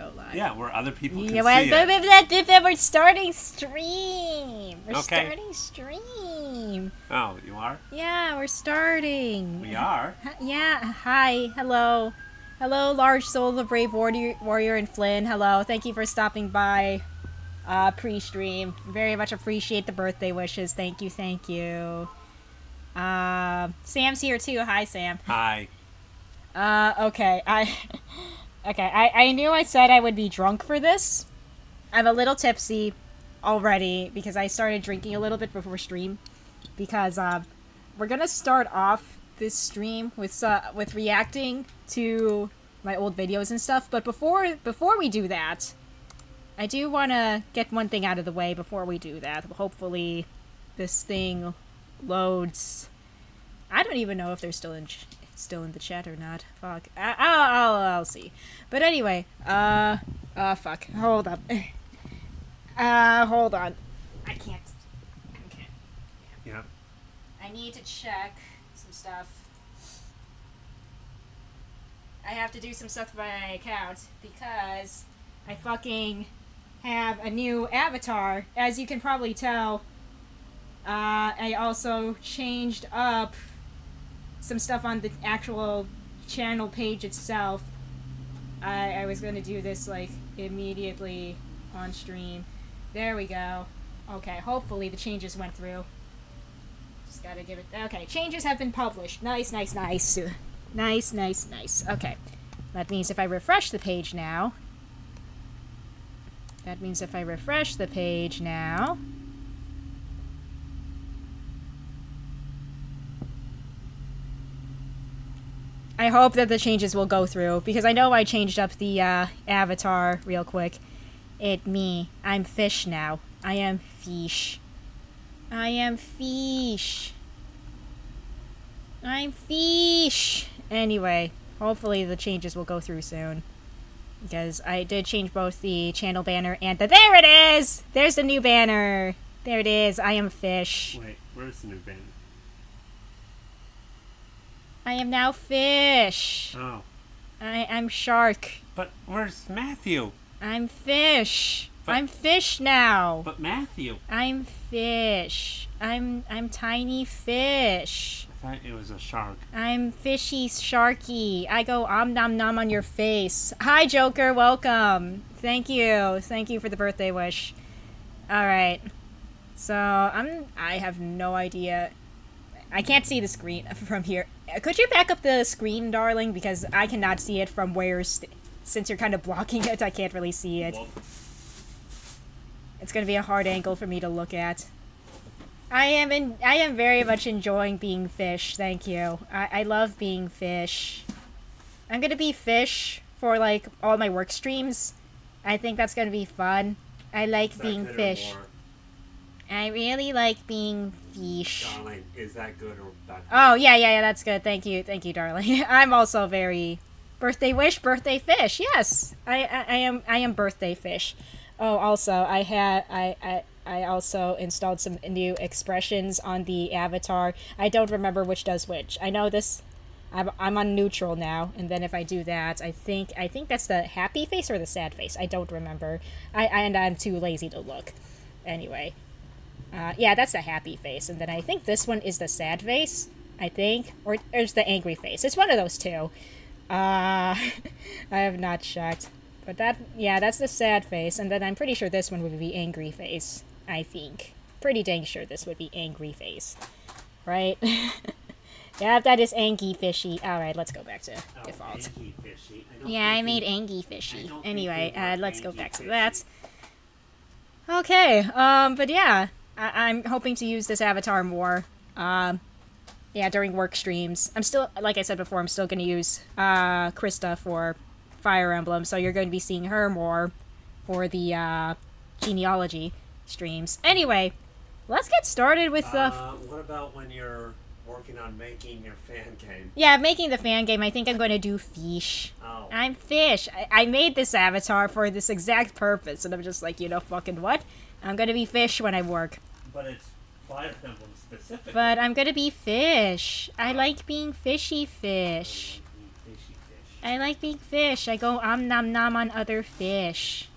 go live. Yeah, where other people can Yeah, well, see it. we're starting stream. We're starting stream. Oh, you are? Yeah, we're starting. We are? Yeah, hi, hello. Hello, large soul, the brave warrior in Flynn. Hello, thank you for stopping by pre-stream. Very much appreciate the birthday wishes. Thank you, thank you. Sam's here too. Hi, Sam. Hi. Okay, I knew I said I would be drunk for this. I'm a little tipsy already because I started drinking a little bit before stream. Because we're gonna start off this stream with reacting to my old videos and stuff. But before we do that, I do want to get one thing out of the way before we do that. Hopefully, this thing loads. I don't even know if they're still in the chat or not. Fuck. I'll see. But anyway, fuck. Hold up. Hold on. I can't. Okay. Yeah. I need to check some stuff. I have to do some stuff with my account because I fucking have a new avatar. As you can probably tell, I also changed up some stuff on the actual channel page itself. I was going to do this like immediately on stream. There we go. Okay, hopefully the changes went through. Just gotta give it... Okay, changes have been published. Nice, nice, nice. Nice, nice, nice. Okay. That means if I refresh the page now... I hope that the changes will go through, because I know I changed up the avatar real quick. I'm fish now. I am fish. I'm fish. Anyway, hopefully the changes will go through soon. Because I did change both the channel banner and there it is! There's the new banner! There it is, I am fish. Wait, where's the new banner? I am now fish. Oh. I'm shark. But where's Matthew? I'm fish. But, I'm fish now. But Matthew. I'm fish. I'm tiny fish. I thought it was a shark. I'm fishy sharky. I go nom nom on your face. Hi Joker, welcome. Thank you. Thank you for the birthday wish. Alright. So I have no idea. I can't see the screen from here. Could you back up the screen, darling? Because I cannot see it from where since you're kind of blocking it, I can't really see it. Whoa. It's gonna be a hard angle for me to look at. I am very much enjoying being fish, thank you. I love being fish. I'm gonna be fish for, like, all my work streams. I think that's gonna be fun. I like being fish. I really like being fish. Darling, is that good or bad? Oh, yeah, that's good. Thank you, darling. I'm also very... Birthday wish, birthday fish. Yes, I am birthday fish. Oh, also, I also installed some new expressions on the avatar. I don't remember which does which. I know this. I'm on neutral now, and then if I do that, I think that's the happy face or the sad face. I don't remember. I'm too lazy to look. Anyway, yeah, that's the happy face, and then I think this one is the sad face. I think, or it's the angry face. It's one of those two. I have not checked. But that's the sad face, and then I'm pretty sure this one would be angry face, I think. Pretty dang sure this would be angry face. Right? Yeah, that is Angie Fishy. Alright, let's go back to default. Fishy. Yeah, I made Angie Fishy. Anyway, let's go back to that. Okay, but yeah, I'm hoping to use this avatar more. Yeah, during work streams. I'm still, like I said before, I'm still going to use Krista for Fire Emblem, so you're going to be seeing her more for the genealogy streams. Anyway, let's get started with the... what about when you're working on making your fan game? Yeah, making the fan game, I think I'm going to do fish. Oh. I'm fish. I made this avatar for this exact purpose, and I'm just like, you know, fucking what? I'm going to be fish when I work. But it's Fire Emblem specific. But I'm going to be fish. I like being fishy fish. Fishy fish. I like being fish. I go nom nom on other fish.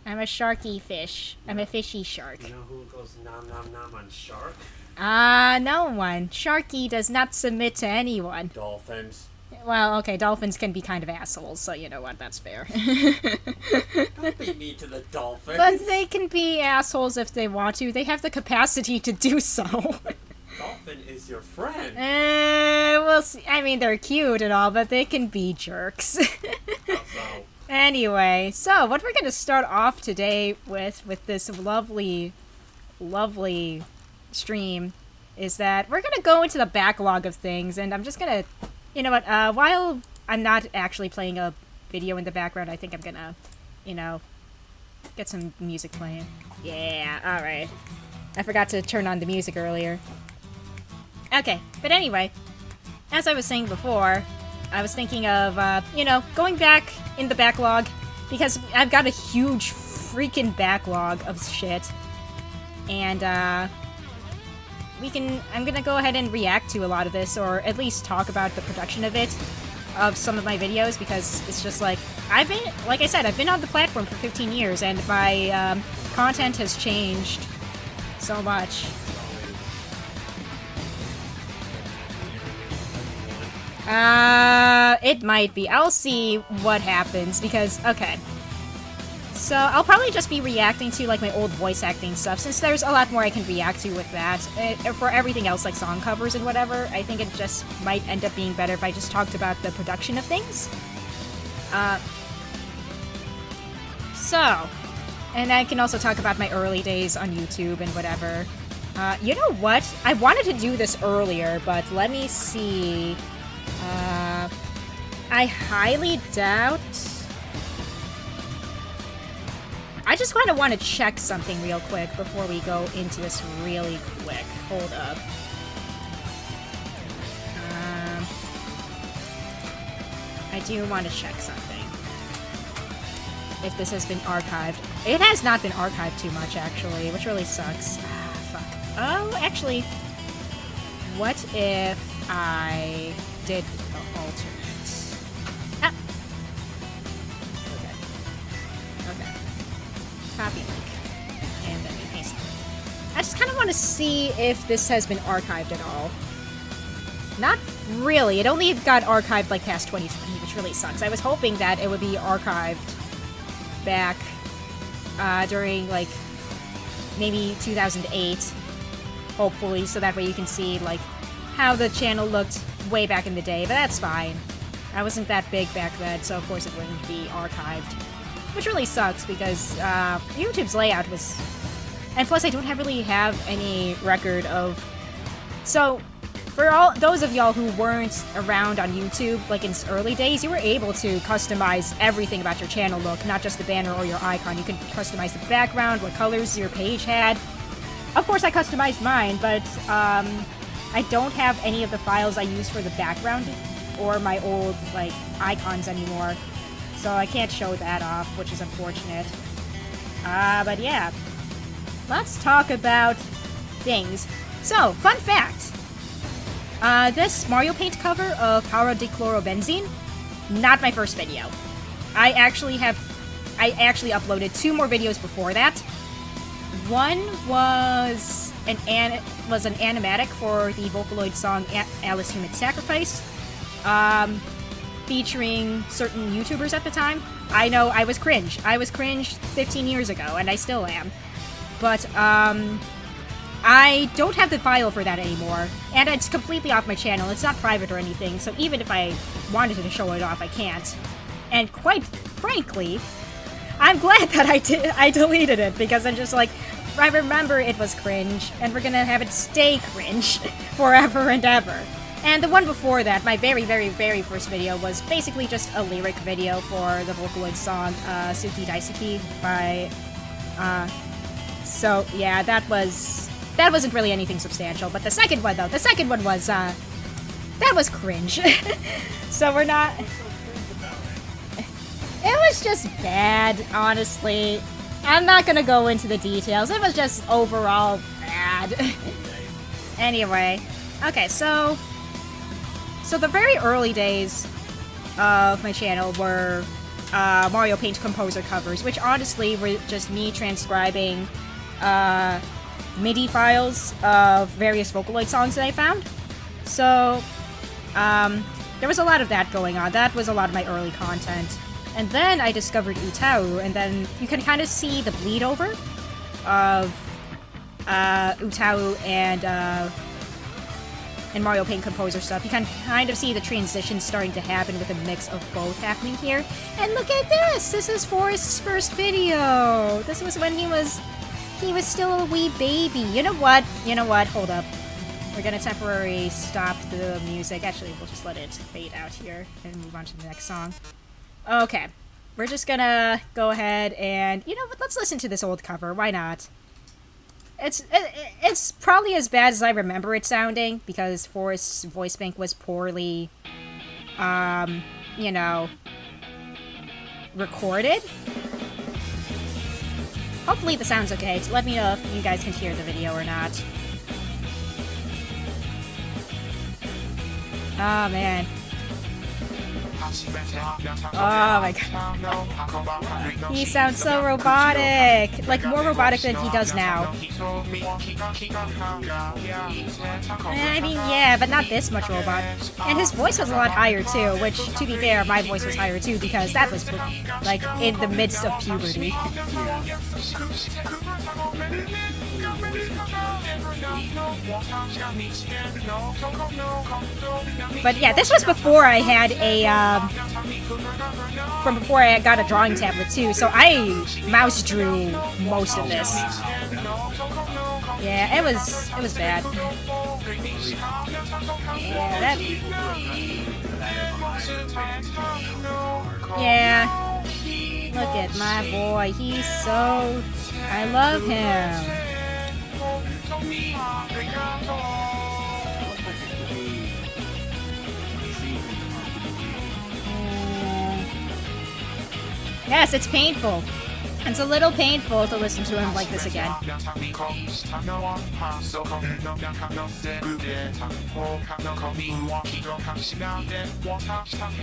I'm a sharky fish. I'm a fishy shark. You know who goes nom nom nom on shark? No one. Sharky does not submit to anyone. Dolphins. Well, okay, dolphins can be kind of assholes, so you know what, that's fair. Don't be mean to the dolphins. But they can be assholes if they want to. They have the capacity to do so. Dolphin is your friend. We'll see. I mean, they're cute and all, but they can be jerks. So, Anyway, so what we're going to start off today with this lovely stream is that we're going to go into the backlog of things, and I'm just going to, you know what, while I'm not actually playing a video in the background, I think I'm going to, you know, get some music playing. Yeah, alright. I forgot to turn on the music earlier. Okay, but anyway, as I was saying before, I was thinking of, you know, going back in the backlog, because I've got a huge freaking backlog of shit. And, I'm gonna go ahead and react to a lot of this, or at least talk about the production of it, of some of my videos, because it's just like, like I said, I've been on the platform for 15 years, and my, content has changed so much. It might be. I'll see what happens, because, okay. So, I'll probably just be reacting to, like, my old voice acting stuff, since there's a lot more I can react to with that. For everything else, like song covers and whatever, I think it just might end up being better if I just talked about the production of things. So, and I can also talk about my early days on YouTube and whatever. You know what? I wanted to do this earlier, but let me see. I highly doubt... I just kind of want to check something real quick before we go into this really quick. Hold up. I do want to check something. If this has been archived. It has not been archived too much, actually, which really sucks. Fuck. Oh, actually, what if I did alternate? Ah! Okay. Copy link. And then we paste it. I just kind of want to see if this has been archived at all. Not really. It only got archived like past 2020, which really sucks. I was hoping that it would be archived back during like maybe 2008, hopefully, so that way you can see like how the channel looked way back in the day, but that's fine. I wasn't that big back then, so of course it wouldn't be archived. Which really sucks, because YouTube's layout was... And plus I don't really have any record of... So, for all those of y'all who weren't around on YouTube, like in its early days, you were able to customize everything about your channel look, not just the banner or your icon. You could customize the background, what colors your page had. Of course I customized mine, but I don't have any of the files I used for the background or my old, like, icons anymore. So I can't show that off, which is unfortunate. But yeah. Let's talk about things. So, fun fact. This Mario Paint cover of Paradichlorobenzene, not my first video. I actually uploaded 2 more videos before that. One was an animatic for the Vocaloid song Alice Human Sacrifice, featuring certain YouTubers at the time. I know, I was cringe. I was cringe 15 years ago, and I still am. But, I don't have the file for that anymore, and it's completely off my channel. It's not private or anything, so even if I wanted to show it off, I can't. And quite frankly, I'm glad that I deleted it, because I'm just like, I remember it was cringe, and we're gonna have it stay cringe forever and ever. And the one before that, my very, very, very first video, was basically just a lyric video for the Vocaloid song, Suki Daisuki by, so yeah, that wasn't really anything substantial. But the second one, though, was, that was cringe. So we're not... It was just bad, honestly. I'm not gonna go into the details. It was just overall bad. Anyway. Okay, so the very early days of my channel were Mario Paint composer covers, which honestly were just me transcribing MIDI files of various Vocaloid songs that I found. So, there was a lot of that going on. That was a lot of my early content. And then I discovered Utau, and then you can kind of see the bleed over of Utau and Mario Paint composer stuff. You can kind of see the transition starting to happen with a mix of both happening here. And look at this! This is Forrest's first video! This was when he was still a wee baby. You know what? Hold up. We're gonna temporarily stop the music. Actually, we'll just let it fade out here and move on to the next song. Okay. We're just gonna go ahead and, you know what, let's listen to this old cover. Why not? It's probably as bad as I remember it sounding, because Forrest's voice bank was poorly, you know, recorded. Hopefully the sound's okay, so let me know if you guys can hear the video or not. Oh, man. Oh my god. He sounds so robotic! Like, more robotic than he does now. I mean, yeah, but not this much robot. And his voice was a lot higher too, which, to be fair, my voice was higher too, because that was, like, in the midst of puberty. But yeah, this was before I had a, from before I got a drawing tablet too, so I mouse drew most of this. Yeah, it was bad. Yeah, that... Yeah. Look at my boy, he's so... I love him. Yes, it's painful. It's a little painful to listen to him like this again.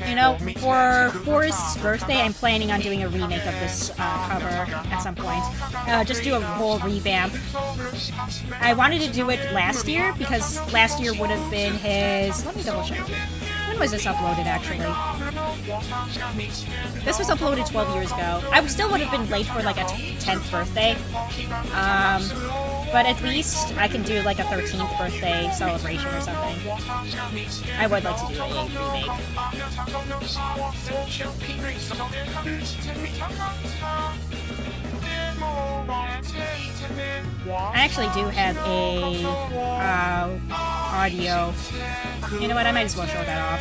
You know, for Forrest's birthday, I'm planning on doing a remake of this cover at some point. Just do a whole revamp. I wanted to do it last year, because last year would have been his... Let me double check. When was this uploaded, actually? This was uploaded 12 years ago. I still would have been late for, like, a 10th birthday. But at least I can do, like, a 13th birthday celebration or something. I would like to do a remake. I actually do have a audio. You know what? I might as well show that off.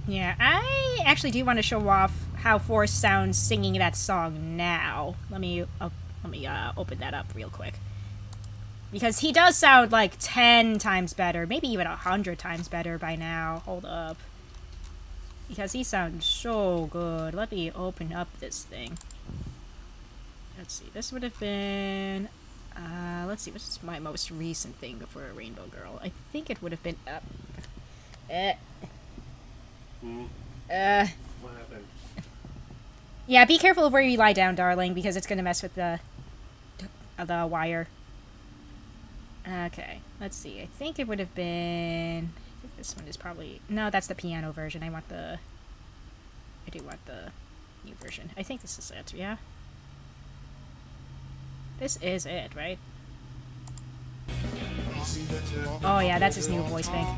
Yeah, I actually do want to show off how Forrest sounds singing that song now. Let me open that up real quick. Because he does sound like 10 times better, maybe even 100 times better by now. Hold up. Because he sounds so good. Let me open up this thing. Let's see, this would have been... let's see, what's my most recent thing before a Rainbow Girl? I think it would have been... What happened? Yeah, be careful of where you lie down, darling, because it's gonna mess with the wire. Okay, let's see. I think it would have been... I think this one is probably... No, that's the piano version. I do want the new version. I think this is it, yeah? This is it, right? Oh yeah, that's his new voice bank.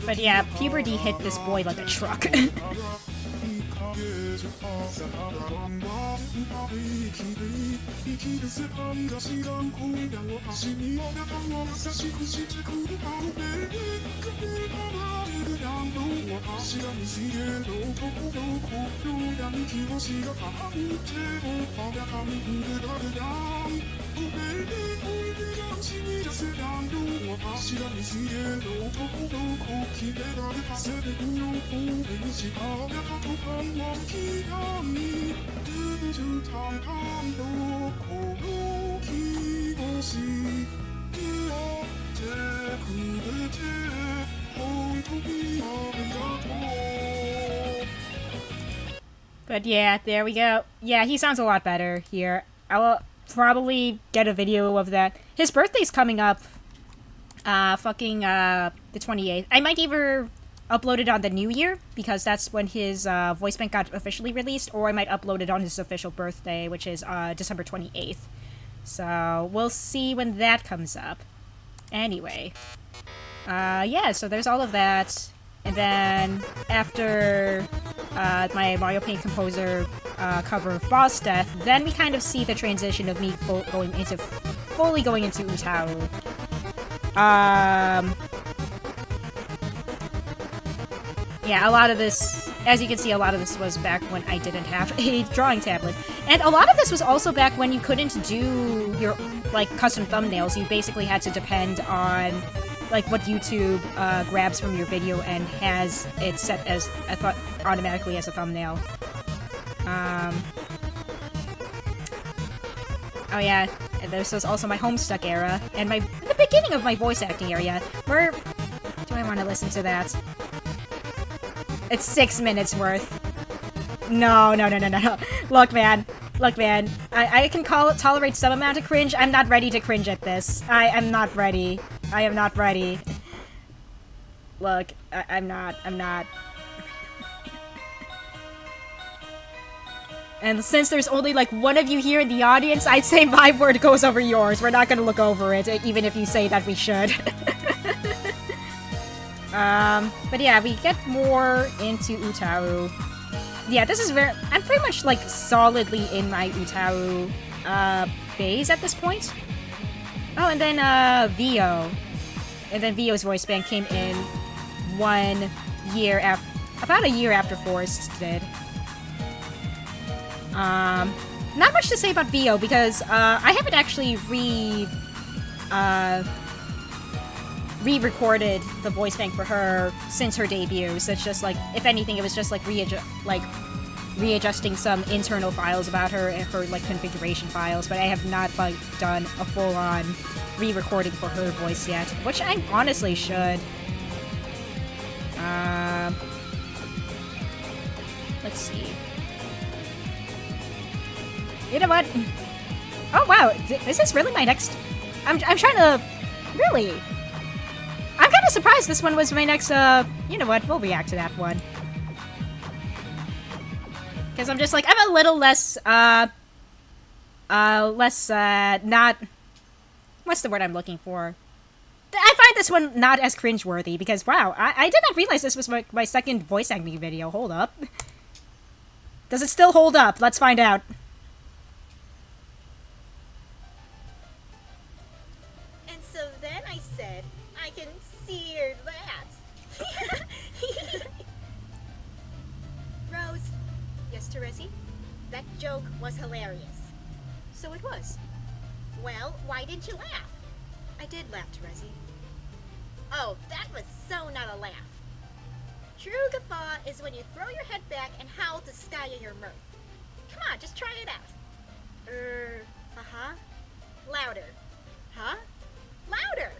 But yeah, puberty hit this boy like a truck. But yeah, there we go. Yeah, he sounds a lot better here. I will probably get a video of that. His birthday's coming up. The 28th. I might either upload it on the new year, because that's when his voice bank got officially released, or I might upload it on his official birthday, which is December 28th. So we'll see when that comes up. Anyway. Yeah, so there's all of that. And then after my Mario Paint Composer cover of Boss Death, then we kind of see the transition of me fully going into Utaru. Yeah, a lot of this, as you can see, a lot of this was back when I didn't have a drawing tablet. And a lot of this was also back when you couldn't do your, like, custom thumbnails. You basically had to depend on, like, what YouTube grabs from your video and has it set as, I thought, automatically as a thumbnail. Oh yeah, this was also my Homestuck era, and the beginning of my voice acting area. Where do I want to listen to that? It's 6 minutes worth. No. Look, man. I can tolerate some amount of cringe. I'm not ready to cringe at this. I am not ready. Look, I'm not. And since there's only, like, one of you here in the audience, I'd say my word goes over yours. We're not gonna look over it, even if you say that we should. But yeah, we get more into Utaru. Yeah, this is I'm pretty much, like, solidly in my Utaru, phase at this point. Oh, and then, Vio. And then Vio's voice band came in about a year after Forrest did. Not much to say about Vio, because, I haven't actually re-recorded the voice bank for her since her debut, so it's just like, if anything, it was just like readjusting some internal files about her and her, like, configuration files, but I have not, like, done a full-on re-recording for her voice yet, which I honestly should. Let's see. You know what? Oh wow, is this really my next? I'm trying to, really? I'm kind of surprised this one was my next, you know what, we'll react to that one. Because I'm just like, I'm a little less, not, what's the word I'm looking for? I find this one not as cringeworthy, because wow, I did not realize this was my second voice acting video. Hold up. Does it still hold up? Let's find out. Rose. Yes, Teresi? That joke was hilarious. So it was. Well, why didn't you laugh? I did laugh, Teresi. Oh, that was so not a laugh. True guffaw is when you throw your head back and howl to style your mirth. Come on, just try it out. Uh-huh. Louder. Huh? Louder!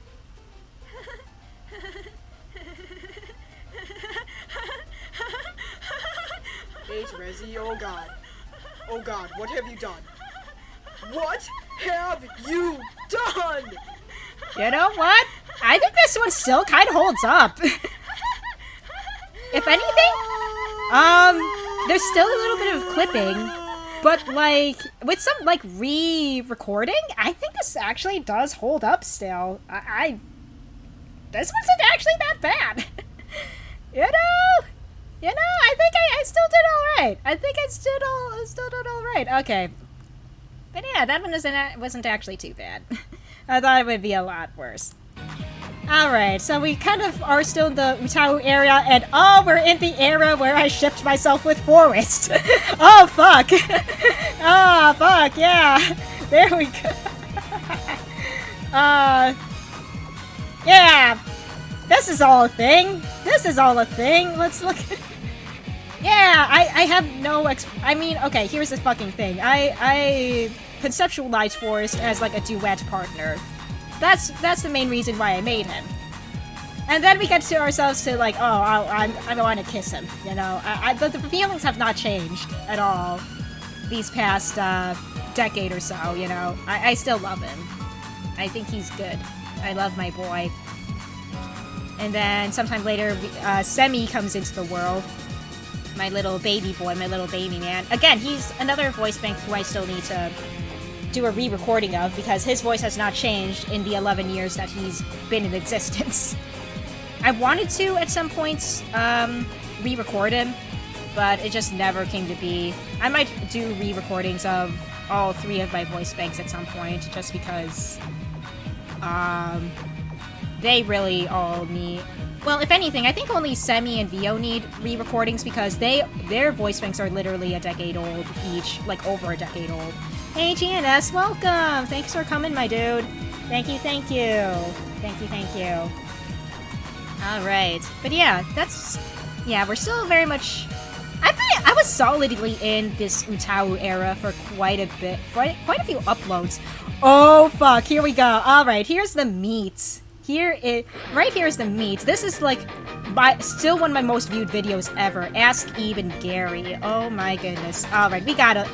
Hey, Teresi, oh god. Oh god, what have you done? What have you done? You know what? I think this one still kind of holds up. If anything, there's still a little bit of clipping, but, like, with some, like, re-recording, I think this actually does hold up still. This wasn't actually that bad. You know, I think I still did alright. I think I still did alright. Okay. But yeah, that one wasn't actually too bad. I thought it would be a lot worse. Alright, so we kind of are still in the Utaru area, and oh, we're in the era where I shipped myself with Forrest. Oh, fuck. Oh, fuck, yeah. There we go. Yeah! This is all a thing! This is all a thing! Let's look at... Yeah, I have no I mean, okay, here's the fucking thing. I conceptualized Forrest as like a duet partner. That's the main reason why I made him. And then we get to ourselves to like, oh, I want to kiss him, you know? The feelings have not changed at all these past decade or so, you know? I still love him. I think he's good. I love my boy. And then sometime later, Semi comes into the world. My little baby boy, my little baby man. Again, he's another voice bank who I still need to do a re-recording of because his voice has not changed in the 11 years that he's been in existence. I wanted to, at some points, re-record him, but it just never came to be. I might do re-recordings of all 3 of my voice banks at some point, just because they really all need... Well, if anything, I think only Semi and Vio need re-recordings because their voice banks are literally a decade old each, like over a decade old. Hey, GNS, welcome! Thanks for coming, my dude. Thank you, thank you. Thank you, thank you. Alright. But yeah, that's... Yeah, we're still very much... I was solidly in this Utau era for quite a bit. Quite a few uploads. Oh, fuck. Here we go. Alright, here's the meat. Right here is the meat. This is like still one of my most viewed videos ever. Ask Eve and Gary. Oh my goodness. Alright, we gotta...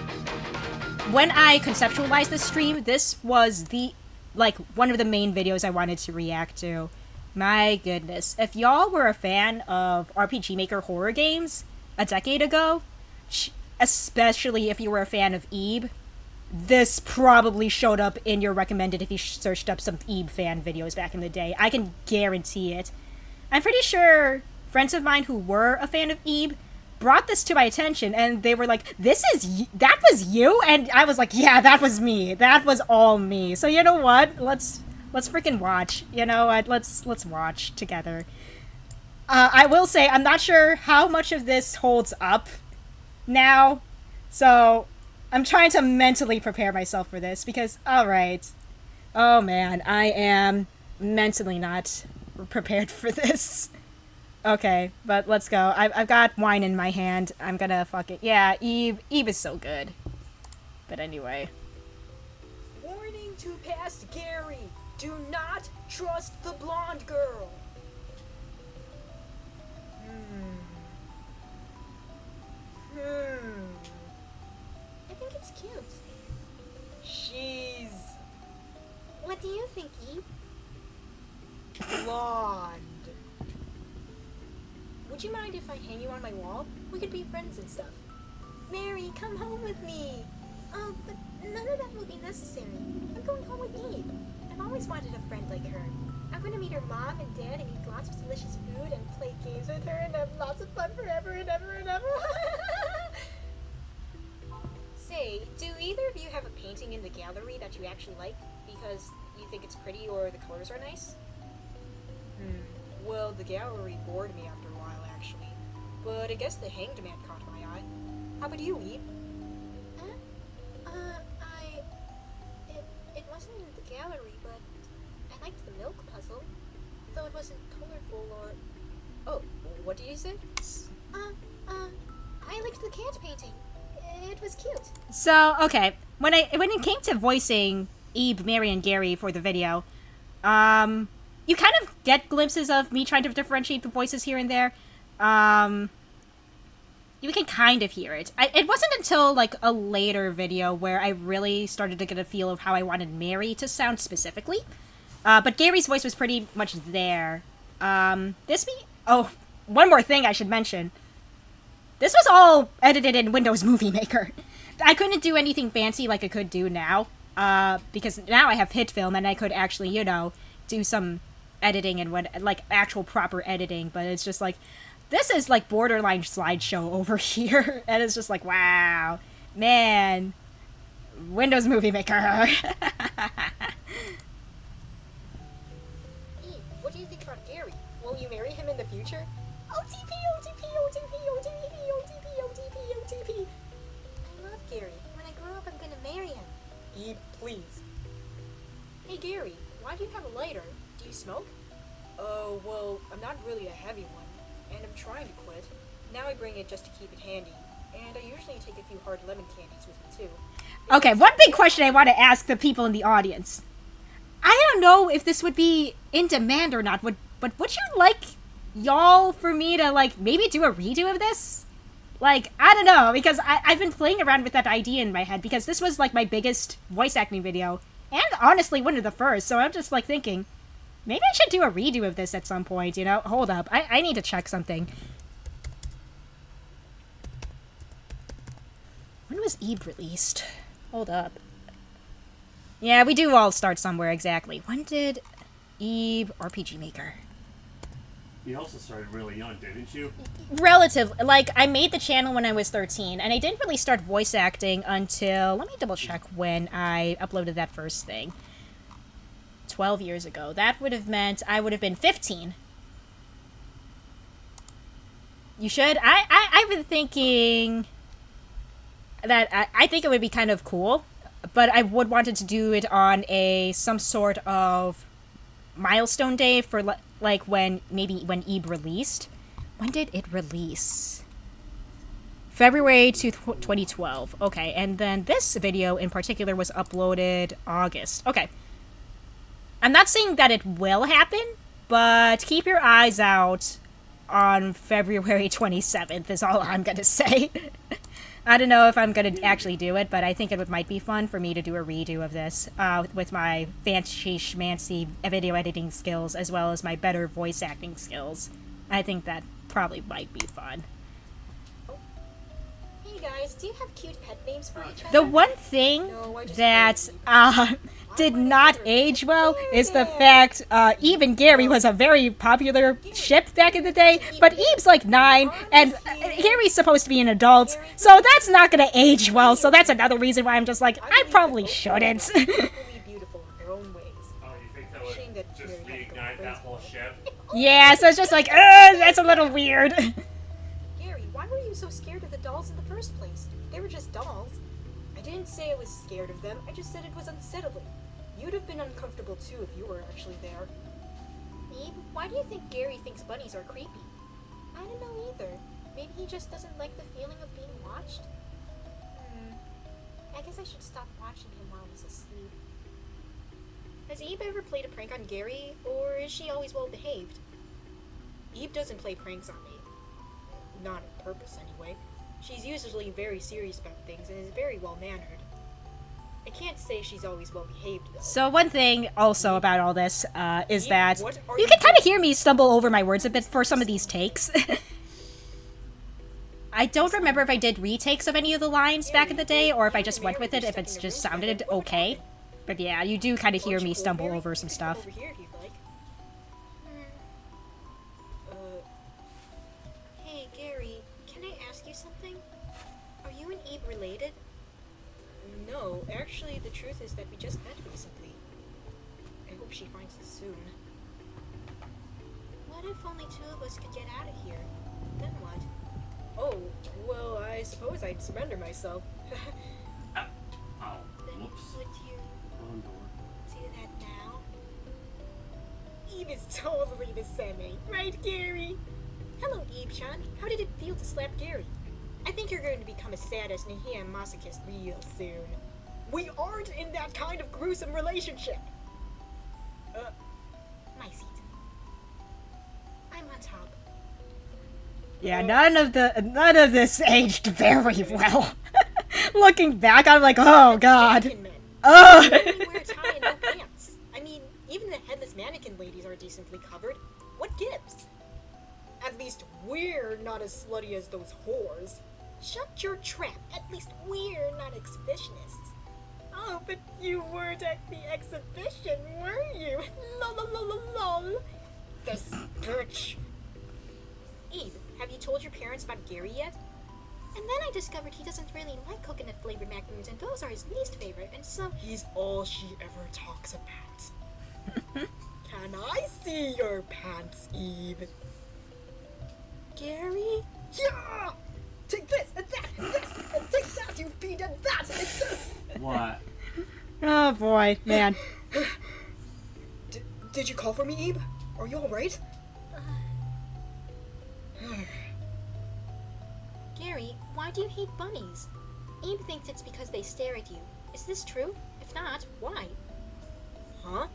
When I conceptualized this stream, this was one of the main videos I wanted to react to. My goodness. If y'all were a fan of RPG Maker horror games a decade ago, especially if you were a fan of Ebe, this probably showed up in your recommended if you searched up some Ebe fan videos back in the day. I can guarantee it. I'm pretty sure friends of mine who were a fan of Ebe brought this to my attention, and they were like, that was you? And I was like, yeah, that was me. That was all me. So you know what? Let's freaking watch. You know what? Let's watch together. I will say, I'm not sure how much of this holds up now, so I'm trying to mentally prepare myself for this, because, alright. Oh man, I am mentally not prepared for this. Okay, but let's go. I've got wine in my hand. I'm gonna fuck it. Yeah, Eve is so good. But anyway. Warning to past Gary. Do not trust the blonde girl. I think it's cute. She's What do you think, Eve? blonde. Would you mind if I hang you on my wall? We could be friends and stuff. Mary, come home with me. Oh, but none of that will be necessary. I'm going home with Eve. I've always wanted a friend like her. I'm going to meet her mom and dad and eat lots of delicious food and play games with her and have lots of fun forever and ever and ever. Say, do either of you have a painting in the gallery that you actually like because you think it's pretty or the colors are nice? Well, the gallery bored me after a while, actually. But I guess the Hanged Man caught my eye. How about you, Eve? It wasn't in the gallery, but I liked the milk puzzle. Though it wasn't colorful or... Oh, what did you say? I liked the cat painting. It was cute. So, okay. When it came to voicing Ebe, Mary, and Gary for the video, you kind of get glimpses of me trying to differentiate the voices here and there. You can kind of hear it. It wasn't until, like, a later video where I really started to get a feel of how I wanted Mary to sound specifically. But Gary's voice was pretty much there. Oh, one more thing I should mention. This was all edited in Windows Movie Maker. I couldn't do anything fancy like I could do now, because now I have HitFilm and I could actually, you know, do some editing and like actual proper editing, but it's just like, this is like borderline slideshow over here, and it's just like, wow, man, Windows Movie Maker. Eve, what do you think about Gary? Will you marry him in the future? OTP, OTP, OTP, OTP, OTP, OTP, OTP. I love Gary. When I grow up, I'm gonna marry him. Eve, please. Hey, Gary, Why do you have a lighter? Do you smoke? Oh, well, I'm not really a heavy one, and I'm trying to quit. Now I bring it just to keep it handy, and I usually take a few hard lemon candies with me too. Okay, one big question I want to ask the people in the audience. I don't know if this would be in demand or not, but would you like y'all for me to, like, maybe do a redo of this? Like, I don't know, because I've been playing around with that idea in my head, because this was, like, my biggest voice acting video, and honestly one of the first, so I'm just, like, thinking, maybe I should do a redo of this at some point, you know? Hold up, I need to check something. When was Eve released? Hold up. Yeah, we do all start somewhere, exactly. When did Eve RPG Maker? You also started really young, didn't you? Relative, like, I made the channel when I was 13, and I didn't really start voice acting until, let me double check when I uploaded that first thing. 12 years ago. That would have meant I would have been 15. You should? I've been thinking that I think it would be kind of cool, but I would wanted to do it on some sort of milestone day for like when Eve released. When did it release? February 2012. Okay, and then this video in particular was uploaded August. Okay. I'm not saying that it will happen, but keep your eyes out on February 27th is all I'm gonna say. I don't know if I'm going to actually do it, but I think it might be fun for me to do a redo of this with my fancy schmancy video editing skills as well as my better voice acting skills. I think that probably might be fun. Hey guys, do you have cute pet names for each other? The one thing that did not age well is the fact Eve and Gary was a very popular ship back in the day, but Eve's like 9, and Gary's supposed to be an adult, so that's not going to age well, so that's another reason why I'm just like, I probably shouldn't. Beautiful in their own ways. Oh, you think that would just reignite that whole ship? Yeah, so it's just like, that's a little weird. Gary, why were you so scared of the dolls in the first place? They were just dolls. I didn't say I was scared of them, I just said it was unsettling. You'd have been uncomfortable too if you were actually there. Eve, why do you think Gary thinks bunnies are creepy? I don't know either. Maybe he just doesn't like the feeling of being watched? I guess I should stop watching him while he's asleep. Has Eve ever played a prank on Gary, or is she always well behaved? Eve doesn't play pranks on me. Not on purpose, anyway. She's usually very serious about things and is very well mannered. I can't say she's always well behaved, though. So one thing also about all this is Eve, that what are you can kind of hear me stumble over my words a bit for some of these takes. I don't remember if I did retakes of any of the lines back in the day, or if I just went with it, if it's just sounded okay. But yeah, you do kind of hear me stumble over some stuff. Over here if you'd like. Hey, Gary, can I ask you something? Are you and Eve related? No, actually, the truth is that we just met recently. I hope she finds us soon. What if only two of us could get out of here? Then what? Oh, well, I suppose I'd surrender myself. Oh, Then whoops. would you Wrong door. do that now? Eve is totally the semi, right, Gary? Hello, Eve-chan. How did it feel to slap Gary? I think you're going to become a sadist and he a masochist real soon. We aren't in that kind of gruesome relationship. My seat. I'm on top. Yeah, none of this aged very well. Looking back, I'm like, oh god. Mannequin men. Oh. They only wear a tie and no pants. I mean, even the headless mannequin ladies are decently covered. What gives? At least we're not as slutty as those whores. Shut your trap. At least we're not exhibitionists. Oh, but you weren't at the exhibition, were you? Lol, lol, lol, lol, lol. This bitch. Eve, have you told your parents about Gary yet? And then I discovered he doesn't really like coconut-flavored macaroons, and those are his least favorite, and so... He's all she ever talks about. Can I see your pants, Eve? Gary? Yeah! Take this, and that, and this, and take that, you fiend, and that, and this! What? Oh boy, man. Did you call for me, Ebe? Are you alright? Gary, why do you hate bunnies? Abe thinks it's because they stare at you. Is this true? If not, why? Huh?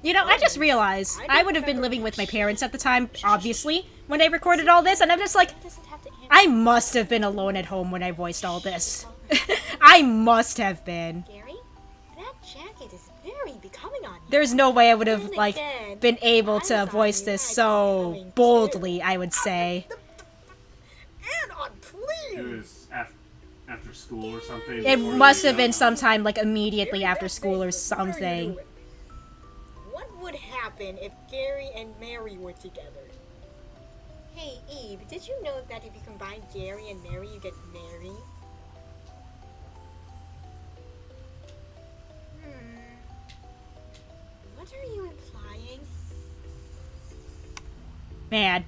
You know, I just realized I would have been living with my parents at the time, obviously, when I recorded all this, and I'm just like, He doesn't have to answer. I must have been alone at home when I voiced all this. I must have been. Gary, that jacket is very becoming on you. There's no way I would have, Then like, again, been able I to was on voice you, this I so becoming too. boldly, I would say. And on It please! was after school or something. It before must you have been got- sometime, like, immediately Gary, after that school or face was very something. rude. What would happen if Gary and Mary were together? Hey, Eve, did you know that if you combine Gary and Mary, you get Mary? What are you implying? Man.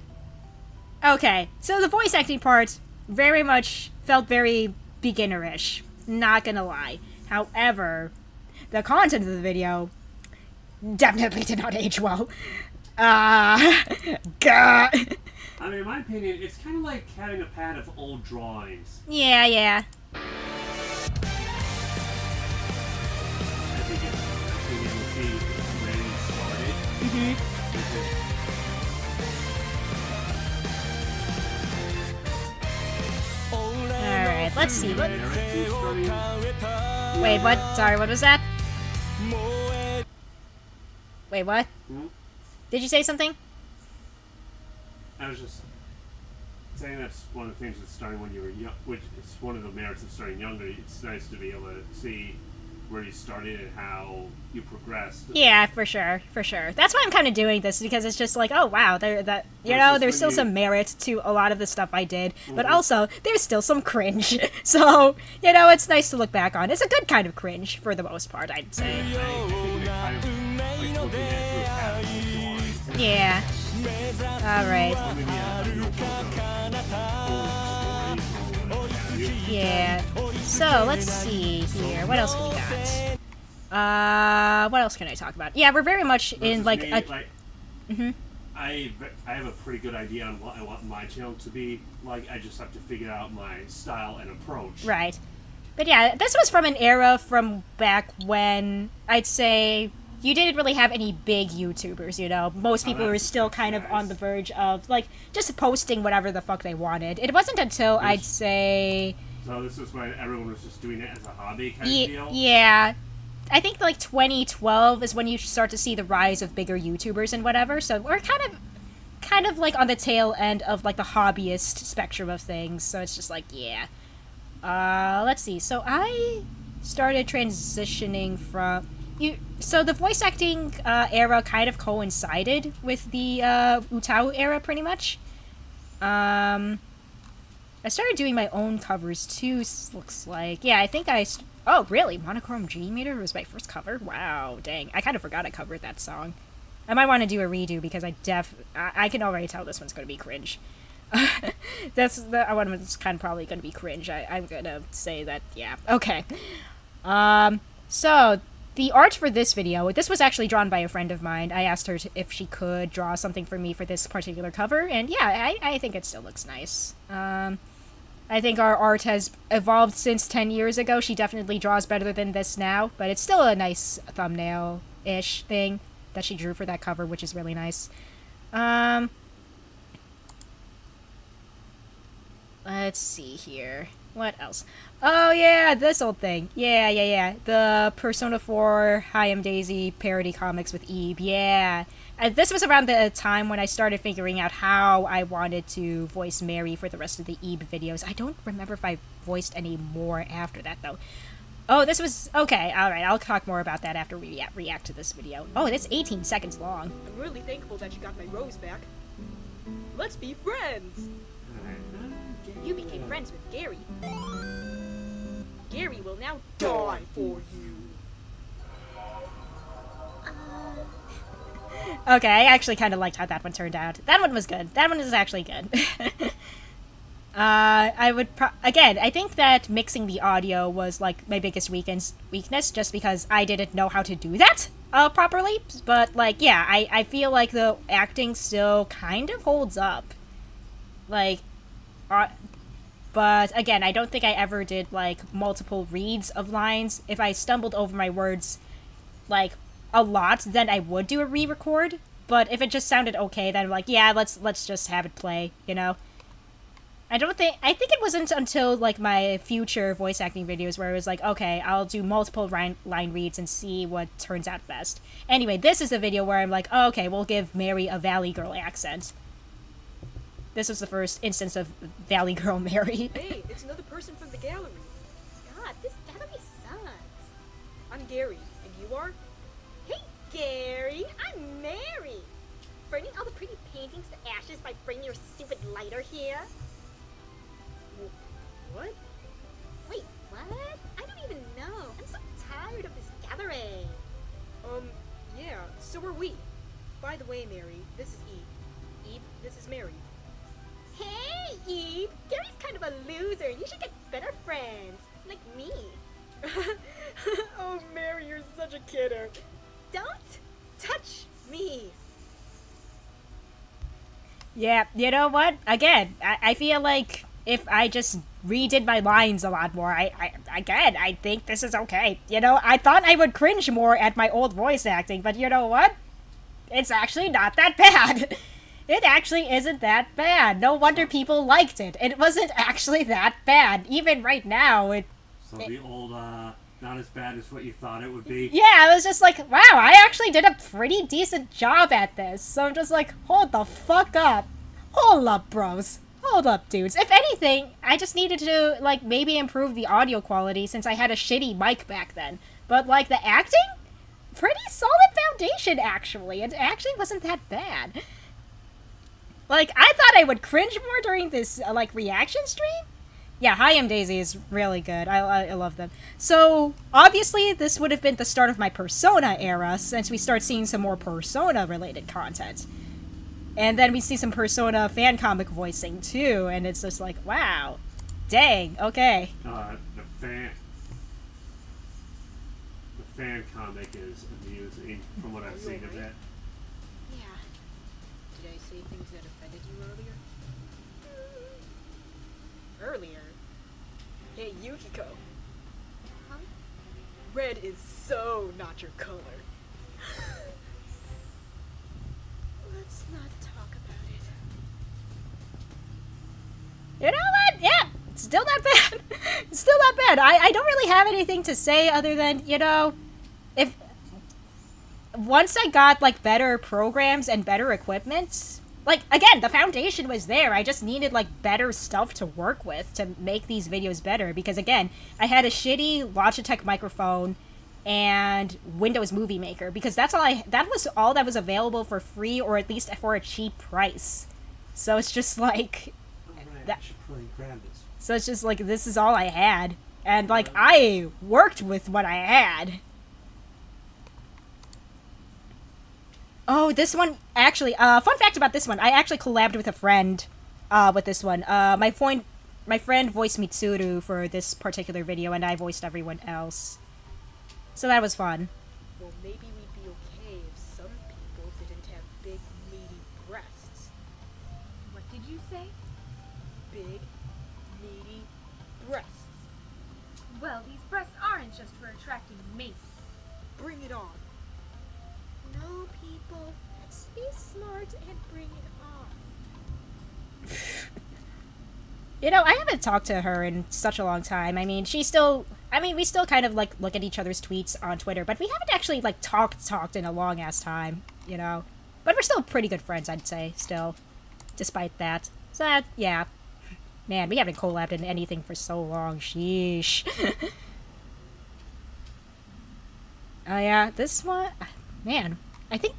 Okay, so the voice acting part very much felt very beginnerish. Not gonna lie. However, the content of the video definitely did not age well. Gah. I mean, in my opinion, it's kind of like having a pad of old drawings. Yeah, yeah. I think it's being able to see where you started. Alright, let's see. What? Starting- Wait, what? Sorry, what was that? Wait, what? Hmm? Did you say something? I was just saying that's one of the things with starting when you were young, which is one of the merits of starting younger. It's nice to be able to see where you started and how you progressed. Yeah, for sure, for sure. That's why I'm kind of doing this, because it's just like, oh wow, there's Versus still when some you- merit to a lot of the stuff I did, but Mhm. also there's still some cringe. So it's nice to look back on. It's a good kind of cringe for the most part, I'd say. I think they kind of like looking at it through a pad of old drawings. Yeah. All right. Or maybe a notebook of old stories or what have you. Yeah. So let's see here. What else can we got? What else can I talk about? Yeah, we're very much in Versus like me, a. Mhm. I have a pretty good idea on what I want my channel to be like. I just have to figure out my style and approach. Right. But yeah, this was from an era from back when I'd say you didn't really have any big YouTubers, Most people were that's still kind of nice. on the verge of, like, just posting whatever the fuck they wanted. It wasn't until I'd Yes. say... So this was when everyone was just doing it as a hobby kind of deal. Yeah. I think, like, 2012 is when you start to see the rise of bigger YouTubers and whatever, so we're kind of, like, on the tail end of, like, the hobbyist spectrum of things, so it's just like, yeah. Let's see. So I started transitioning from so the voice acting era kind of coincided with the Utao era, pretty much. I started doing my own covers too. Looks like, yeah. I think oh, really? Monochrome G Meter was my first cover. Wow, dang! I kind of forgot I covered that song. I might want to do a redo because I can already tell this one's going to be cringe. It's kind of probably going to be cringe. I'm going to say that, yeah. Okay. So, the art for this video, this was actually drawn by a friend of mine. I asked her if she could draw something for me for this particular cover, and yeah, I think it still looks nice. I think our art has evolved since 10 years ago. She definitely draws better than this now, but it's still a nice thumbnail-ish thing that she drew for that cover, which is really nice. Let's see here. What else? Oh, yeah, this old thing. Yeah. The Persona 4 Hi, I'm Daisy parody comics with Ebe. Yeah. This was around the time when I started figuring out how I wanted to voice Mary for the rest of the Ebe videos. I don't remember if I voiced any more after that, though. Oh, this was... Okay, alright, I'll talk more about that after we react to this video. Oh, it's 18 seconds long. I'm really thankful that you got my rose back. Let's be friends! You became friends with Gary. Gary will now Die for you! Okay, I actually kind of liked how that one turned out. That one was good. That one is actually good. I would again, I think that mixing the audio was like my biggest weakness just because I didn't know how to do that properly, but like, yeah, I feel like the acting still kind of holds up. Like, uh, but again, I don't think I ever did like multiple reads of lines. If I stumbled over my words like a lot, then I would do a re-record. But if it just sounded okay, then I'm like, yeah, let's just have it play, you know. I think it wasn't until like my future voice acting videos where it was like, okay, I'll do multiple line reads and see what turns out best. Anyway, this is a video where I'm like, oh, okay, we'll give Mary a Valley Girl accent. This was the first instance of Valley Girl Mary. Hey, it's another person from the gallery. God, this gallery sucks. I'm Gary, and you are? Hey, Gary, I'm Mary. Burning all the pretty paintings to ashes by bringing your stupid lighter here. What? Wait, what? I don't even know. I'm so tired of this gallery. Yeah, so are we. By the way, Mary, this is Eve. Eve, this is Mary. Hey, Eve. Gary's kind of a loser. You should get better friends. Like me. Oh, Mary, you're such a kidder. Don't touch me. Yeah, you know what? Again, I feel like if I just redid my lines a lot more, I think this is okay. You know, I thought I would cringe more at my old voice acting, but you know what? It's actually not that bad. It actually isn't that bad. No wonder people liked it. It wasn't actually that bad. Even right now, So the old, not as bad as what you thought it would be. yeah, I was just like, wow, I actually did a pretty decent job at this. So I'm just like, hold the fuck up. Hold up, bros. Hold up, dudes. If anything, I just needed to, like, maybe improve the audio quality since I had a shitty mic back then. But, like, the acting? Pretty solid foundation, actually. It actually wasn't that bad. Like, I thought I would cringe more during this, like, reaction stream. Yeah, Hi, I'm Daisy is really good. I love them. So, obviously, this would have been the start of my Persona era, since we start seeing some more Persona-related content. And then we see some Persona fan comic voicing, too, and it's just like, wow. Dang, okay. The fan comic is amusing, from what I've seen of it. Yeah. Did I say things that offended you earlier? Earlier? Hey, Yukiko. Huh? Red is so not your color. Let's not talk about it. You know what? Yeah, it's still not bad. It's still not bad. I don't really have anything to say other than, you know, if once I got, like, better programs and better equipment, like, again, the foundation was there. I just needed, like, better stuff to work with to make these videos better. Because, again, I had a shitty Logitech microphone and Windows Movie Maker. Because that was all that was available for free or at least for a cheap price. So it's just like... Alright, I should probably grab this. So it's just like, this is all I had. And, like, I worked with what I had. Oh, this one, actually, fun fact about this one, I actually collabed with a friend, with this one. My friend voiced Mitsuru for this particular video, and I voiced everyone else. So that was fun. Well, maybe we'd be okay if some people didn't have big, meaty breasts. What did you say? Big, meaty breasts. Well, these breasts aren't just for attracting mates. Bring it on. No, people. Let's be smart and bring it off. You know, I haven't talked to her in such a long time. I mean, we still kind of, like, look at each other's tweets on Twitter, but we haven't actually, like, talked in a long-ass time, you know? But we're still pretty good friends, I'd say, still. Despite that. So, that, yeah. Man, we haven't collabed in anything for so long. Sheesh. Oh, yeah, this one... Man, I think...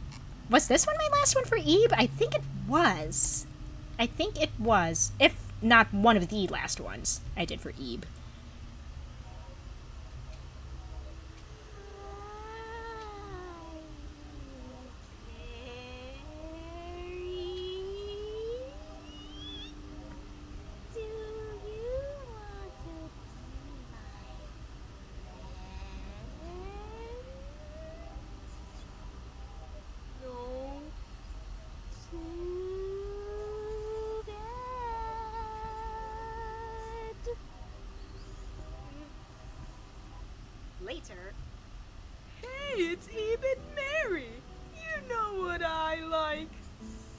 Was this one my last one for Ebe? I think it was. I think it was. If not one of the last ones I did for Ebe. Do you want to be my friend? later. Hey, it's Eve and Mary. You know what I like.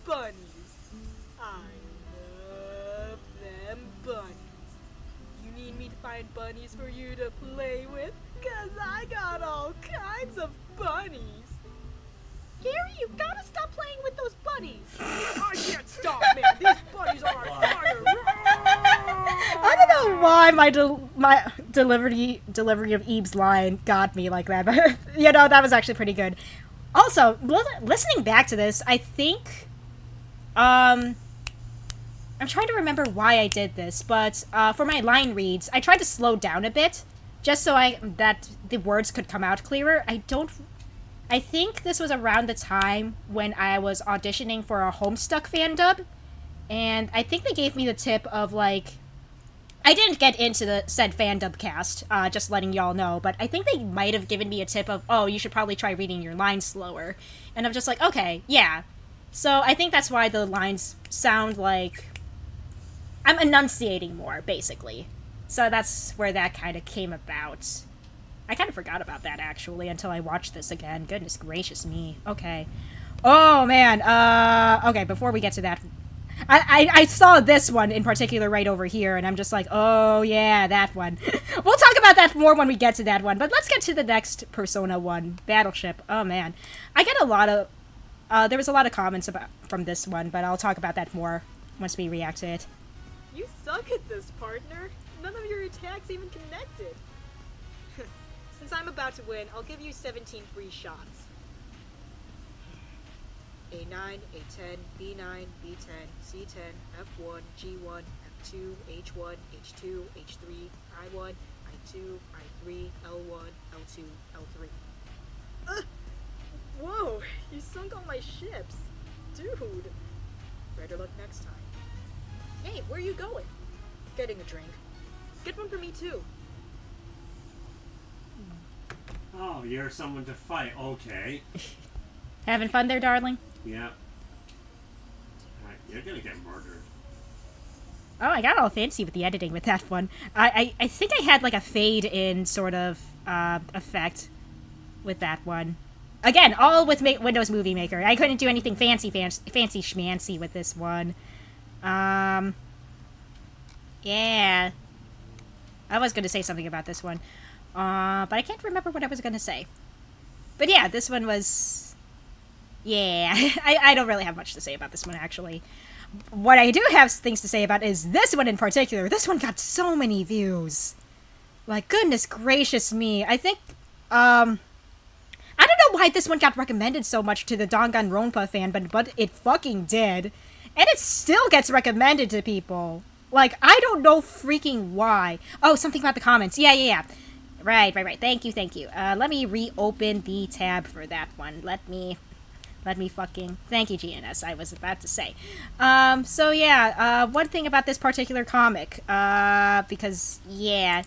Bunnies. I love them bunnies. You need me to find bunnies for you to play with? 'Cause I got all kinds of bunnies. Gary, you gotta stop playing with those bunnies. I can't stop, man. These bunnies are on fire. I don't know why my delivery of Eve's line got me like that, but you know, that was actually pretty good. Also, listening back to this, I think, I'm trying to remember why I did this, but for my line reads, I tried to slow down a bit, just so that the words could come out clearer. I think this was around the time when I was auditioning for a Homestuck fan dub, and I think they gave me the tip of, like, I didn't get into the said fan dub cast, just letting y'all know, but I think they might have given me a tip of, oh, you should probably try reading your lines slower. And I'm just like, okay, yeah. So I think that's why the lines sound like I'm enunciating more, basically. So that's where that kind of came about. I kind of forgot about that, actually, until I watched this again. Goodness gracious me. Okay. Oh, man. Okay, before we get to that, I saw this one in particular right over here, and I'm just like, oh, yeah, that one. We'll talk about that more when we get to that one, but let's get to the next Persona 1, Battleship. Oh, man. I get a lot of... there was a lot of comments from this one, but I'll talk about that more once we react to it. You suck at this, partner. None of your attacks even connected. Since I'm about to win, I'll give you 17 free shots. A9, A10, B9, B10, C10, F1, G1, F2, H1, H2, H3, I1, I2, I3, L1, L2, L3. Whoa, you sunk all my ships. Dude. Better luck next time. Hey, where are you going? Getting a drink. Get one for me too. Oh, you're someone to fight. Okay. Having fun there, darling? Yeah. You're gonna get murdered. Oh, I got all fancy with the editing with that one. I think I had like a fade in sort of effect with that one. Again, all with Windows Movie Maker. I couldn't do anything fancy schmancy with this one. Yeah. I was going to say something about this one. But I can't remember what I was going to say. But yeah, this one was... Yeah, I don't really have much to say about this one, actually. What I do have things to say about is this one in particular. This one got so many views. Like, goodness gracious me. I think, I don't know why this one got recommended so much to the Danganronpa fan, but it fucking did. And it still gets recommended to people. Like, I don't know freaking why. Oh, something about the comments. Yeah. Right. Thank you. Let me reopen the tab for that one. Let me fucking... Thank you, GNS, I was about to say. So yeah, one thing about this particular comic, because, yeah...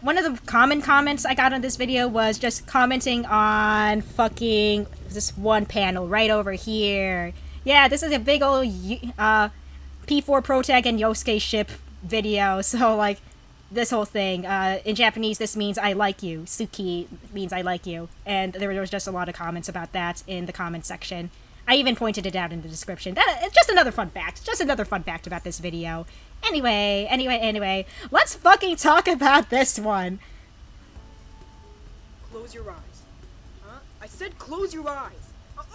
One of the common comments I got on this video was just commenting on fucking this one panel right over here. Yeah, this is a big old P4 Protag and Yosuke ship video, so, like, this whole thing. In Japanese, this means I like you. Suki means I like you. And there was just a lot of comments about that in the comment section. I even pointed it out in the description. It's just another fun fact. Just another fun fact about this video. Anyway. Let's fucking talk about this one. Close your eyes. Huh? I said close your eyes.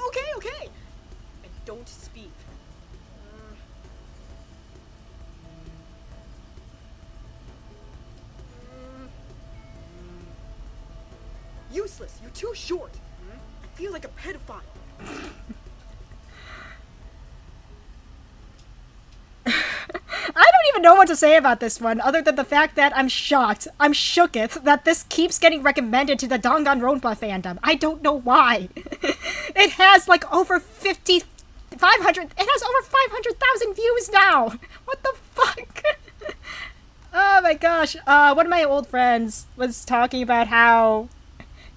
Okay. And don't speak. Useless. You're too short. I feel like a pedophile. I don't even know what to say about this one, other than the fact that I'm shocked. I'm shooketh that this keeps getting recommended to the Danganronpa fandom. I don't know why. It has like over 500... It has over 500,000 views now. What the fuck? Oh my gosh. One of my old friends was talking about how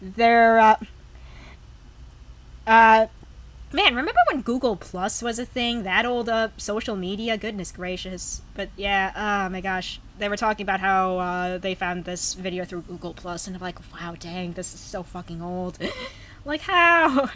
their Man, remember when Google Plus was a thing? That old social media? Goodness gracious. But yeah, oh my gosh. They were talking about how they found this video through Google Plus, and I'm like, wow, dang, this is so fucking old. Like, how?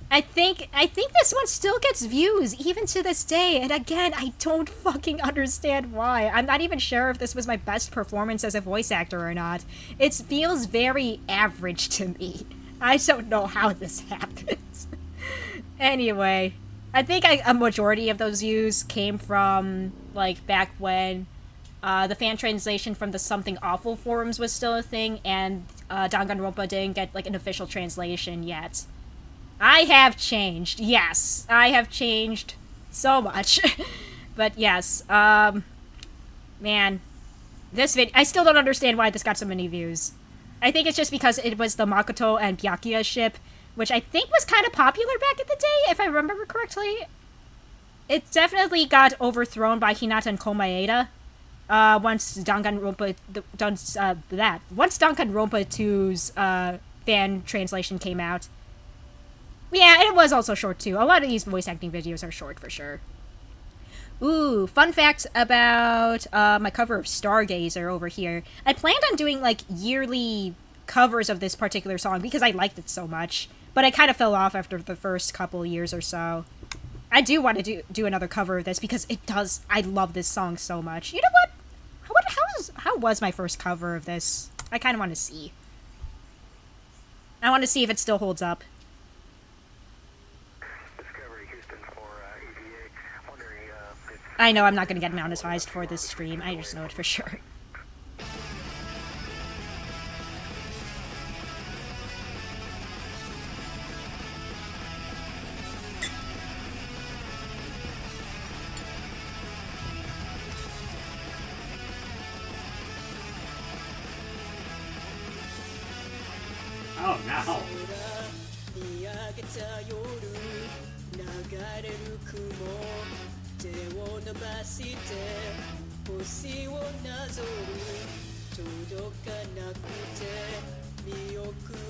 I think this one still gets views, even to this day, and again, I don't fucking understand why. I'm not even sure if this was my best performance as a voice actor or not. It feels very average to me. I don't know how this happens. Anyway, I think a majority of those views came from, like, back when the fan translation from the Something Awful forums was still a thing, and Danganronpa didn't get, like, an official translation yet. I have changed. Yes, I have changed so much. But yes, man, this video, I still don't understand why this got so many views. I think it's just because it was the Makoto and Byakuya ship, which I think was kind of popular back in the day, if I remember correctly. It definitely got overthrown by Hinata and Komaeda. Once Danganronpa 2's fan translation came out. Yeah, and it was also short too. A lot of these voice acting videos are short for sure. Ooh, fun fact about my cover of Stargazer over here. I planned on doing, like, yearly covers of this particular song because I liked it so much. But I kind of fell off after the first couple years or so. I do want to do another cover of this because it does... I love this song so much. You know what? How was my first cover of this? I kind of want to see. I want to see if it still holds up. I know I'm not going to get monetized for this stream. I just know it for sure. Oh, no. 見上げた夜流れる雲手を伸ばして星をなぞる届かなくて見送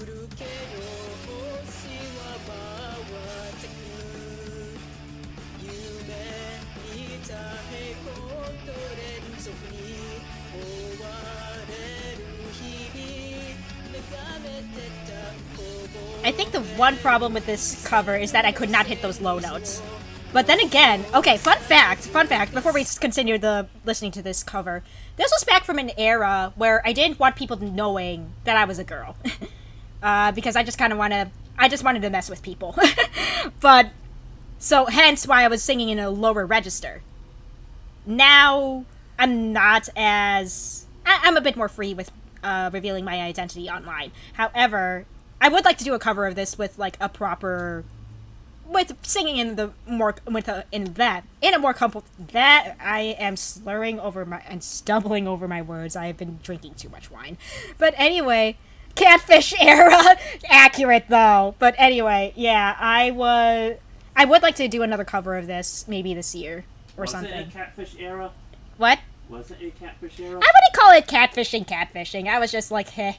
るけど星は回ってく夢見た平行と連続に追われる日々眺めてた I think the one problem with this cover is that I could not hit those low notes. But then again, okay, fun fact, before we continue listening to this cover, this was back from an era where I didn't want people knowing that I was a girl. Because I just wanted to mess with people. But, so hence why I was singing in a lower register. Now, I'm a bit more free with revealing my identity online. However, I would like to do a cover of this with, like, with singing in a more that I am slurring over and stumbling over my words. I have been drinking too much wine. But anyway, Catfish era, accurate though. But anyway, yeah, I would like to do another cover of this maybe this year or something. Was it a Catfish era? What? Was it a Catfish era? I wouldn't call it catfishing. I was just like, heh.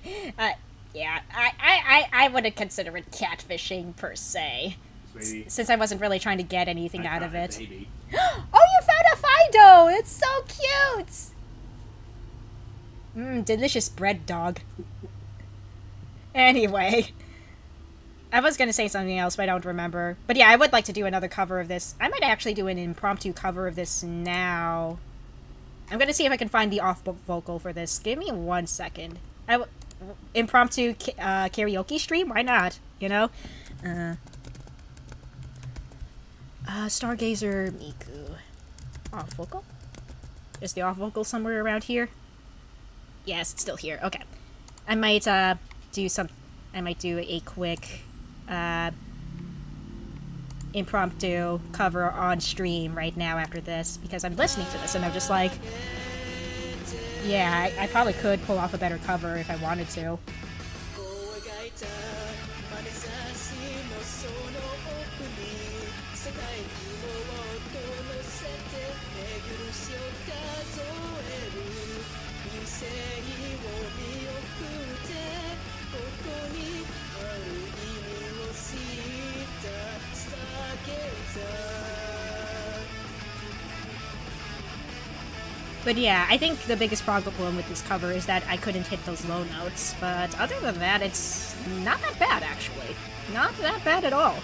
Yeah, I wouldn't consider it catfishing per se. Sweetie. Since I wasn't really trying to get anything out of it. Baby. Oh, you found a Fido! It's so cute! Delicious bread, dog. Anyway. I was gonna say something else, but I don't remember. But yeah, I would like to do another cover of this. I might actually do an impromptu cover of this now. I'm gonna see if I can find the off-book vocal for this. Give me 1 second. Impromptu karaoke stream? Why not? You know? Stargazer Miku. Off vocal? Is the off vocal somewhere around here? Yes, it's still here. Okay. I might do a quick impromptu cover on stream right now after this because I'm listening to this and I'm just like, yeah, I probably could pull off a better cover if I wanted to. But yeah, I think the biggest problem with this cover is that I couldn't hit those low notes. But other than that, it's not that bad, actually. Not that bad at all.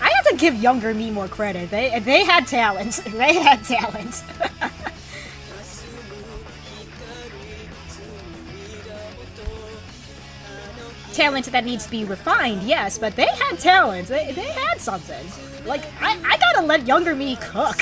I have to give younger me more credit. They had talent. They had talent. Talent that needs to be refined, yes, but they had talent. They had something. Like, I gotta let younger me cook.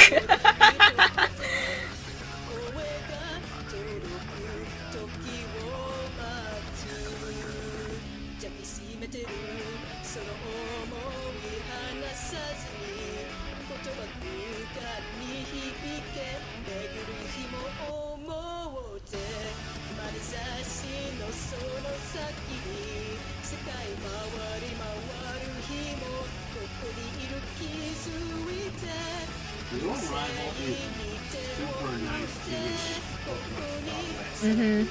The Lone Rival is super nice to me. Mm-hmm.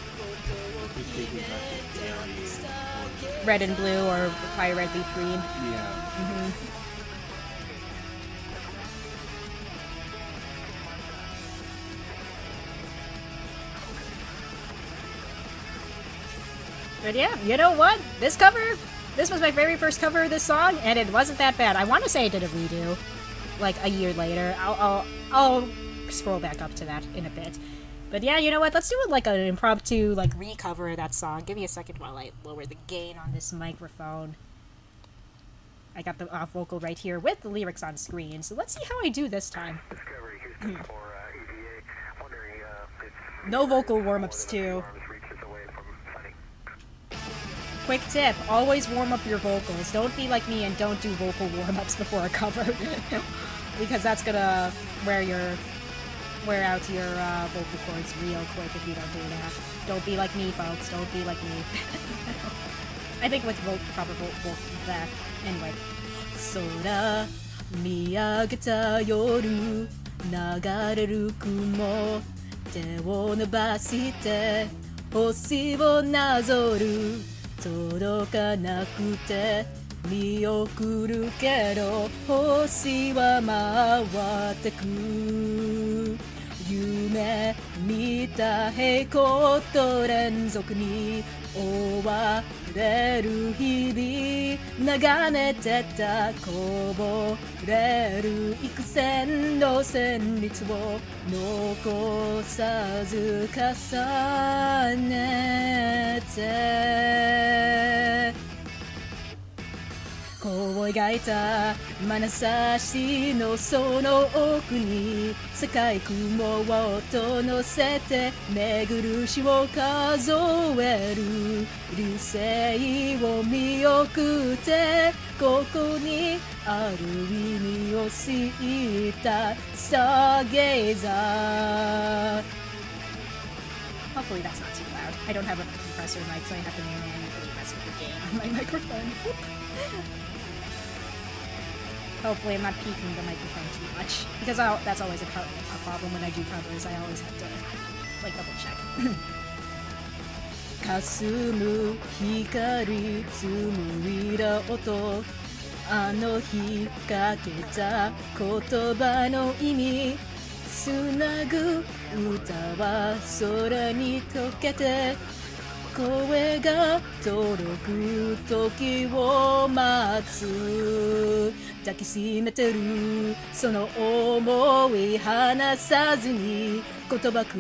Just thinking about the alien. Red and blue or fire red leaf green. Yeah. Mm-hmm. But yeah, you know what? This was my very first cover of this song, and it wasn't that bad. I want to say I did a redo, like a year later. I'll scroll back up to that in a bit. But yeah, you know what? Let's do it like an impromptu like recover of that song. Give me a second while I lower the gain on this microphone. I got the off vocal right here with the lyrics on screen. So let's see how I do this time. Discovery Houston for EVA. Wondering if No vocal warm-ups too. arms reaches away from Sunny. Quick tip, always warm up your vocals. Don't be like me and don't do vocal warm-ups before a cover. Because that's gonna wear out your vocal cords real quick if you don't do that. Don't be like me, folks. Don't be like me. I think with proper vocal that. Anyway. 空見上げた夜流れる雲手を伸ばして星をなぞる届かなくて見送るけど星は回ってく夢見た平行と連続に追われる日々眺めてたこぼれる幾千の旋律を残さず重ねてこう描いた眼差しのその奥に世界雲をと乗せて巡る日を数える流星を見送ってここにある意味を知ったスターゲイザー Hopefully that's not too loud. I don't have a compressor mic, so I have to manually mess with the gain on my microphone. Hopefully I'm not peaking the microphone too much. Because that's always a problem when I do covers. I always have to, like, double check. 霞む光紡いだ音あの日かけた言葉の意味つなぐ歌は空に溶けて声が届く時を待つ抱きしめてるその想い離さずに言葉空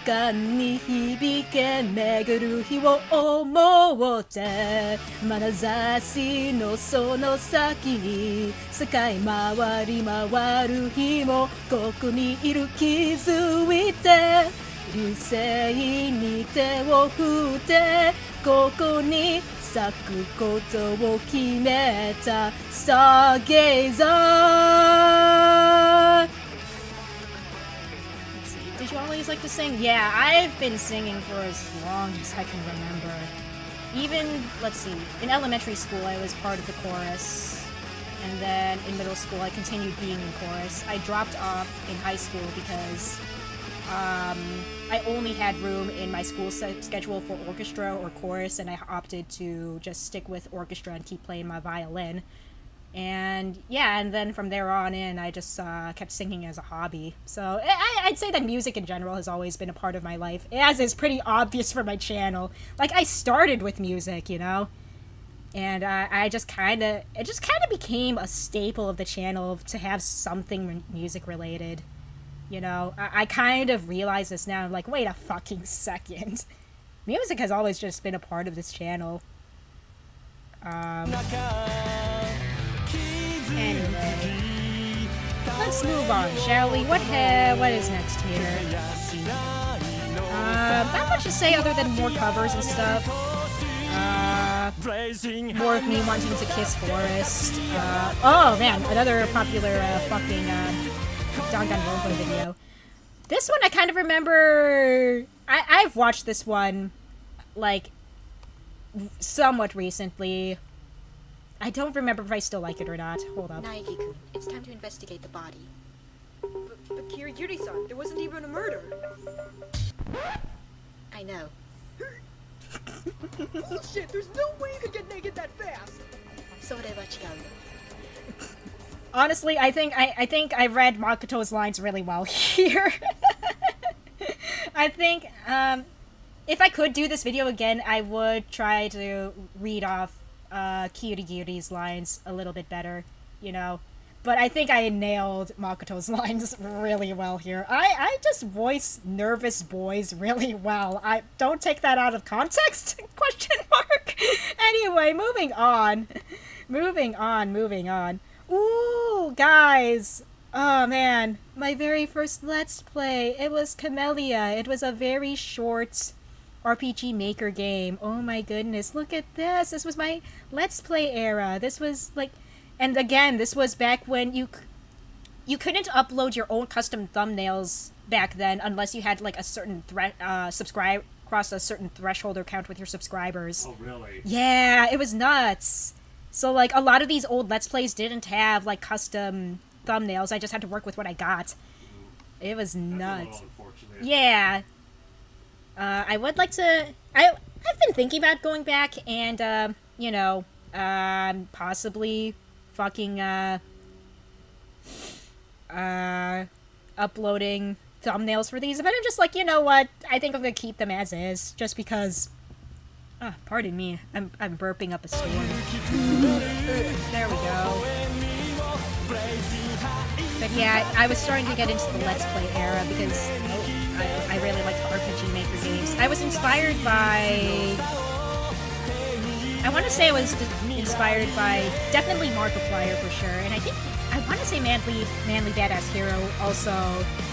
間に響け巡る日を思って眼差しのその先に世界回り回る日もここにいる気づいて流星に手を振ってここに咲くことを決めたスターゲイザー Let's see, did you always like to sing? Yeah, I've been singing for as long as I can remember. Even, let's see, in elementary school I was part of the chorus. And then in middle school I continued being in chorus. I dropped off in high school because I only had room in my school schedule for orchestra or chorus, and I opted to just stick with orchestra and keep playing my violin. And yeah, and then from there on in, I just kept singing as a hobby. So I'd say that music in general has always been a part of my life, as is pretty obvious for my channel. Like, I started with music, you know? And it just kind of became a staple of the channel to have something music related. You know, I kind of realize this now. I'm like, wait a fucking second. Music has always just been a part of this channel. Anyway, let's move on, shall we? What is next here? Not much to say other than more covers and stuff. More of me wanting to kiss Forrest. Oh man, another popular fucking Danganronpa video. This one I kind of remember. I've watched this one like somewhat recently. I don't remember if I still like it or not. Hold up. Naegi-kun, it's time to investigate the body. But Kirigiri-san, there wasn't even a murder. I know. Bullshit, there's no way you could get naked that fast. Honestly, I think I read Makoto's lines really well here. I think if I could do this video again, I would try to read off Kirigiri's lines a little bit better, you know. But I think I nailed Makoto's lines really well here. I just voice nervous boys really well. I don't take that out of context? Question mark. Anyway, moving on. Moving on. Ooh, guys. Oh man, my very first Let's Play. It was Camellia. It was a very short RPG Maker game. Oh my goodness, look at this. This was my Let's Play era. This was like, and again, this was back when you couldn't upload your own custom thumbnails back then unless you had like a certain cross a certain threshold or count with your subscribers. Oh, really? Yeah, it was nuts. So like a lot of these old Let's Plays didn't have like custom thumbnails. I just had to work with what I got. It was nuts. That's a little unfortunate. Yeah. I would like to. I've been thinking about going back and, you know, possibly fucking, uploading thumbnails for these. But I'm just like, you know what? I think I'm gonna keep them as is, just because. Ah, pardon me. I'm burping up a storm. There we go. But yeah, I was starting to get into the Let's Play era because I really liked the RPG Maker games. I was inspired by... I want to say I was inspired by definitely Markiplier for sure, and I want to say Manly Badass Hero also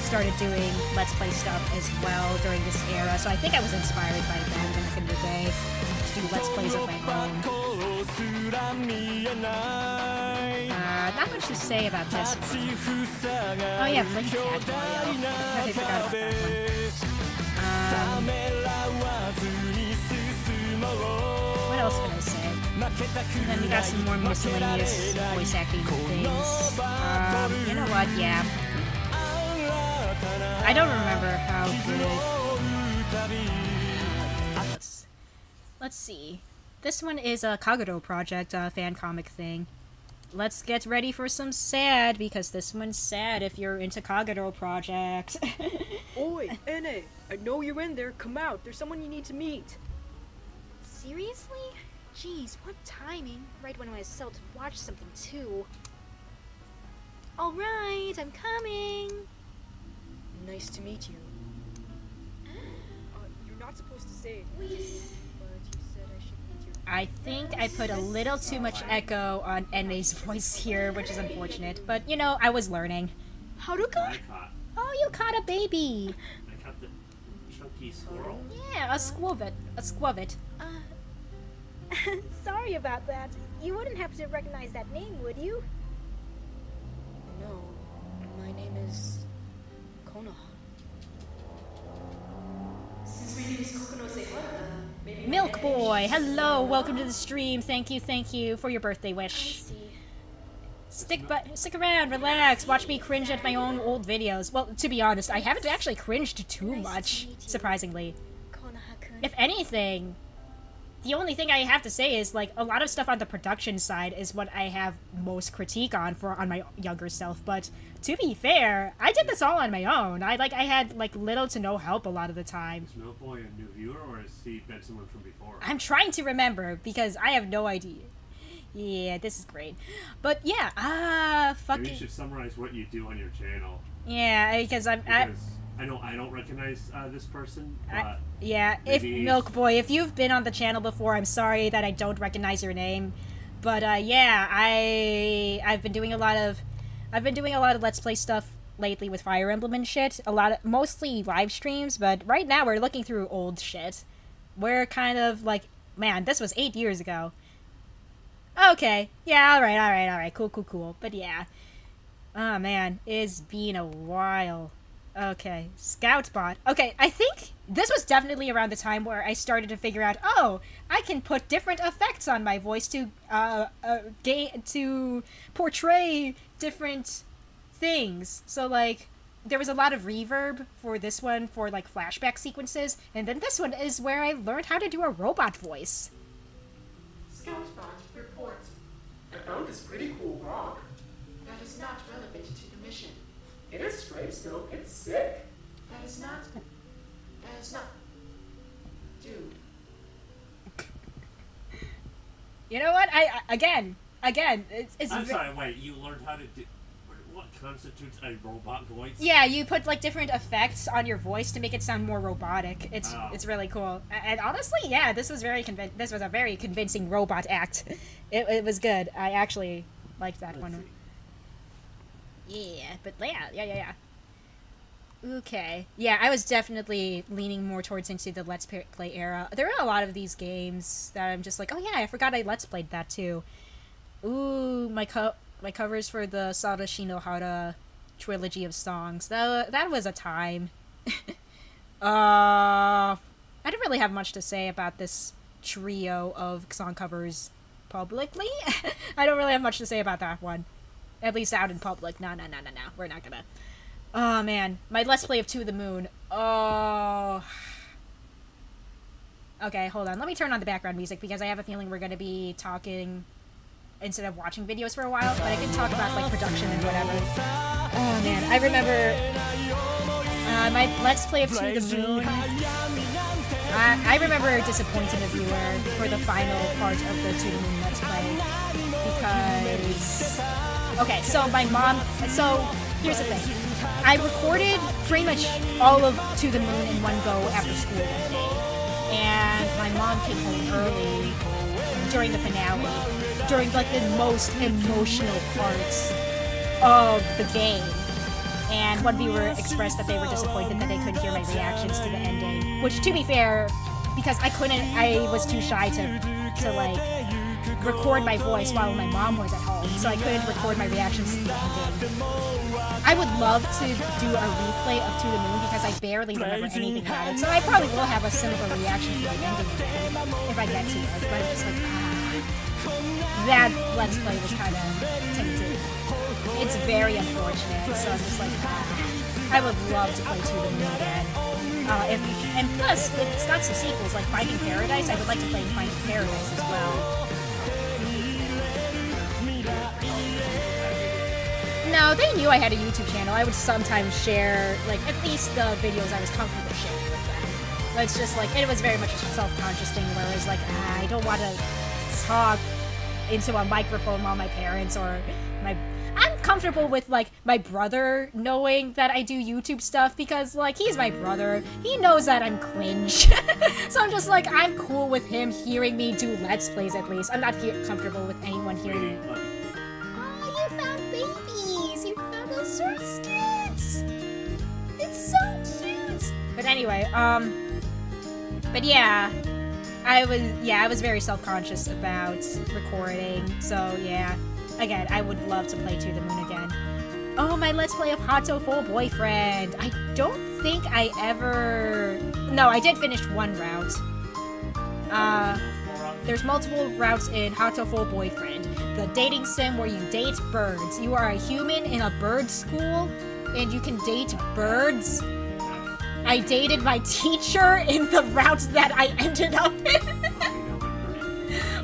started doing Let's Play stuff as well during this era, so I think I was inspired by them back in the day to do Let's Plays of my own. Not much to say about this one. Oh yeah, Blink Cat Mario. I forgot about that one. What else can I say? And then we got some more miscellaneous voice acting things. You know what? Yeah. I don't remember how good. Let's see. This one is a Kagero Project fan comic thing. Let's get ready for some sad, because this one's sad if you're into Kagero Project. Oi, NA, I know you're in there. Come out. There's someone you need to meet. Seriously? Jeez, what timing. Right when I was set to watch something too. Alright, I'm coming. Nice to meet you. You're not supposed to say it. But you said I should meet you. I think I put a little too much echo on NA's voice here, which is unfortunate. But, you know, I was learning. Haruka? Oh, you caught a baby! I caught the chunky squirrel. Yeah, a squavit. A squavit. Sorry about that. You wouldn't happen to recognize that name, would you? No, my name is Konoha. Since my name is Kokonose Haruka, maybe Milk Boy, hello, welcome to the stream. Thank you for your birthday wish. Stick around, relax, watch me cringe at my own old videos. Well, to be honest, I haven't actually cringed too much, surprisingly. Konoha-kun. If anything, the only thing I have to say is, like, a lot of stuff on the production side is what I have most critique on my younger self. But to be fair, I did this all on my own. I had, like, little to no help a lot of the time. Is Milkboy a new viewer, or has he been someone from before? I'm trying to remember, because I have no idea. Yeah, this is great. But, yeah, fucking... Maybe you should summarize what you do on your channel. Yeah, because I know I don't recognize this person, but... Yeah, if Milk Boy, if you've been on the channel before, I'm sorry that I don't recognize your name, but yeah, I've been doing a lot of Let's Play stuff lately with Fire Emblem and shit. Mostly live streams, but right now we're looking through old shit. We're kind of like, man, this was 8 years ago. Okay, yeah, all right, cool. But yeah, oh man, it's been a while. Okay, Scoutbot. Okay, I think this was definitely around the time where I started to figure out, oh, I can put different effects on my voice to portray different things. So, like, there was a lot of reverb for this one for, like, flashback sequences, and then this one is where I learned how to do a robot voice. Scoutbot, report. I found this pretty cool rock. That is not relevant to the mission. It has stripes though, it's sick. That is not... Dude. You know what? Again, it's I'm sorry, wait, you learned how to do... What constitutes a robot voice? Yeah, you put, like, different effects on your voice to make it sound more robotic. It's really cool. And honestly, yeah, this was a very convincing robot act. It was good. I actually liked that one. Yeah, but yeah. Okay. Yeah, I was definitely leaning more towards into the Let's Play era. There are a lot of these games that I'm just like, oh yeah, I forgot I Let's Played that too. Ooh, my covers for the Sadashi no Hara trilogy of songs. That was a time. I don't really have much to say about this trio of song covers publicly. I don't really have much to say about that one. At least out in public. No. We're not gonna. Oh, man. My Let's Play of To the Moon. Oh. Okay, hold on. Let me turn on the background music because I have a feeling we're gonna be talking instead of watching videos for a while. But I can talk about, like, production and whatever. Oh, man. I remember my Let's Play of To the Moon. I remember disappointing a viewer for the final part of the To the Moon Let's Play because... Okay, so my mom... So, here's the thing. I recorded pretty much all of To the Moon in one go after school one day. And my mom came home early during the finale. During, like, the most emotional parts of the game. And one viewer expressed that they were disappointed that they couldn't hear my reactions to the ending. Which, to be fair, because I was too shy to like, record my voice while my mom was at home, so I couldn't record my reactions to the ending. I would love to do a replay of To the Moon because I barely remember anything about it, so I probably will have a similar reaction to the ending again if I get to it, but it's like, that Let's Play was kind of tainted. It's very unfortunate, so I'm just like, I would love to play To the Moon again. And plus, if it's got some sequels like Finding Paradise, I would like to play Finding Paradise as well. No, they knew I had a YouTube channel. I would sometimes share, like, at least the videos I was comfortable sharing with them. But it's just like, it was very much a self-conscious thing where I was like, I don't want to talk into a microphone while my parents or I'm comfortable with, like, my brother knowing that I do YouTube stuff because, like, he's my brother. He knows that I'm cringe. So I'm just like, I'm cool with him hearing me do Let's Plays at least. I'm not comfortable with anyone hearing me. Oh, you found babies! You found those sweet skits! It's so cute! But anyway, but yeah. I was very self-conscious about recording, so yeah. Again, I would love to play To the Moon again. Oh, my Let's Play of Hato Full Boyfriend. I don't think I ever... No, I did finish one route. There's multiple routes in Hato Full Boyfriend. The dating sim where you date birds. You are a human in a bird school, and you can date birds. I dated my teacher in the route that I ended up in.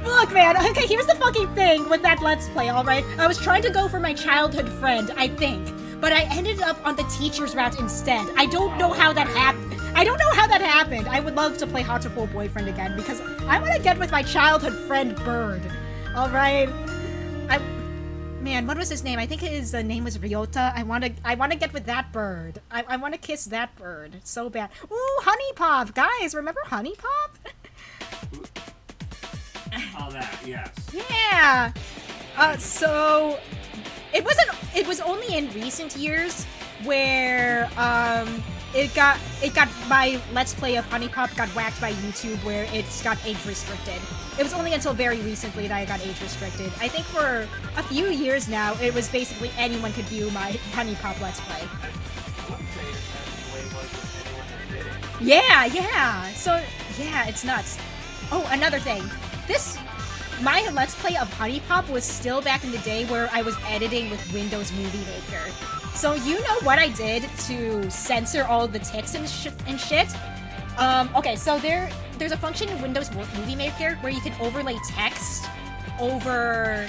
Look, man, okay, here's the fucking thing with that Let's Play, alright? I was trying to go for my childhood friend, I think, but I ended up on the teacher's route instead. I don't know how that happened. I would love to play Hatoful Boyfriend again, because I want to get with my childhood friend, Bird. Alright? Man, what was his name? I think his name was Ryota. I want to get with that bird. I want to kiss that bird so bad. Ooh, Honey Pop, guys, remember Honey Pop? All that, yes. Yeah. So it was only in recent years where it got my Let's Play of Honey Pop got whacked by YouTube where it's got age restricted. It was only until very recently that I got age restricted. I think for a few years now, it was basically anyone could view my Honey Pop Let's Play. Yeah. So, yeah, it's nuts. Oh, another thing. My Let's Play of Honey Pop was still back in the day where I was editing with Windows Movie Maker. So you know what I did to censor all the text and shit? Okay, so there's a function in Windows Movie Maker where you can overlay text over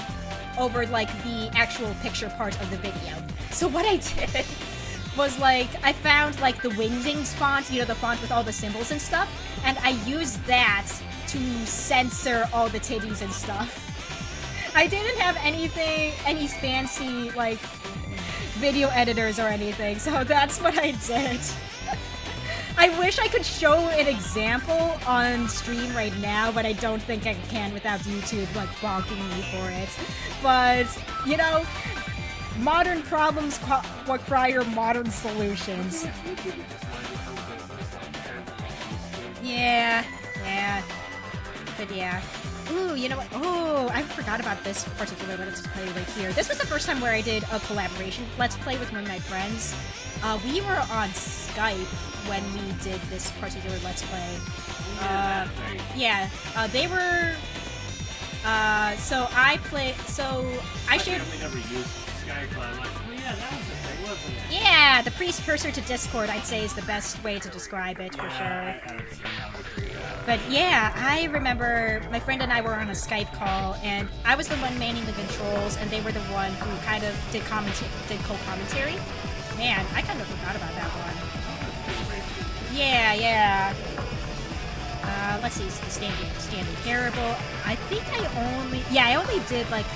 like the actual picture part of the video. So what I did was like I found like the Wingdings font, you know, the font with all the symbols and stuff, and I used that to censor all the titties and stuff. I didn't have any fancy like video editors or anything, so that's what I did. I wish I could show an example on stream right now, but I don't think I can without YouTube like bonking me for it. But, you know, modern problems require modern solutions. Yeah. But yeah. Ooh, you know what? Oh, I forgot about this particular Let's Play right here. This was the first time where I did a collaboration Let's Play with one of my friends. We were on Skype when we did this particular Let's Play. Yeah, they were... so I shared... I never used Skype, but I'm like, oh yeah, that was the thing, wasn't it? Yeah, the precursor to Discord, I'd say, is the best way to describe it, for sure. But yeah, I remember my friend and I were on a Skype call, and I was the one manning the controls, and they were the one who kind of did co-commentary. Man, I kind of forgot about that one. Yeah. Let's see, the standing parable. I think I only did like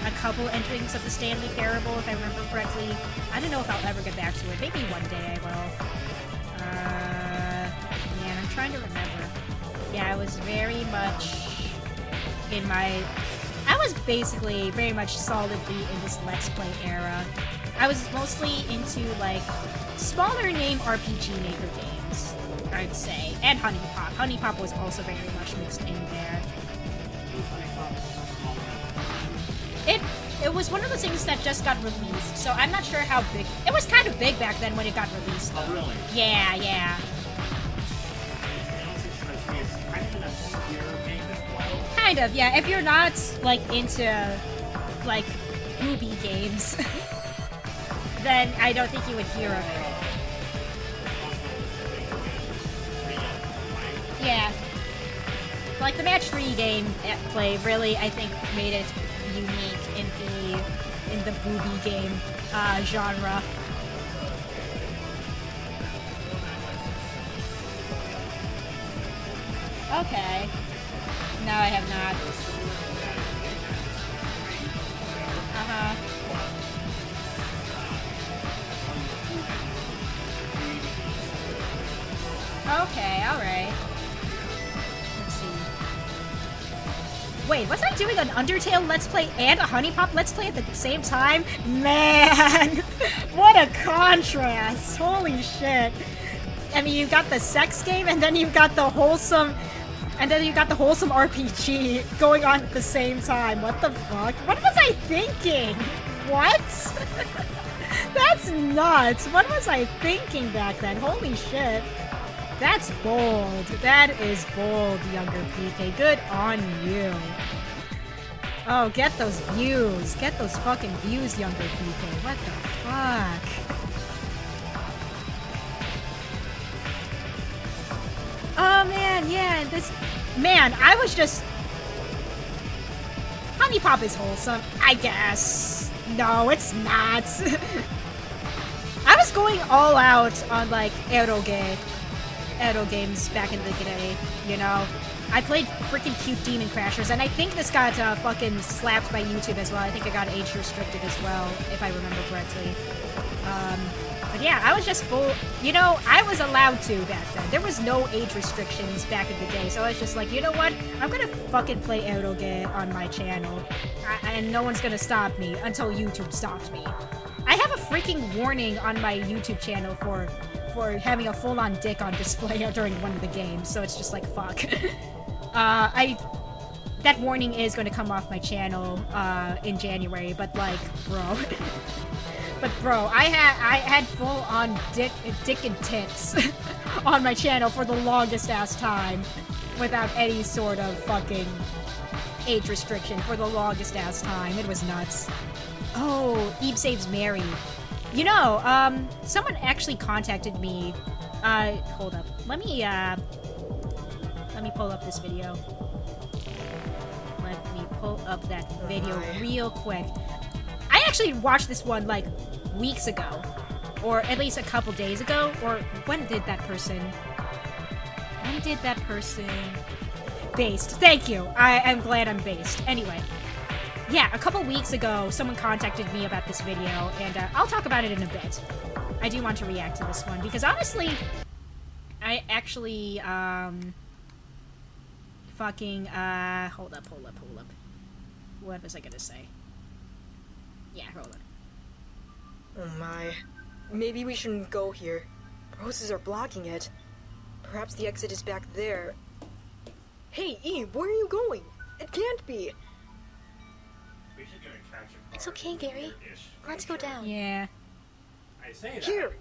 a couple enterings of the Stanley Parable, if I remember correctly. I don't know if I'll ever get back to it. Maybe one day I will. Man, I'm trying to remember. Yeah, I was very much I was basically very much solidly in this Let's Play era. I was mostly into, like, smaller name RPG Maker games, I'd say. And Honey Pop. Honey Pop was also very much mixed in there. It was one of those things that just got released, so I'm not sure how big... It was kind of big back then when it got released, though. Oh, really? Yeah. Kind of, yeah. If you're not, like, into, like, booby games, then I don't think you would hear of it. Yeah. Like, the Match 3 game play really, I think, made it unique in the booby game genre. Okay. No, I have not. Okay, alright. Let's see. Wait, was I doing an Undertale Let's Play and a Honey Pop Let's Play at the same time? Man! What a contrast! Holy shit! I mean, you've got the sex game, and then you've got the wholesome... And then you got the wholesome RPG going on at the same time. What the fuck? What was I thinking? What? That's nuts. What was I thinking back then? Holy shit. That's bold. That is bold, younger PK. Good on you. Oh, get those views. Get those fucking views, younger PK. What the fuck? Oh man, yeah, man, I was just Honey Pop is wholesome, I guess. No, it's not. I was going all out on, like, Aero games back in the day, you know? I played freaking cute Demon Crashers, and I think this got fucking slapped by YouTube as well. I think I got age restricted as well, if I remember correctly. But yeah, I was just full... You know, I was allowed to back then. There was no age restrictions back in the day, so I was just like, you know what? I'm gonna fucking play Eroge on my channel, and no one's gonna stop me until YouTube stops me. I have a freaking warning on my YouTube channel for having a full-on dick on display during one of the games, so it's just like, fuck. That warning is going to come off my channel in January, but like, bro. But bro, I had full-on dick and tits on my channel for the longest ass time without any sort of fucking age restriction for the longest ass time. It was nuts. Oh, Eve Saves Mary. You know, someone actually contacted me. Hold up. Let me pull up this video. Let me pull up that video real quick. I actually watched this one, like, weeks ago. Or at least a couple days ago. Or when did that person... Based. Thank you. I'm glad I'm based. Anyway. Yeah, a couple weeks ago, someone contacted me about this video, and I'll talk about it in a bit. I do want to react to this one, because honestly, I actually, fucking, hold up. What was I gonna say? Yeah, hold up. Oh my. Maybe we shouldn't go here. Roses are blocking it. Perhaps the exit is back there. Hey, Eve, where are you going? It can't be. It's okay, Gary. Let's go down. Yeah. I say that. Here!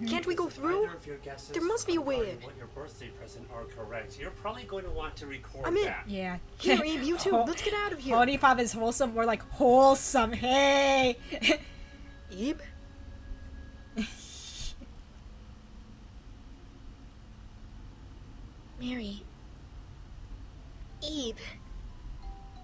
Can't we go through? Either of your guesses There must be a way in. regarding what your birthday present are correct. You're probably going to want to record I'm in. that. Yeah. Here, Eve, you too. Let's get out of here. Honey Pop is wholesome. We're like, wholesome. Hey! Eve? Mary. Eve.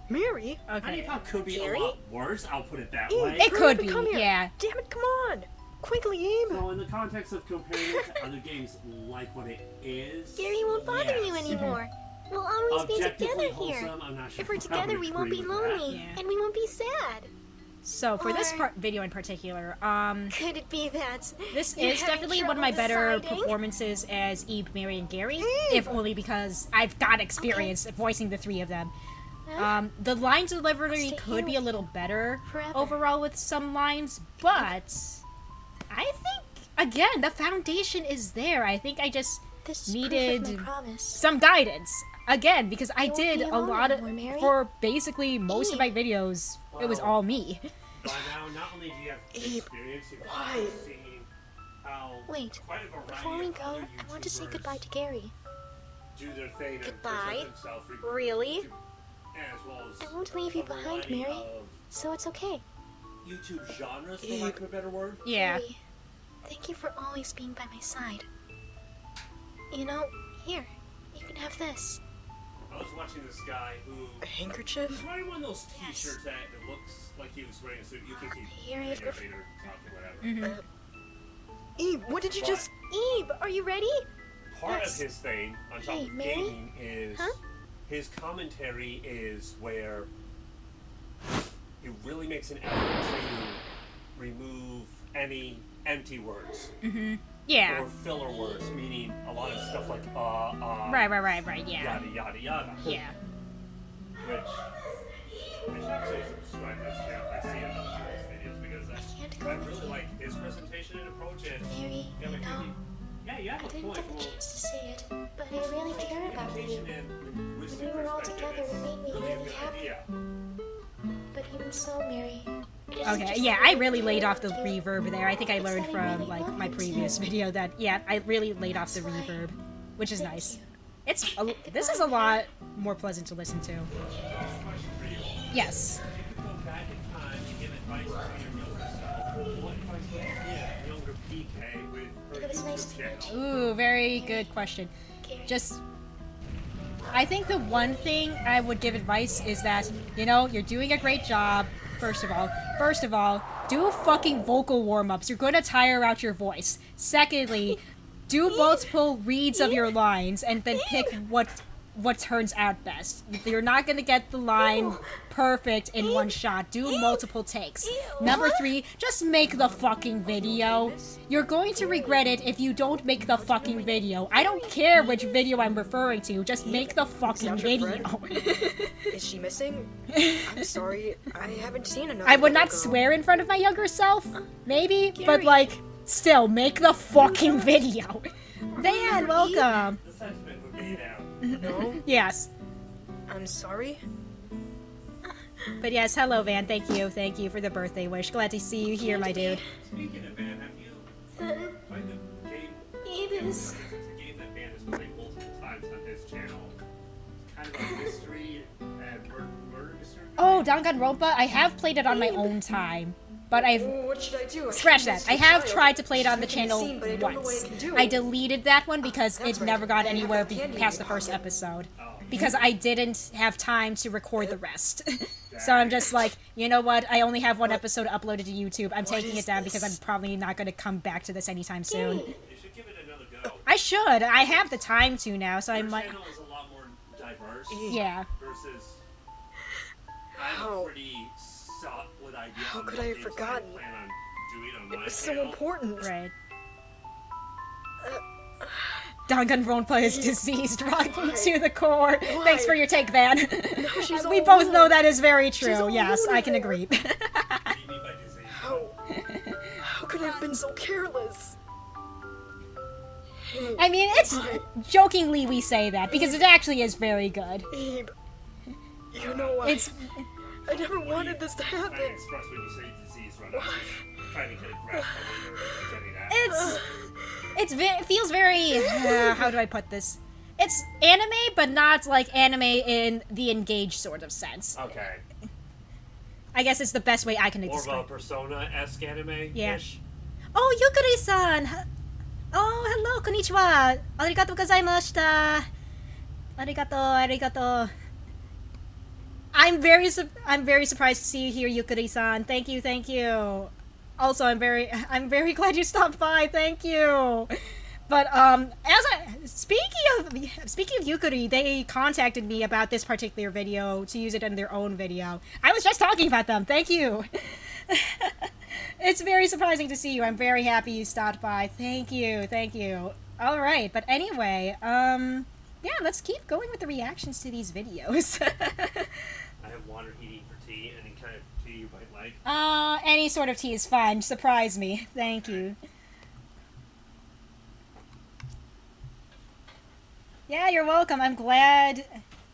Mary? Honey Okay. Pop could be Gary? a lot worse, I'll put it that Eve, way. It hurry could up and be, come here. yeah. Damn it, come on! Quickly, Eve! So in the context of comparing it to other games like what it is... Gary won't bother you yes. anymore. We'll always be Objectively together here. wholesome, I'm not sure If we're if I would together, we won't agree be with that. lonely, Yeah. and we won't be sad. So, for this Or- video in particular, Could it be that this you're is having definitely one of my trouble better deciding? performances as Eve, Mary, and Gary, if only because I've got experience voicing the three of them. Huh? The line delivery stay could here be a with little you better forever. overall with some lines, but I think, again, the foundation is there. I think I just This is needed proof of my promise. some guidance. Again, because I won't did be a alone lot of, anymore, Mary. for basically most of my videos, it was all me. By now, not only do you have Eve, experience, you've why? also seen how Wait, quite a variety before we of go, other I want to say YouTubers goodbye to Gary. do their thing and Goodbye? present themselves Really? as well as I won't leave you a behind, variety Mary. of So it's okay. YouTube genres, for Eve. lack of a better word. Yeah. Gary, thank you for always being by my side. You know, here, you can have this. I was watching this guy who A handkerchief? was wearing one of those t-shirts that it looks like he was wearing a suit. You can keep Here later, it is. later, talking, whatever. Eve, what did you just... Eve, are you ready? Part Yes. of his thing on top Hey, of Mary? gaming is Huh? his commentary is where he really makes an effort to remove any empty words Yeah. or filler words, meaning a lot of stuff like Right, yeah. yada yada yada. Yeah. Which I should actually subscribe to his channel if I see enough of his videos because can't I go with really you. like his presentation and approach and Mary, yeah, you know, yeah, you have I a didn't point. get the Well, chance to say it, but I really care about you. communication and linguistic When we were all perspective, together, it made me it's really a really good happy. idea. But even so, Mary, it isn't Okay, just yeah, that I really care laid off the about you. reverb there. I think I It's learned that I from, really like, love my you previous too. video that, yeah, I really laid off the That's why. reverb, which is Thank nice. you. It's this is a lot more pleasant to listen to. Yes. If you could go back in time and give advice to your younger self, what advice would you give younger PK with her It was nice YouTube to meet channel? Ooh, very good question. Gary, Just I think the one thing I would give advice is that, you know, you're doing a great job, first of all, do fucking vocal warm-ups. You're going to tire out your voice. Secondly, do multiple reads of your lines and then pick what turns out best. You're not going to get the line perfect in one shot. Do multiple takes. Number 3, just make the fucking video. You're going to regret it if you don't make the fucking video. I don't care which video I'm referring to, just make the fucking video. Is she missing? I'm sorry, I haven't seen another. I would not girl. swear in front of my younger self, maybe, but like, still, make the fucking video. Van, welcome. The sentiment would be out. No, Yes. I'm sorry. But yes, hello Van, thank you for the birthday wish. Glad to see you here, my dude. Speaking of Van, have you played the game? It's a game that Van has played multiple times on his channel. Kind of a mystery and murder mystery. Oh, Danganronpa, I have played it on my own time. But I've... What should I do? Scratch that. I have tried to play it on the She's making a channel scene, but I don't know what once. I can do. I deleted that one because That's it right. never got I have anywhere that candy past in the my first pocket. episode. Because I didn't have time to record the rest. So I'm just like, you know what? I only have one episode uploaded to YouTube. I'm taking it down because I'm probably not going to come back to this anytime soon. You should give it another go. I should. I have the time to now, so I Your might... channel is a lot more diverse. Yeah. Versus, I have a How- pretty solid idea. How on could what I have things forgotten? plan on doing on my It's so channel. important. Right. Danganronpa is diseased rotten to the core. Thanks for your take, Van. she's We all both ruined. know that is very true. all Yes, I ruined can now. agree. What do you mean by disease? How could I have been so careless? I mean, it's jokingly we say that because it actually is very good. Abe, you know what? It's I never wanted this to Trying to happen. express when you say disease, right? I'm just trying to get a grasp on what you're getting at. it feels very how do I put this? It's anime, but not like anime in the engaged sort of sense. Okay. I guess it's the best way I can More of a describe. Persona-esque anime-ish? Yeah. Oh, Yukari-san! Oh, hello, konnichiwa! Arigatou gozaimashita! Arigato. I'm very surprised to see you here, Yukari-san. Thank you. Also, I'm very glad you stopped by. Thank you. But speaking of Yukari, they contacted me about this particular video to use it in their own video. I was just talking about them. Thank you. It's very surprising to see you. I'm very happy you stopped by. Thank you. All right, but anyway, yeah, let's keep going with the reactions to these videos. I have water heating for tea. Any kind of tea you might like? Any sort of tea is fine. Surprise me. Thank you. Yeah, you're welcome. I'm glad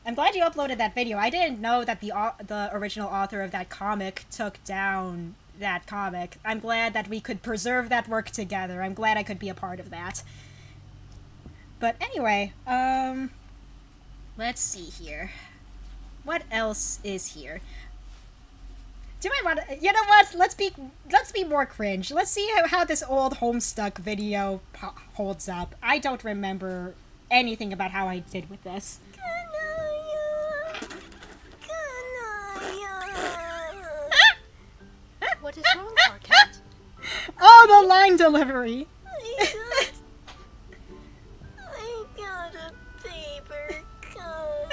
you uploaded that video. I didn't know that the original author of that comic took down that comic. I'm glad that we could preserve that work together. I'm glad I could be a part of that. But anyway, let's see here. What else is here? Do I want to? You know what? Let's be more cringe. Let's see how this old Homestuck video holds up. I don't remember anything about how I did with this. What is wrong, Parket? Oh, the line delivery. I got a paper cut.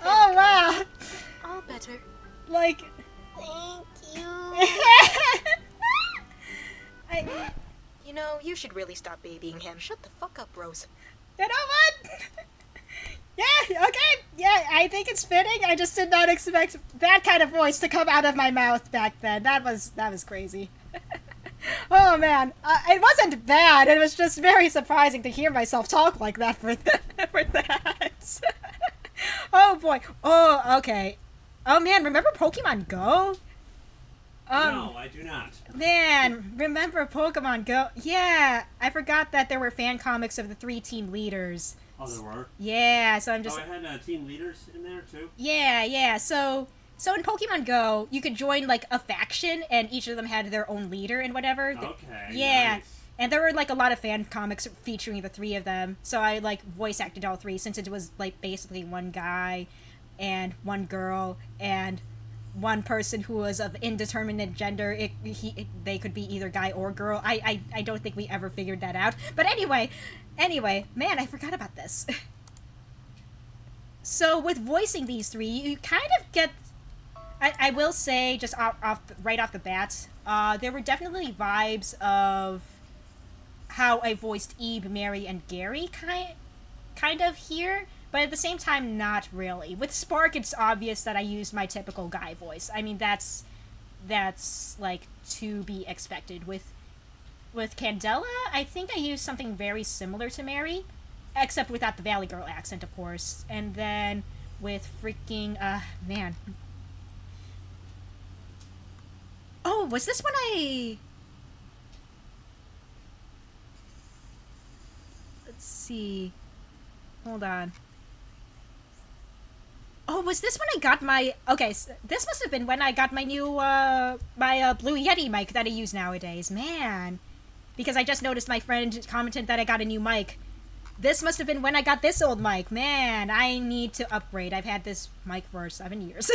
Oh wow. All better. Like. Thank you. You know, you should really stop babying him. Shut the fuck up, Rose. You know what? Yeah, okay. Yeah, I think it's fitting. I just did not expect that kind of voice to come out of my mouth back then. That was crazy. Oh man, it wasn't bad. It was just very surprising to hear myself talk like that for that. Oh boy. Oh, okay. Oh man, remember Pokemon Go? No, I do not. Man, remember Pokemon Go? Yeah, I forgot that there were fan comics of the 3 team leaders. Oh, there were? Yeah, so I'm just... Oh, it had team leaders in there, too? Yeah, so in Pokemon Go, you could join, like, a faction, and each of them had their own leader and whatever. Okay, Yeah. nice. And there were like a lot of fan comics featuring the three of them, so I like voice acted all three since it was like basically one guy and one girl and one person who was of indeterminate gender. They could be either guy or girl. I don't think we ever figured that out. But anyway, man, I forgot about this. So with voicing these three, you kind of get. I will say just right off the bat, there were definitely vibes of how I voiced Ebe, Mary, and Gary kind of here, but at the same time, not really. With Spark, it's obvious that I used my typical guy voice. I mean, that's like to be expected. With Candela, I think I used something very similar to Mary, except without the Valley Girl accent, of course. And then with freaking man. Oh, was this when I... Let's see. Hold on. Oh, was this when I got my... Okay, so this must have been when I got my new, my Blue Yeti mic that I use nowadays. Man. Because I just noticed my friend commented that I got a new mic. This must have been when I got this old mic. Man, I need to upgrade. I've had this mic for 7 years.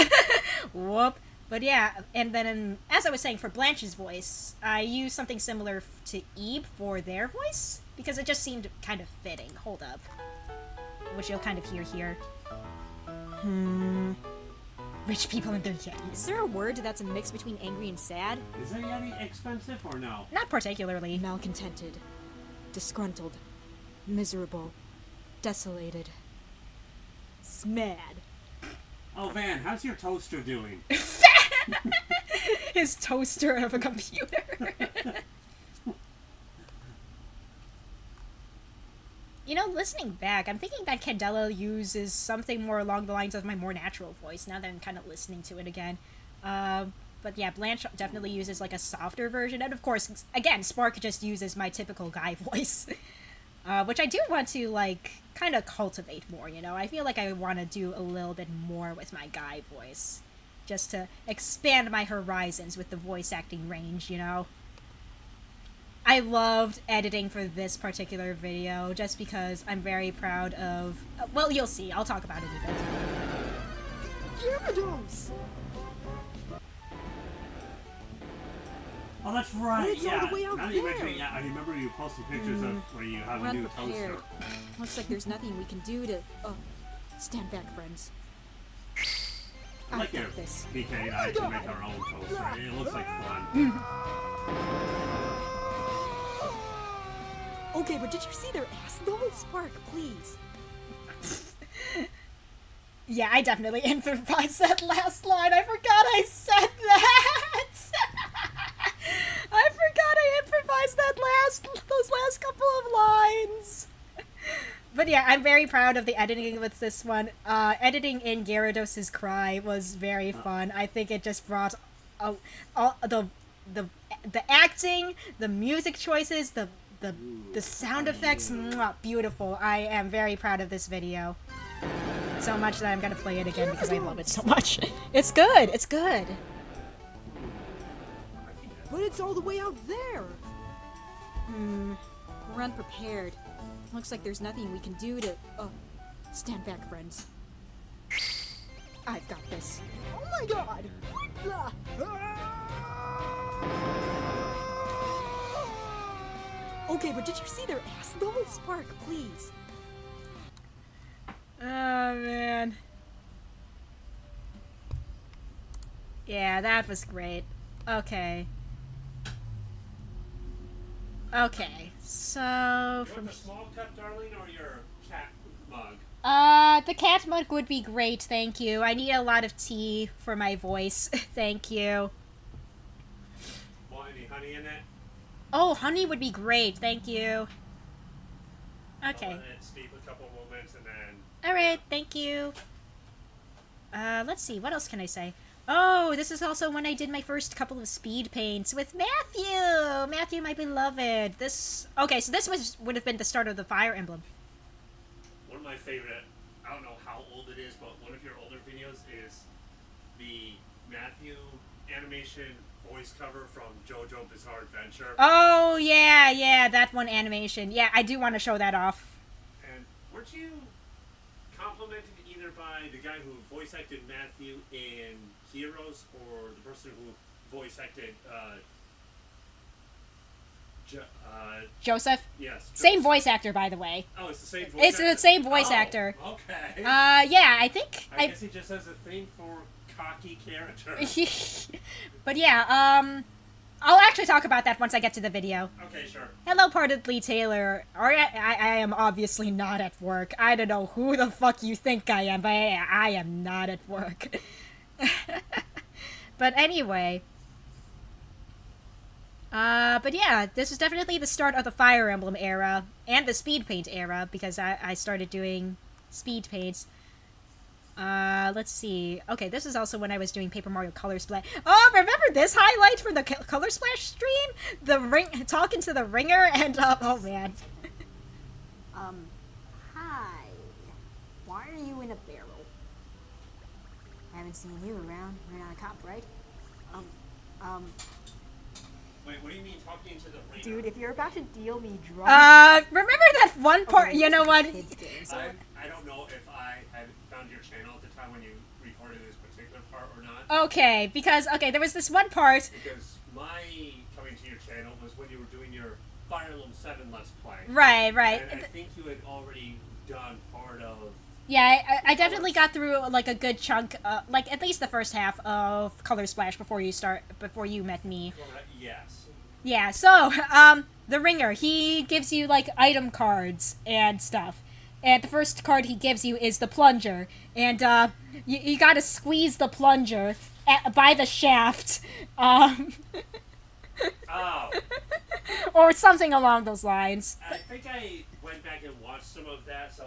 Whoop. But yeah, and then, as I was saying, for Blanche's voice, I used something similar to Ebe for their voice, because it just seemed kind of fitting. Hold up. Which you'll kind of hear here. Rich people and their Yetis. Is there a word that's a mix between angry and sad? Is a Yeti expensive or no? Not particularly. Malcontented. Disgruntled. Miserable. Desolated. Smad. Oh, Van, how's your toaster doing? His toaster of a computer. You know, listening back, I'm thinking that Candela uses something more along the lines of my more natural voice, now that I'm kind of listening to it again. But yeah, Blanche definitely uses like a softer version, and of course, again, Spark just uses my typical guy voice. Which I do want to, like, kind of cultivate more, you know? I feel like I want to do a little bit more with my guy voice. Just to expand my horizons with the voice acting range, you know? I loved editing for this particular video, just because I'm very proud of... well, you'll see. I'll talk about it a bit. Gyarados! Oh, that's right, It's all the way out now that you there. mention it, yeah, I remember you posted pictures of where you have a new toaster. Looks like there's nothing we can do to... Oh, stand back, friends. I like your this. BK and I to make our own toaster. It looks like fun. Okay, but did you see their ass though? Spark, please. Yeah, I definitely improvised that last line. I forgot I said that. I forgot I improvised those last couple of lines. But yeah, I'm very proud of the editing with this one. Editing in Gyarados' cry was very fun. I think it just brought all the acting, the music choices, the sound effects. Mwah, beautiful. I am very proud of this video. So much that I'm gonna play it again because I love it so much. It's good. It's good. But it's all the way out there. We're unprepared. Looks like there's nothing we can do to... Oh, stand back, friends. I've got this. Oh my god! Okay, but did you see their ass though? Spark, please. Oh, man. Yeah, that was great. Okay. Okay, so... You want the small cup, darling, or your cat mug? The cat mug would be great, thank you. I need a lot of tea for my voice. Thank you. Want any honey in it? Oh, honey would be great, thank you. Okay. I'll let it steep a couple moments and then... Alright, thank you. Let's see, what else can I say? Oh, this is also when I did my first couple of speed paints with Matthew! Matthew, my beloved. Okay, so this would have been the start of the Fire Emblem. One of my favorite, I don't know how old it is, but one of your older videos is the Matthew animation voice cover from JoJo Bizarre Adventure. Oh, yeah, that one animation. Yeah, I do want to show that off. And weren't you complimented either by the guy who voice acted Matthew in Heroes or the person who voice acted Joseph? Yes. Same Joseph. voice actor, by the way. Oh, it's the same voice It's actor? the same voice Oh, actor. Okay. Yeah, I think... I guess he just has a thing for cocky characters. But yeah, I'll actually talk about that once I get to the video. Okay, sure. Hello, Pardedly Taylor. I am obviously not at work. I don't know who the fuck you think I am, but I am not at work. But anyway. But yeah, this is definitely the start of the Fire Emblem era, and the Speed Paint era, because I started doing Speed Paints. Let's see. Okay, this is also when I was doing Paper Mario Color Splash. Oh, remember this highlight for the Color Splash stream? The talking to the ringer, and, oh man. Hi. Why are you in a barrel? Haven't seen you around. You're not a cop, right? Wait, what do you mean talking to the ringer? Dude, if you're about to deal me drunk... Remember that one part? Okay, You know what? I don't know if I had found your channel at the time when you recorded this particular part or not. Okay, because, there was this one part. Because my coming to your channel was when you were doing your Fire Emblem 7 Let's Play. Right. And I think you had already done part of... Yeah, I definitely got through, like, a good chunk, like, at least the first half of Color Splash before you met me. Yes. Yeah, so, the ringer, he gives you, like, item cards and stuff. And the first card he gives you is the plunger. And, you gotta squeeze the plunger by the shaft. Oh. Or something along those lines. I think I went back and watched some of that, so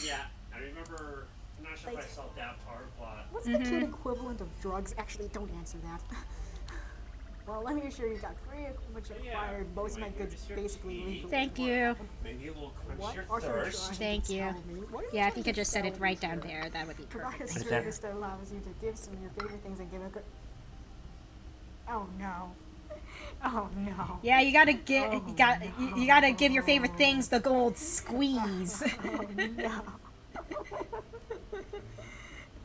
yeah, I remember, I'm not sure if I saw that part, but... What's the kid equivalent of drugs? Actually, don't answer that. Well, let me assure you, got free, which acquired most of my goods basically legally. Thank you. Maybe a little quench What your are you thirst. trying Thank to you. tell me? What are you Yeah, if trying you could to just set tell it me, right down sir? there, that would be Provide perfect. a service that allows you to give some of your favorite things and give a good... Oh no. Oh no. Yeah, you gotta get, you gotta give your favorite things the gold squeeze. Oh no.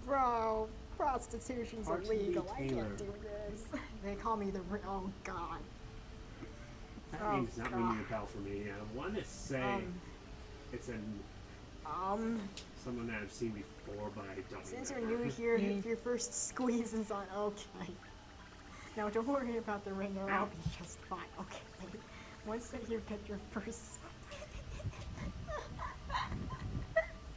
Bro, prostitution's illegal. I can't do this. They call me the... Oh god. That Oh, name's not God. ringing a bell for me. I want to say it's someone that I've seen before, but I don't Since you're remember. new here, if your first squeeze is on... Okay. Now don't worry about the ringer, I'll be just fine. Okay. Once that you get your first...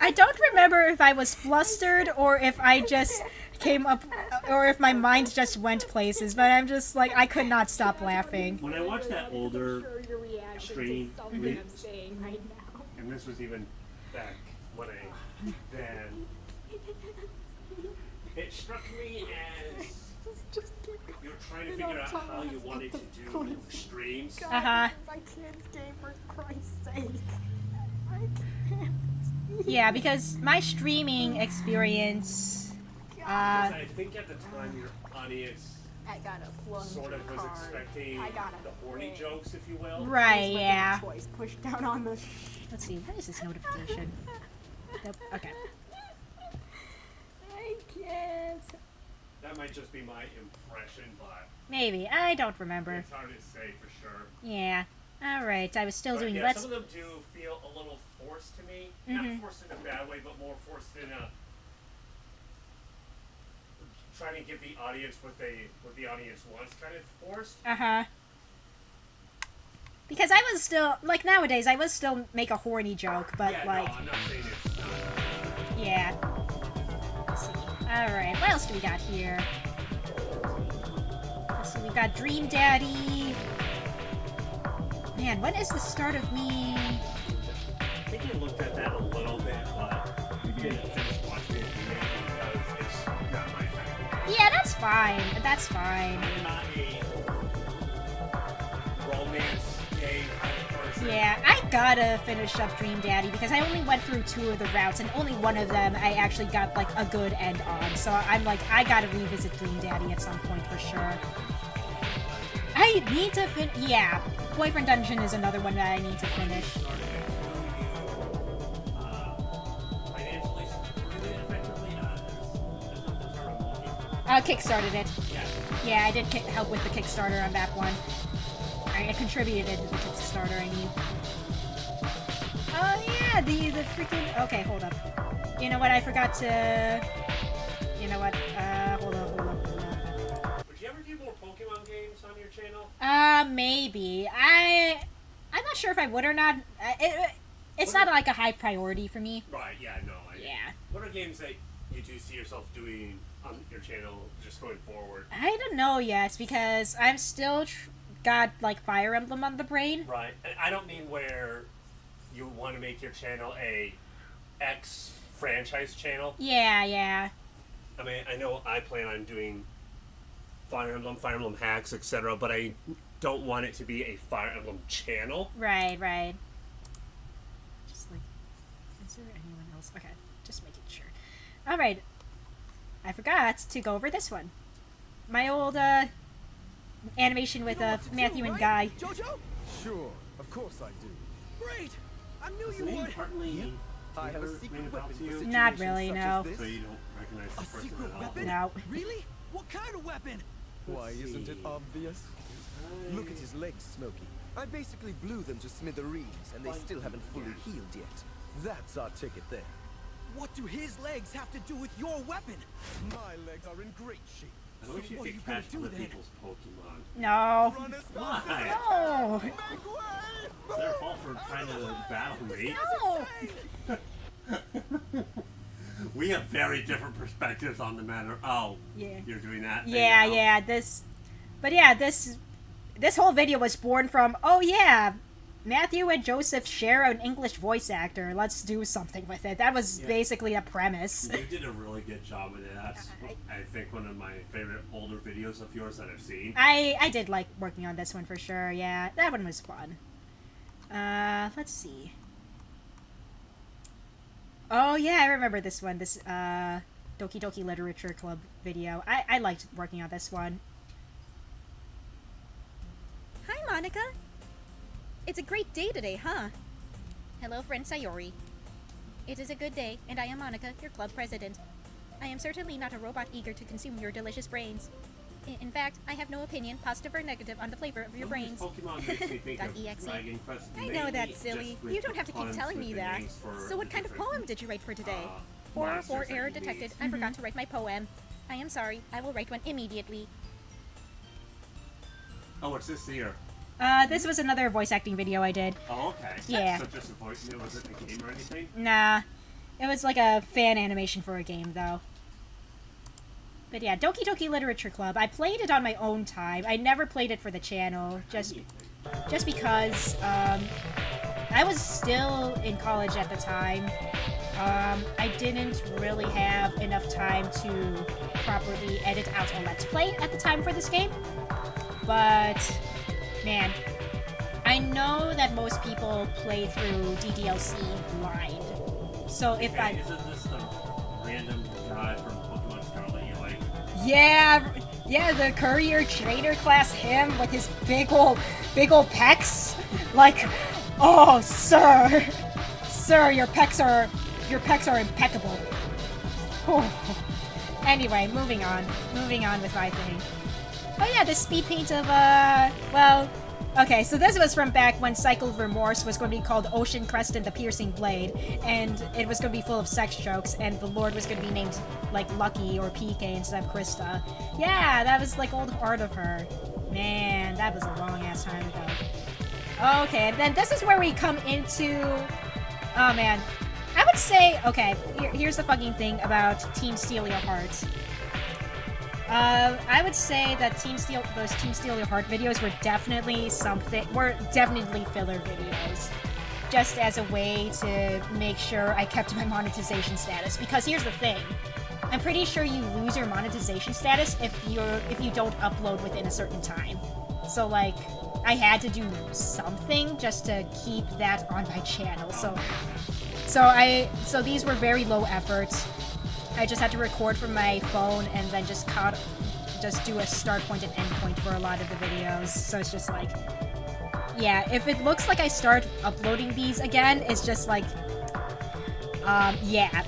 I don't remember if I was flustered or if I just came up, or if my mind just went places, but I'm just like, I could not stop laughing. When I watched that older your reaction stream, to something I'm saying right now. and this was even back when then it struck me as Just keep you were trying to figure out how you wanted to do streams. God, Uh-huh. this is my kid's game, for Christ's sake. I can't. Yeah, because my streaming experience, Because I think at the time your audience I got a plunge sort of was card. expecting I got a the horny thing. jokes, if you will. right, Here's my yeah. choice. Push down on the... Let's see, what is this notification? Nope, okay. I can't. That might just be my impression, but Maybe, I don't remember. it's hard to say for sure. Yeah. Alright, I was still But doing yeah, let's... some of them do feel a little forced to me. Mhm. Not forced in a bad way, but more forced in a trying to give the audience what the audience wants, kind of forced. Uh-huh. Because I was still, like nowadays, I would still make a horny joke, but Yeah, like, no, I'm not saying it's not. yeah. Let's see. Alright, what else do we got here? Let's see, we've got Dream Daddy. Man, when is the start of me? I think I looked at that a little bit, but we didn't finish watching it because it's not my kind. Yeah, that's fine. That's fine. I'm not a romance gay kind of person. Yeah, I gotta finish up Dream Daddy because I only went through 2 of the routes and only one of them I actually got like a good end on. So I'm like, I gotta revisit Dream Daddy at some point for sure. I need to yeah, Boyfriend Dungeon is another one that I need to finish. Financially supported it effectively? There's nothing sort of looking for. Kickstarted it. Yeah, I did help with the Kickstarter on that one. I contributed to the Kickstarter, I mean. Oh yeah, the freaking... Okay, hold up. You know what, I forgot to... You know what, hold up. Would you ever do more Pokemon games on your channel? Maybe. I'm not sure if I would or not. It's not like a high priority for me. Right, yeah, no. Yeah. What are games that you do see yourself doing on your channel just going forward? I don't know yet, because I'm still got, like, Fire Emblem on the brain. Right, and I don't mean where you want to make your channel a X franchise channel. Yeah. I mean, I know I plan on doing Fire Emblem hacks, etc., but I don't want it to be a Fire Emblem channel. Right. Just like, is there anyone else? Okay, just making sure. Alright, I forgot to go over this one. My old, animation with, Matthew and Guy. Jojo? Sure, of course I do. Great! I knew Is you the name would! partly I have a ring secret a bell weapon to for you? situations Not really, such no. as this. So you don't recognize the A person secret at all? weapon? No. Really? What kind of weapon? Why, isn't it obvious? Look at his legs, Smokey. I basically blew them to smithereens, and they still haven't fully healed yet. That's our ticket there. What do his legs have to do with your weapon? My legs are in great shape. I wish you what are could you gonna catch do other then? people's Pokemon. No. Run as Why? fast as No. Make way! It's their fault for trying to battle me. No. We have very different perspectives on the matter. Oh, Yeah. you're doing that? Yeah, this whole video was born from, oh yeah, Matthew and Joseph share an English voice actor. Let's do something with it. That was basically a premise. You did a really good job with it. That's, I think, one of my favorite older videos of yours that I've seen. I did like working on this one for sure, yeah. That one was fun. Let's see. Oh yeah, I remember this one. This, Doki Doki Literature Club video. I liked working on this one. Hi, Monica. It's a great day today, huh? Hello, friend Sayori. It is a good day, and I am Monica, your club president. I am certainly not a robot eager to consume your delicious brains. In fact, I have no opinion, positive or negative, on the flavor of your brains. Pokemon makes me think of .exe. Dragon Quest. I know that, silly. You don't have to keep telling me that. So what kind of poem did you write for today? 404 error detected. I forgot to write my poem. I am sorry. I will write one immediately. Oh, what's this here? This was another voice acting video I did. Oh, okay. Yeah. So just a voice note, was it a game or anything? Nah. It was like a fan animation for a game, though. But yeah, Doki Doki Literature Club. I played it on my own time. I never played it for the channel, just because, I was still in college at the time. I didn't really have enough time to properly edit out a Let's Play at the time for this game. But, man, I know that most people play through DDLC blind. So if Hey, isn't this the random guy from Pokemon Scarlet you like? Yeah, the courier trainer class him with his big ol' pecs. Like, oh, sir, your pecs are impeccable. Oh. Anyway, moving on with my thing. Oh yeah, the speed paint of, well, okay, so this was from back when Cycle of Remorse was going to be called Ocean Crest and the Piercing Blade, and it was going to be full of sex jokes, and the Lord was going to be named, like, Lucky or PK instead of Krista. Yeah, that was, like, old art of her. Man, that was a long-ass time ago. Okay, and then this is where we come into... Oh, man. I would say... Okay, here's the fucking thing about Team Steal Your Heart. I would say that those Team Steal Your Heart videos were definitely filler videos. Just as a way to make sure I kept my monetization status. Because here's the thing. I'm pretty sure you lose your monetization status if you don't upload within a certain time. So like, I had to do something just to keep that on my channel. So these were very low effort. I just had to record from my phone and then just do a start point and end point for a lot of the videos. So it's just like, yeah, if it looks like I start uploading these again, it's just like, yeah.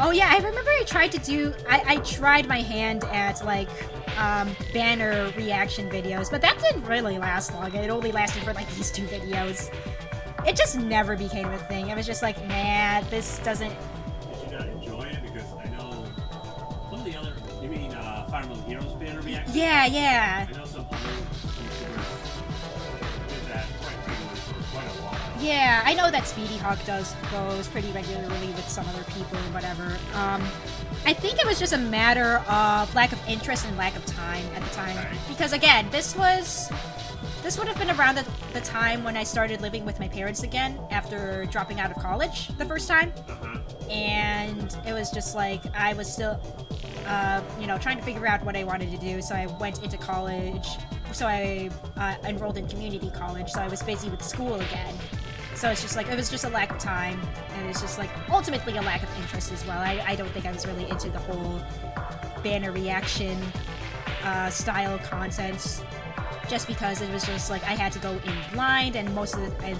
Oh yeah, I remember I tried to do, I tried my hand at, like, banner reaction videos, but that didn't really last long. It only lasted for, like, these 2 videos. It just never became a thing. I was just like, nah, this doesn't... Did you not enjoy it? Because I know some of the other, you mean Fire Emblem Heroes banner reaction? Yeah, yeah. I know some other YouTubers did that quite regularly for quite a while. Yeah, I know that Speedy Hawk does those pretty regularly with some other people or whatever. I think it was just a matter of lack of interest and lack of time at the time. Right. Because again, this would have been around the time when I started living with my parents again after dropping out of college the first time. And it was just like, I was still, trying to figure out what I wanted to do, so I went into college. So I enrolled in community college, so I was busy with school again. So it's just like, it was just a lack of time, and it's just like, ultimately a lack of interest as well. I don't think I was really into the whole banner reaction style content, just because it was just like, I had to go in blind, and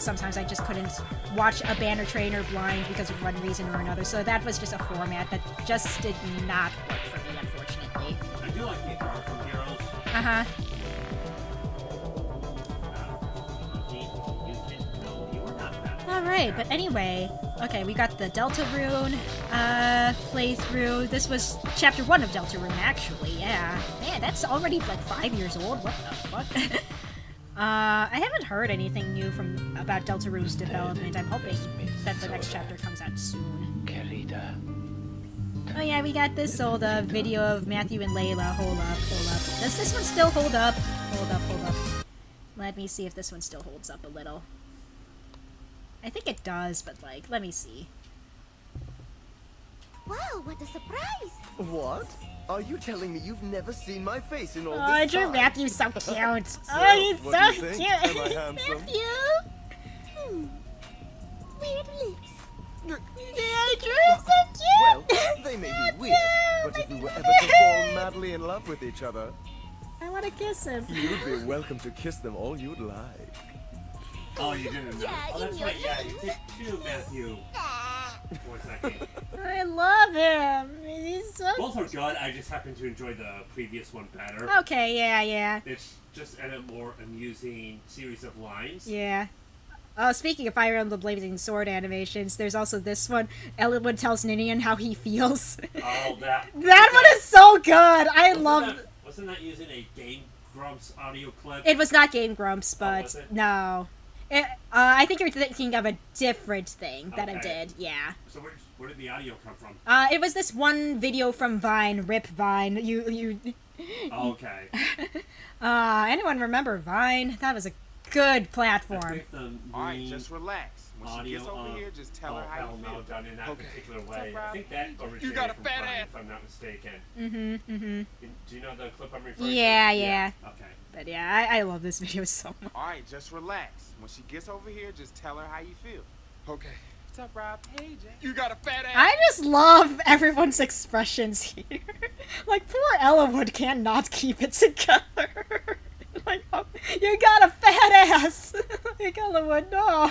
sometimes I just couldn't watch a banner trainer blind because of one reason or another. So that was just a format that just did not work for me, unfortunately. I do like the art from Heroes. Uh-huh. Alright, but anyway, okay, we got the Delta Rune playthrough. This was chapter 1 of Delta Rune, actually, yeah. Man, that's already like 5 years old, what the fuck? I haven't heard anything new about Delta Rune's development. I'm hoping that the next chapter comes out soon. Oh yeah, we got this old video of Matthew and Layla. Hold up. Does this one still hold up? Hold up. Let me see if this one still holds up a little. I think it does, but, like, let me see. Wow, what a surprise! What? Are you telling me you've never seen my face in all Oh, this time? Matthew's so cute. So, Oh, he's what do so you cute. think? Am I handsome? Matthew! Weird lips. Yeah, Drew's so Well, cute! they may be weird, but if we were ever to fall madly in love with each other, I want to kiss him. you'd be welcome to kiss them all you'd like. Oh, you didn't know. Yeah, Oh, that's you right, know. yeah, you take 2, Matthew. For a second. I love him. He's so Both are good, I just happen to enjoy the previous one better. Okay, yeah. It's just a more amusing series of lines. Yeah. Speaking of Fire Emblem Blazing Sword animations, there's also this one. Elwood tells Ninian how he feels. Oh, that That one is so good. I love. Wasn't that using a Game Grumps audio clip? It was not Game Grumps, but was it? no. I think you're thinking of a different thing that I Okay. did. Yeah. So where did the audio come from? It was this one video from Vine, Rip Vine. Okay. Anyone remember Vine? That was a good I platform. think the Alright, main just relax. When she audio gets over of here, just tell her how you Hell feel. No done in that Okay. particular What's up, way. I Rob? think that originated You got a from fat Vine, ass. if I'm not mistaken. Mm-hmm. Do you know the clip I'm referring to? Yeah. Okay. But yeah, I love this video so much. Alright, just relax. When she gets over here, just tell her how you feel. Okay. What's up, Rob? Hey, Jay. You got a fat ass. I just love everyone's expressions here. Like, poor Elwood cannot keep it together. Like, oh, you got a fat ass. Like, Elwood, no.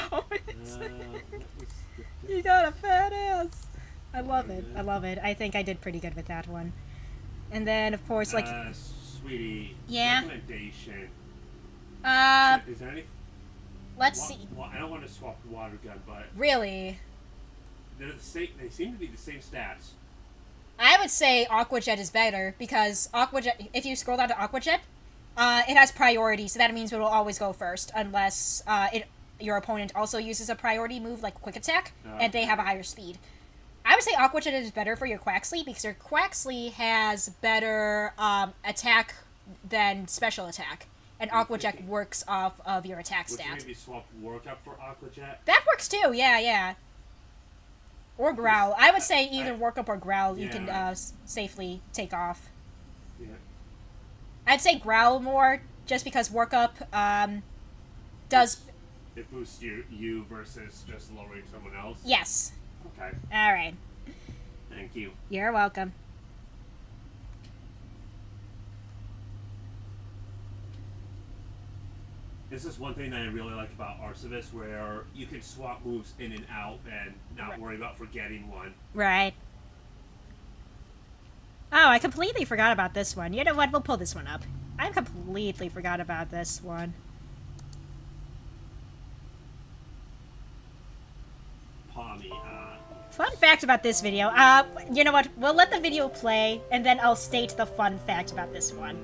You got a fat ass. I love it. I think I did pretty good with that one. And then, of course, like... Sweetie. Yeah? Recommendation. Is there any... Let's see. Well, I don't want to swap the water gun, but... Really? They're the same. They seem to be the same stats. I would say Aqua Jet is better, because Aqua Jet, if you scroll down to Aqua Jet, it has priority, so that means it will always go first, unless your opponent also uses a priority move like Quick Attack, and they have a higher speed. I would say Aqua Jet is better for your Quaxley, because your Quaxley has better attack than special attack, and Aqua Jet works off of your attack Would you stat. maybe swap Workup for Aqua Jet? That works too, yeah. Or Growl. I would say either Workup or Growl you can safely take off. Yeah. I'd say growl more, just because workup does. It boosts you versus just lowering someone else. Yes. Okay. All right. Thank you. You're welcome. This is one thing that I really like about Arceus, where you can swap moves in and out and not worry about forgetting one. Right. Oh, I completely forgot about this one. You know what? We'll pull this one up. I completely forgot about this one. Palmy, Fun fact about this video. You know what? We'll let the video play, and then I'll state the fun fact about this one.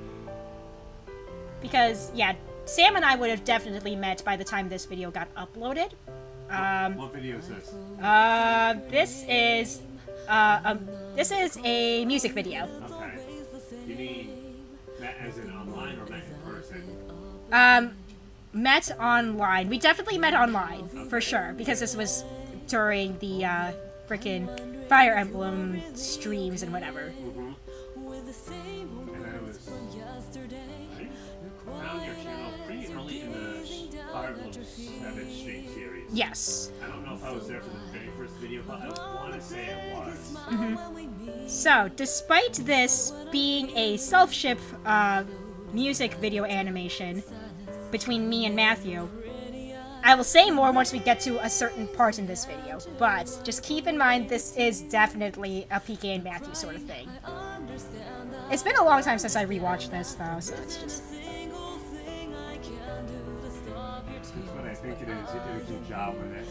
Because, yeah, Sam and I would have definitely met by the time this video got uploaded. what video is this? This is a music video. Okay. You mean met as in online or met in person? Met online. We definitely met online, for sure, because this was during the, frickin' Fire Emblem streams and whatever. And I found your channel pretty early in the Fire Emblem 7 stream series. Yes. I don't know if I was there for the very first video, but I want to say it was. So, despite this being a self-ship, music video animation between me and Matthew, I will say more once we get to a certain part in this video, but just keep in mind this is definitely a PK and Matthew sort of thing. It's been a long time since I rewatched this, though, so it's just... That's what I think it is. You did a good job with it.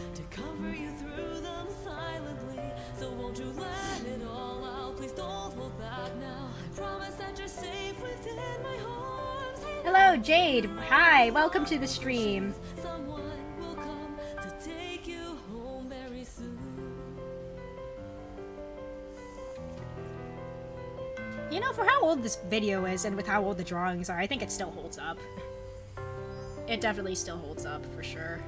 Hello, Jade! Hi, welcome to the stream. You know, for how old this video is and with how old the drawings are, I think it still holds up. It definitely still holds up, for sure.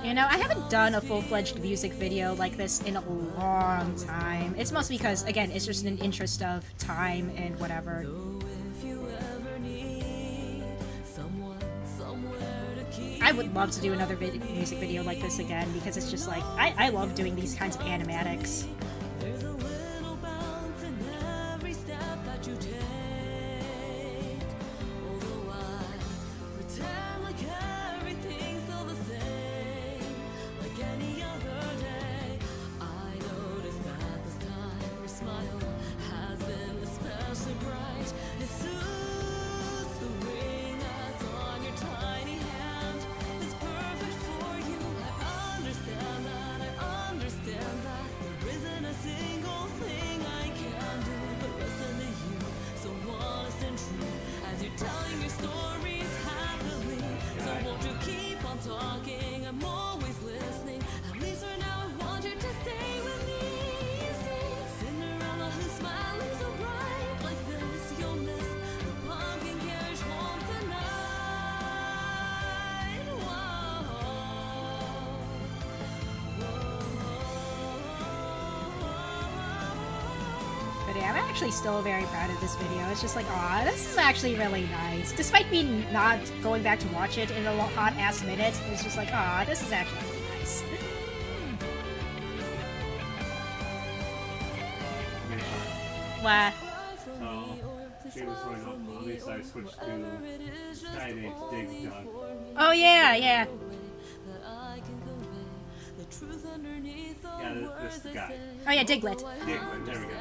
You know, I haven't done a full-fledged music video like this in a long time. It's mostly because, again, it's just an interest of time and whatever. I would love to do another music video like this again, because it's just like, I love doing these kinds of animatics. But yeah, I'm actually still very proud of this video. It's just like, aw, this is actually really nice. Despite me not going back to watch it in a hot-ass minute, it's just like, aw, this is actually really nice. What? So, she was going on this side, switched to this guy named Dig Dug. Oh yeah, yeah. Yeah, this is the guy. Oh yeah, Diglett. Diglett, there we go.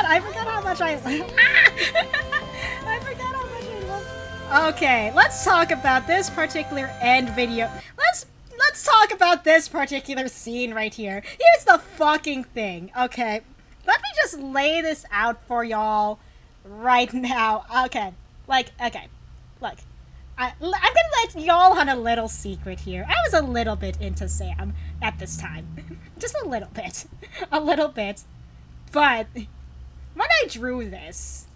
I forgot how much I forgot Okay, let's talk about this particular end video. Let's talk about this particular scene right here. Here's the fucking thing, okay? Let me just lay this out for y'all right now. Okay, okay, look. I'm gonna let y'all on a little secret here. I was a little bit into Sam at this time. Just a little bit. A little bit. But when I drew this,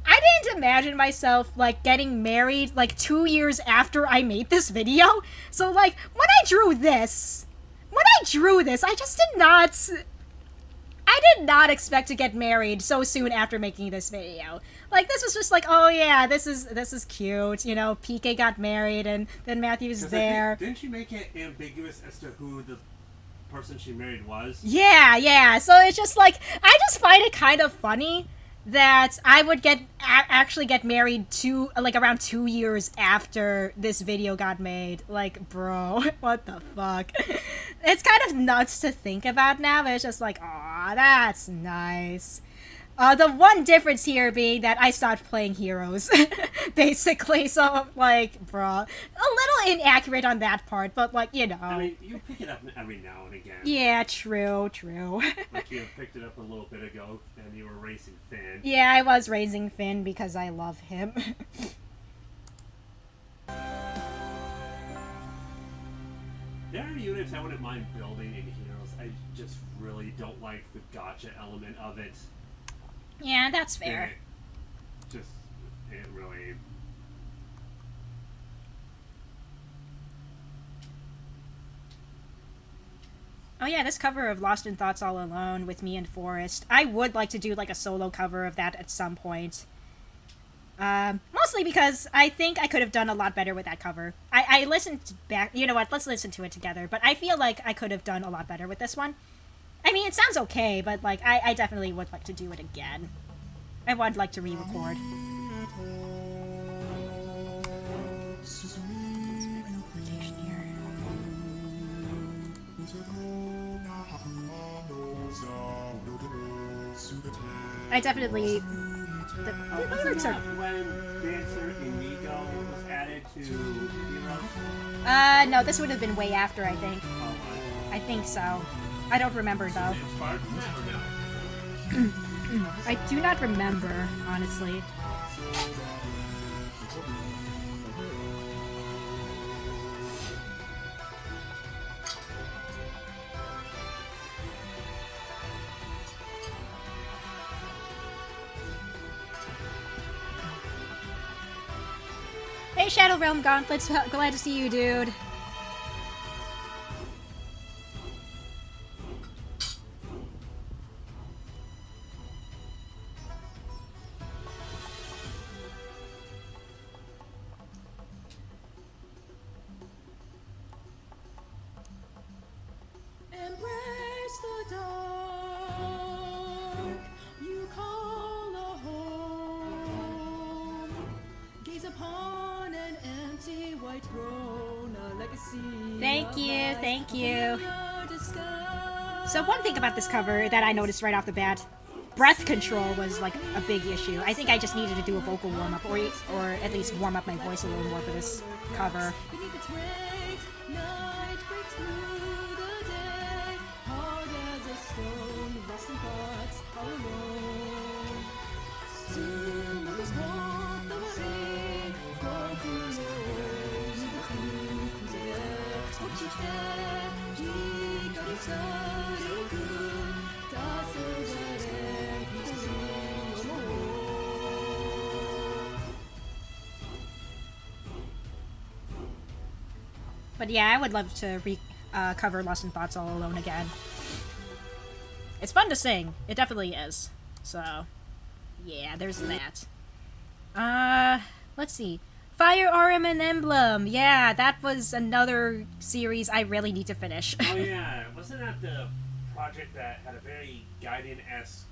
I didn't imagine myself, like, getting married, like, 2 years after I made this video. So, like, when I drew this, I just I did not expect to get married so soon after making this video. Like, this was just like, oh yeah, this is cute, you know, PK got married and then Matthew's there. Didn't you make it ambiguous as to who the person she married was? Yeah, so it's just like, I just find it kind of funny that I would actually get married around 2 years after this video got made. Like, bro, what the fuck? It's kind of nuts to think about now, but it's just like, aw, that's nice. The one difference here being that I stopped playing Heroes, basically, so, like, bro, a little inaccurate on that part, but, like, you know. I mean, you pick it up every now and again. Yeah, true. Like, you picked it up a little bit ago, and you were racing Finn. Yeah, I was raising Finn because I love him. There are units I wouldn't mind building in Heroes. I just really don't like the gotcha element of it. Yeah, that's fair. It really... Oh yeah, this cover of Lost in Thoughts All Alone with me and Forrest. I would like to do, like, a solo cover of that at some point. Mostly because I think I could have done a lot better with that cover. I listened back... You know what? Let's listen to it together. But I feel like I could have done a lot better with this one. I mean, it sounds okay, but, like, I definitely would like to do it again. I would like to re-record. I definitely... The lyrics are... When Dancer Inigo was added to Heroes? No, this would have been way after, I think. Oh, I think so. I don't remember, though. Inspired from that or no? I do not remember, honestly. Hey, Shadow Realm Gauntlets, glad to see you, dude. Embrace the dark, you call a home. Gaze upon an empty white throne, a legacy. Thank you. So one thing about this cover that I noticed right off the bat, breath control was like a big issue. I think I just needed to do a vocal warm-up, or at least warm up my voice a little more for this cover. But yeah, I would love to cover Lost in Thoughts All Alone again. It's fun to sing. It definitely is. So, yeah, there's that. Let's see. Fire Aura and Emblem. Yeah, that was another series I really need to finish. Oh yeah, wasn't that the project that had a very Gaiden-esque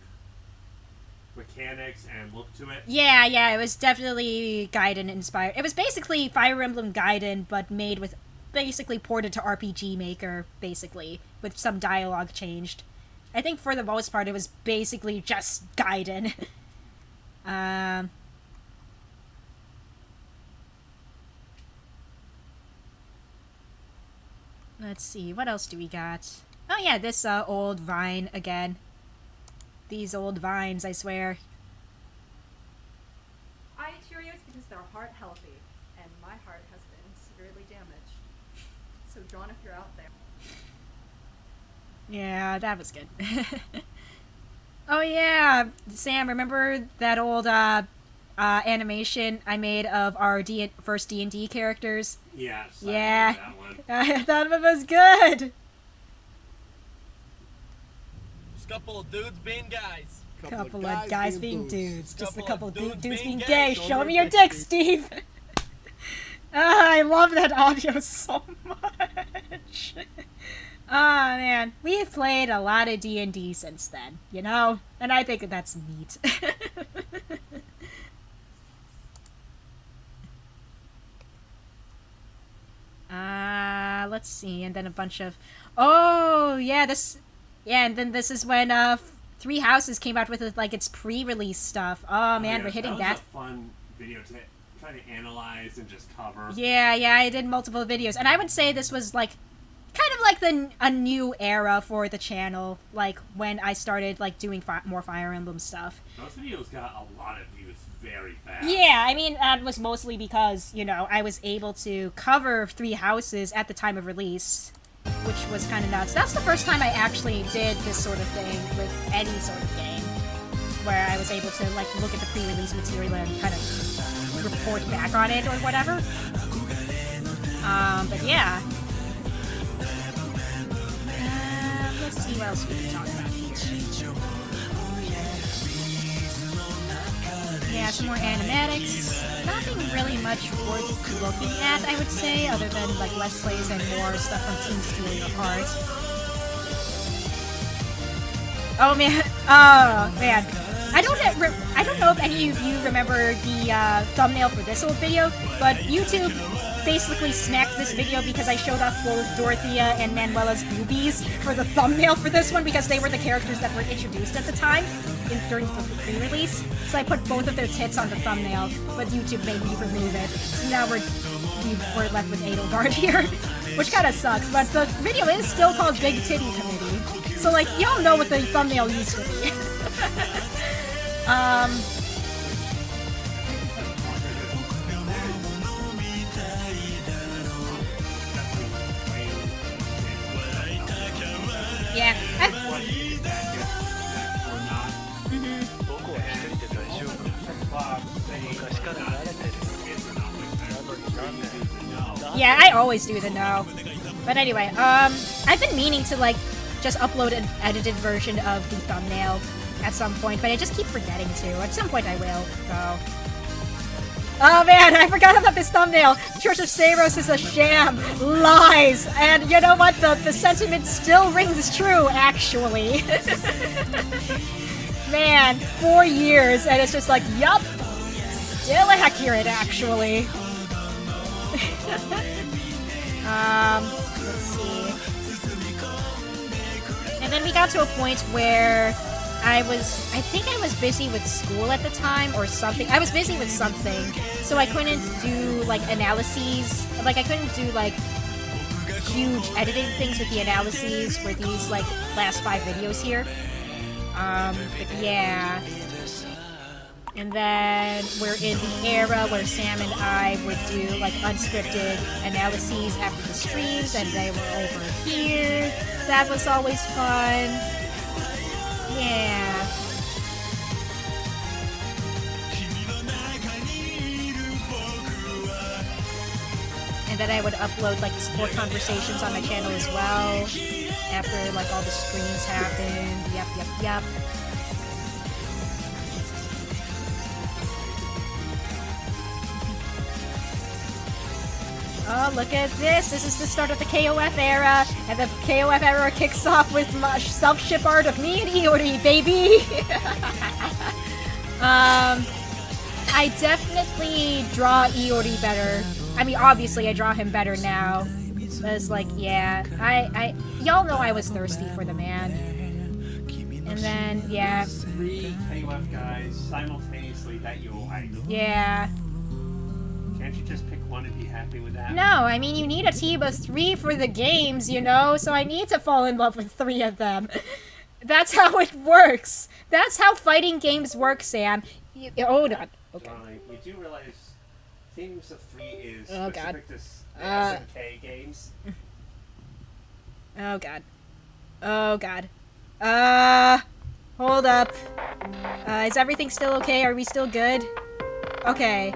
mechanics and look to it? Yeah, it was definitely Gaiden inspired. It was basically Fire Emblem Gaiden, but made with, basically ported to RPG Maker, basically, with some dialogue changed. I think for the most part it was basically just Gaiden. Let's see, what else do we got? Oh yeah, this old vine again. These old vines, I swear. I eat Cheerios because they're heart healthy, and my heart has been severely damaged. So John, if you're out there. Yeah, that was good. Oh yeah, Sam, remember that old animation I made of our first D&D characters? Yes. Yeah. I remember that one. I thought it was good. Just a couple of dudes being guys. Couple of guys being dudes. Just a couple of dudes being gay. gay. Show me your dick, Steve. I love that audio so much. Oh man, we've played a lot of D&D since then, you know? And I think that's neat. Let's see, and then a bunch of... Oh, yeah, and then this is when, Three Houses came out with, like, its pre-release stuff. Oh, man, we're hitting that. Was a fun video to try to analyze and just cover. Yeah, I did multiple videos. And I would say this was, like, kind of like a new era for the channel, like, when I started, like, doing more Fire Emblem stuff. Those videos got a lot of views very fast. Yeah, I mean, that was mostly because, you know, I was able to cover Three Houses at the time of release, which was kind of nuts. That's the first time I actually did this sort of thing with any sort of game, where I was able to, like, look at the pre-release material and kind of report back on it or whatever. But yeah. Let's see what else we can talk about here. Yeah, some more animatics. Nothing really much worth looking at, I would say, other than like Let's Plays and more stuff from Team Steal Your Heart. Oh man, I don't know if any of you remember the thumbnail for this old video, but YouTube basically smacked this video because I showed off both Dorothea and Manuela's boobies for the thumbnail for this one because they were the characters that were introduced at the time during the pre-release. So I put both of their tits on the thumbnail, but YouTube made me remove it. So now we're left with Edelgard here, which kind of sucks. But the video is still called Big Titty Committee, so like y'all know what the thumbnail used to be. Yeah. Yeah, I always do the no. But anyway, I've been meaning to like just upload an edited version of the thumbnail at some point, but I just keep forgetting to. At some point I will, though. Oh man, I forgot about this thumbnail! Church of Saros is a sham! Lies! And you know what? The sentiment still rings true, actually. Man, 4 years, and it's just like, yup! Still accurate, actually. Let's see. And then we got to a point where I think I was busy with school at the time or something. I was busy with something, so I couldn't do like analyses. Like I couldn't do like huge editing things with the analyses for these like last 5 videos here. But yeah. And then we're in the era where Sam and I would do like unscripted analyses after the streams, and they were over here. That was always fun. Yeah. And then I would upload like support conversations on my channel as well after like all the streams happened. Yep. Oh, look at this. This is the start of the KOF era, and the KOF era kicks off with my self-ship art of me and Iori, baby! I definitely draw Iori better. I mean, obviously I draw him better now. But it's like, yeah, y'all know I was thirsty for the man. And then, yeah. 3 KOF guys simultaneously that you like. Yeah. Can't Can't you just pick one and be happy with that? No, I mean, you need a team of 3 for the games, you know? So I need to fall in love with 3 of them. That's how it works. That's how fighting games work, Sam. Hold on. Okay. Darling, you do realize teams of 3 is Oh, God. specific to SNK games? Oh, God. Oh, God. Hold up. Is everything still okay? Are we still good? Okay.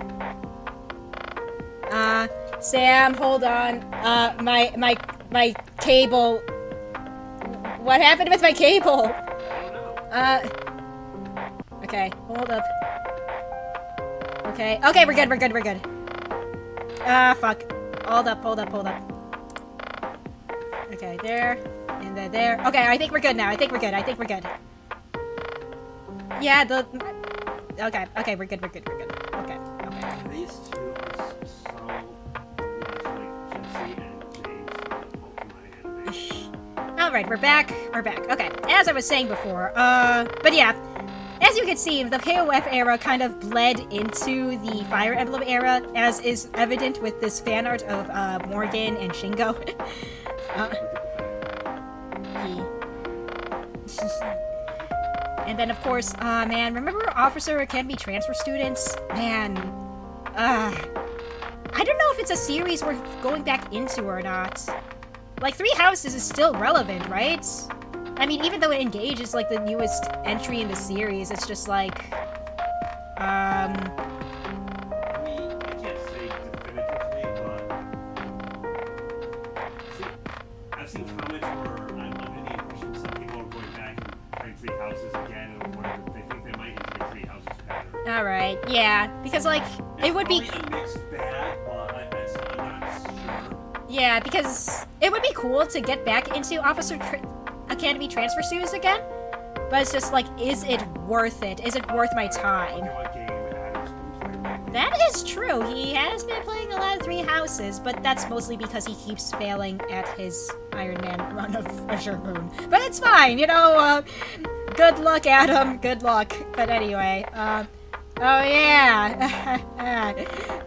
Sam, hold on. My cable. What happened with my cable? Okay, hold up. Okay, we're good. Fuck. Hold up. Okay, there. And then there. Okay, I think we're good now. I think we're good. Yeah, Okay, we're good. Okay. These two are so like Jesse and James from Pokemon animation. Alright, we're back. Okay, as I was saying before, but yeah, as you can see, the KOF era kind of bled into the Fire Emblem era, as is evident with this fan art of Morgan and Shingo. And then, of course, man, remember Officer Academy transfer students? Man, I don't know if it's a series worth going back into or not. Like, Three Houses is still relevant, right? I mean, even though Engage is, like, the newest entry in the series, it's just, like, I mean, I can't say definitively, but I've seen comments where I'm under the impression some people are going back and playing Three Houses again, where they think they might enjoy Three Houses better. Alright, yeah, because, like, it would be... It's probably a mixed bag, but I'm not sure. Yeah, because it would be cool to get back into Academy transfer students again, but it's just like, is it worth it? Is it worth my time? That is true. He has been playing a lot of Three Houses, but that's mostly because he keeps failing at his Iron Man run of Azure Moon. But it's fine, you know, good luck, Adam. Good luck. But anyway, oh yeah,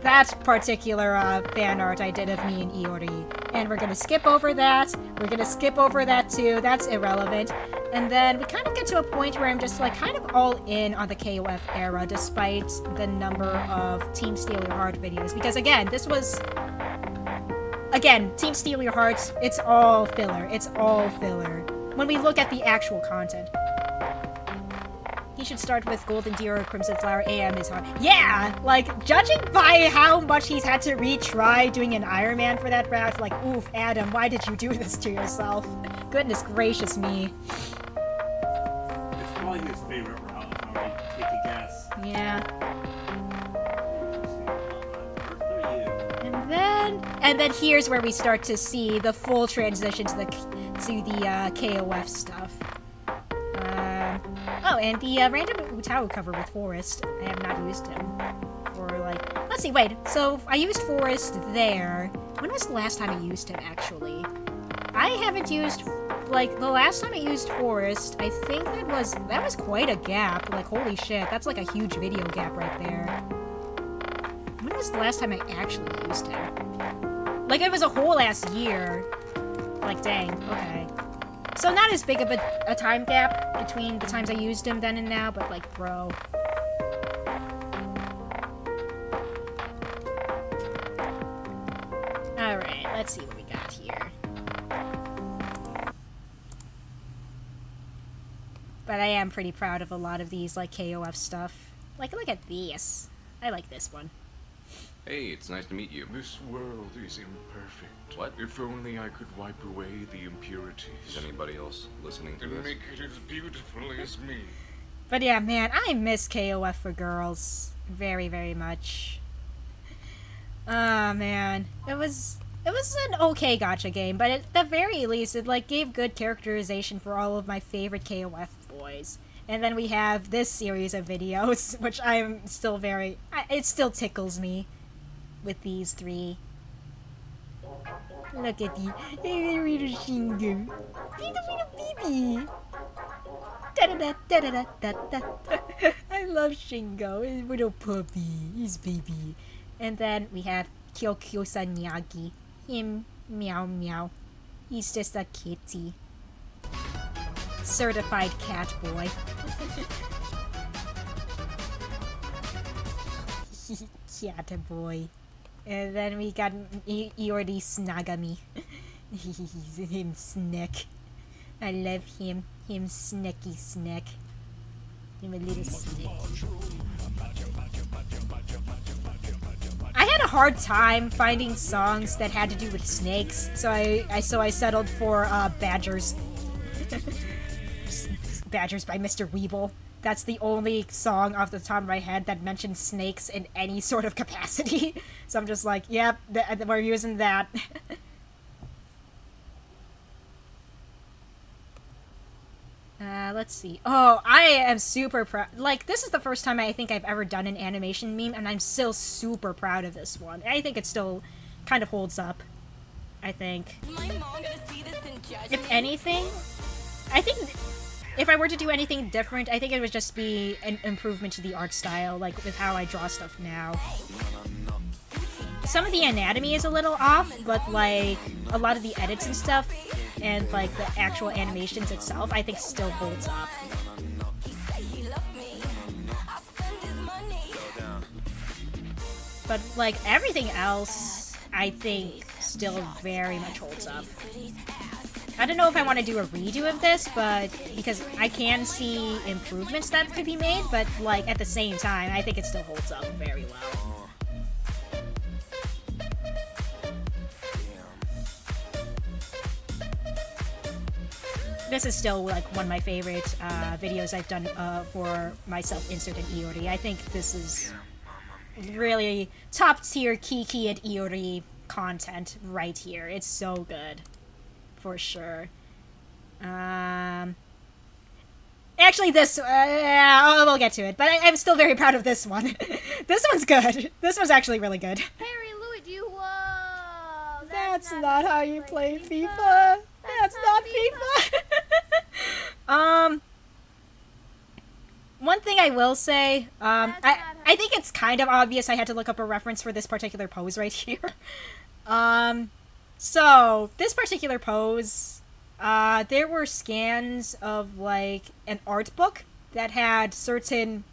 that particular fan art I did of me and Iori. And we're gonna skip over that. We're gonna skip over that too. That's irrelevant. And then we kind of get to a point where I'm just like kind of all in on the KOF era, despite the number of Team Steal Your Heart videos. Because again, this was... Again, Team Steal Your Heart, it's all filler. It's all filler. When we look at the actual content. He should start with Golden Deer or Crimson Flower. AM is hard. Yeah! Like, judging by how much he's had to retry doing an Iron Man for that route, like, oof, Adam, why did you do this to yourself? Goodness gracious me. It's probably his favorite route, if I were to take a guess. Yeah. And then here's where we start to see the full transition to the KOF stuff. Oh, and the random Utao cover with Forest. I have not used him for, like... Let's see, wait. So, I used Forest there. When was the last time I used him, actually? I haven't used... Like, the last time I used Forest, I think that was quite a gap. Like, holy shit, that's like a huge video gap right there. When was the last time I actually used him? Like, it was a whole ass year. Like, dang, okay. So not as big of a time gap between the times I used him then and now, but like, bro. Alright, let's see what we got here. But I am pretty proud of a lot of these, like, KOF stuff. Like, look at this. I like this one. Hey, it's nice to meet you. This world is imperfect. What? If only I could wipe away the impurities. Is anybody else listening to And this? make it as beautiful as me. But yeah, man, I miss KOF for girls very, very much. Ah, man. It was an okay gacha game, but at the very least, it, like, gave good characterization for all of my favorite KOF boys. And then we have this series of videos, which I'm still very... It still tickles me with these 3. Look at the little Shingo. Little baby. Da-da-da-da-da-da-da. I love Shingo, his little puppy, his baby. And then we have Kyokyo-san Miyagi. Him, meow meow. He's just a kitty. Certified cat boy. Cat boy. And then we got Iori Snagami. He's him snack. I love him. Him snacky snack. Him a little snack. I had a hard time finding songs that had to do with snakes, so I settled for Badgers. Badgers by Mr. Weeble. That's the only song off the top of my head that mentions snakes in any sort of capacity. So I'm just like, yep, we're using that. Let's see. Oh, I am super proud. Like, this is the first time I think I've ever done an animation meme, and I'm still super proud of this one. I think it still kind of holds up. I think. If anything, I think if I were to do anything different, I think it would just be an improvement to the art style, like with how I draw stuff now. Some of the anatomy is a little off, but like a lot of the edits and stuff, and like the actual animations itself, I think still holds up. But like everything else, I think still very much holds up. I don't know if I want to do a redo of this, but because I can see improvements that could be made, but like at the same time, I think it still holds up very well. This is still like one of my favorite videos I've done for myself insert in Iori. I think this is really top tier Kiki and Iori content right here. It's so good. For sure. Actually, this... we'll get to it, but I'm still very proud of this one. This one's good. This one's actually really good. Harry, Louis, whoa! That's not how you play FIFA. That's not FIFA. One thing I will say, I think it's kind of obvious I had to look up a reference for this particular pose right here. So, this particular pose, there were scans of, like, an art book that had certain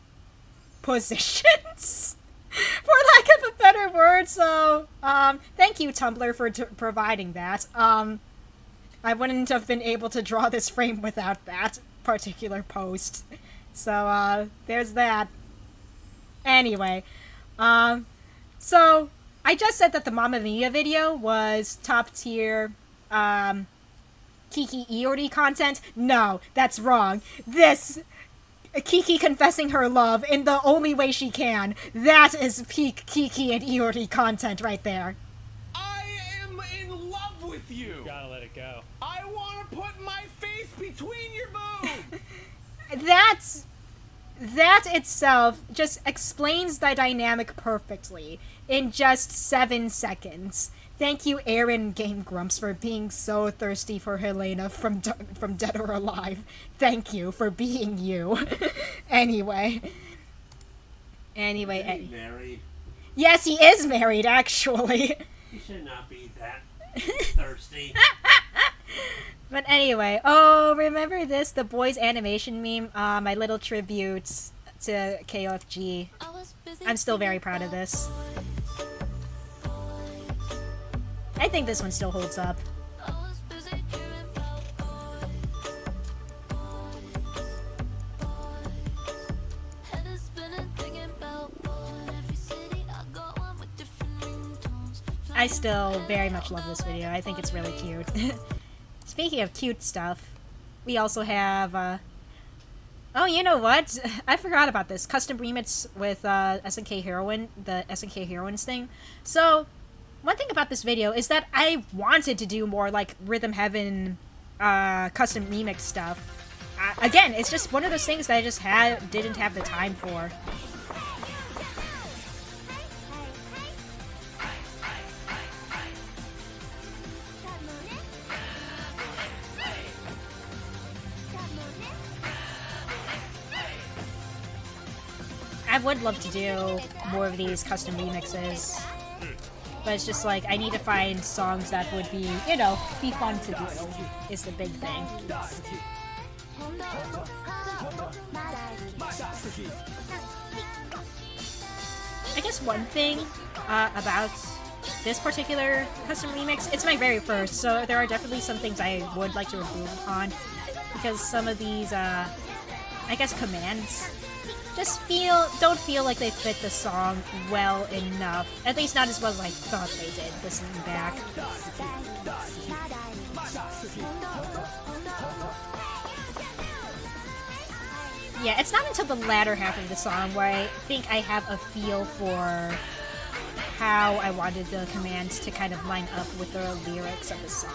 positions, for lack of a better word, so, thank you, Tumblr, for providing that. I wouldn't have been able to draw this frame without that particular post. So, there's that. Anyway, so... I just said that the Mamma Mia video was top tier, Kiki Iori content. No, that's wrong. This, Kiki confessing her love in the only way she can, that is peak Kiki and Iori content right there. I am in love with you. Gotta let it go. I want to put my face between your boobs. That itself just explains the dynamic perfectly in just 7 seconds. Thank you, Aaron Game Grumps, for being so thirsty for Helena from Dead or Alive. Thank you for being you. Anyway. Is he married? Yes, he is married, actually. He should not be that thirsty. But anyway, oh, remember this? The boys animation meme? My little tribute to KOFG. I'm still very proud of this. I think this one still holds up. I still very much love this video. I think it's really cute. Speaking of cute stuff, we also have, oh, you know what? I forgot about this. Custom remix with SNK Heroine, the SNK Heroines thing. So, one thing about this video is that I wanted to do more, like, Rhythm Heaven custom remix stuff. Again, it's just one of those things that I just didn't have the time for. would love to do more of these custom remixes. But it's just like, I need to find songs that would be, you know, be fun to do, is the big thing. I guess one thing about this particular custom remix, it's my very first, so there are definitely some things I would like to improve upon. Because some of these, I guess, commands just don't feel like they fit the song well enough. At least not as well as I thought they did, listening back. Yeah, it's not until the latter half of the song where I think I have a feel for how I wanted the commands to kind of line up with the lyrics of the song.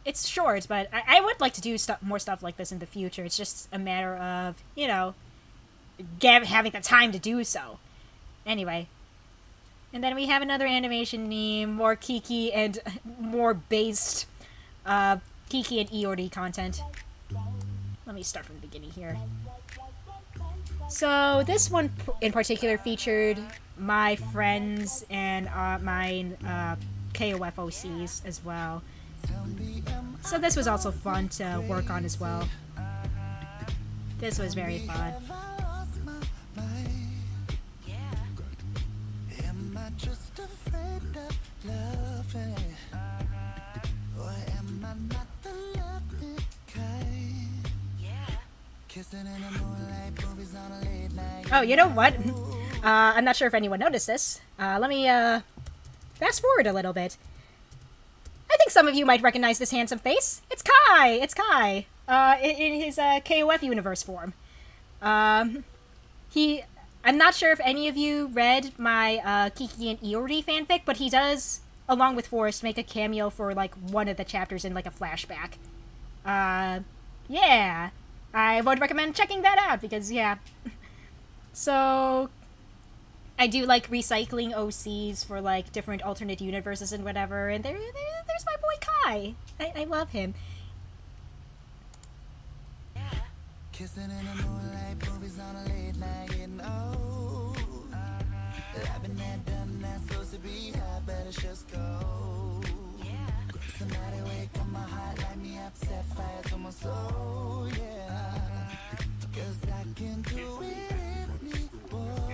It's short, but I would like to do more stuff like this in the future. It's just a matter of, you know, having the time to do so. Anyway. And then we have another animation meme, more Kiki and more based Kiki and Eeyore content. Let me start from the beginning here. So this one in particular featured my friends and mine KOF OCs as well. So this was also fun to work on as well. This was very fun. Oh, you know what? I'm not sure if anyone noticed this. Let me fast forward a little bit. I think some of you might recognize this handsome face. It's Kai! It's Kai! In his KOF universe form. I'm not sure if any of you read my Kiki and Eeyore fanfic, but he does, along with Forrest, make a cameo for, like, one of the chapters in, like, a flashback. Yeah. I would recommend checking that out, because, yeah. So, I do like recycling OCs for like different alternate universes and whatever, and there's my boy Kai. I love him. Kissing in the moonlight, movies on a late night, getting old. I've been there, done that, supposed to be hot, better just go. Somebody wake up my heart, light me up, set fire to my soul, yeah. 'Cause I can do it anymore.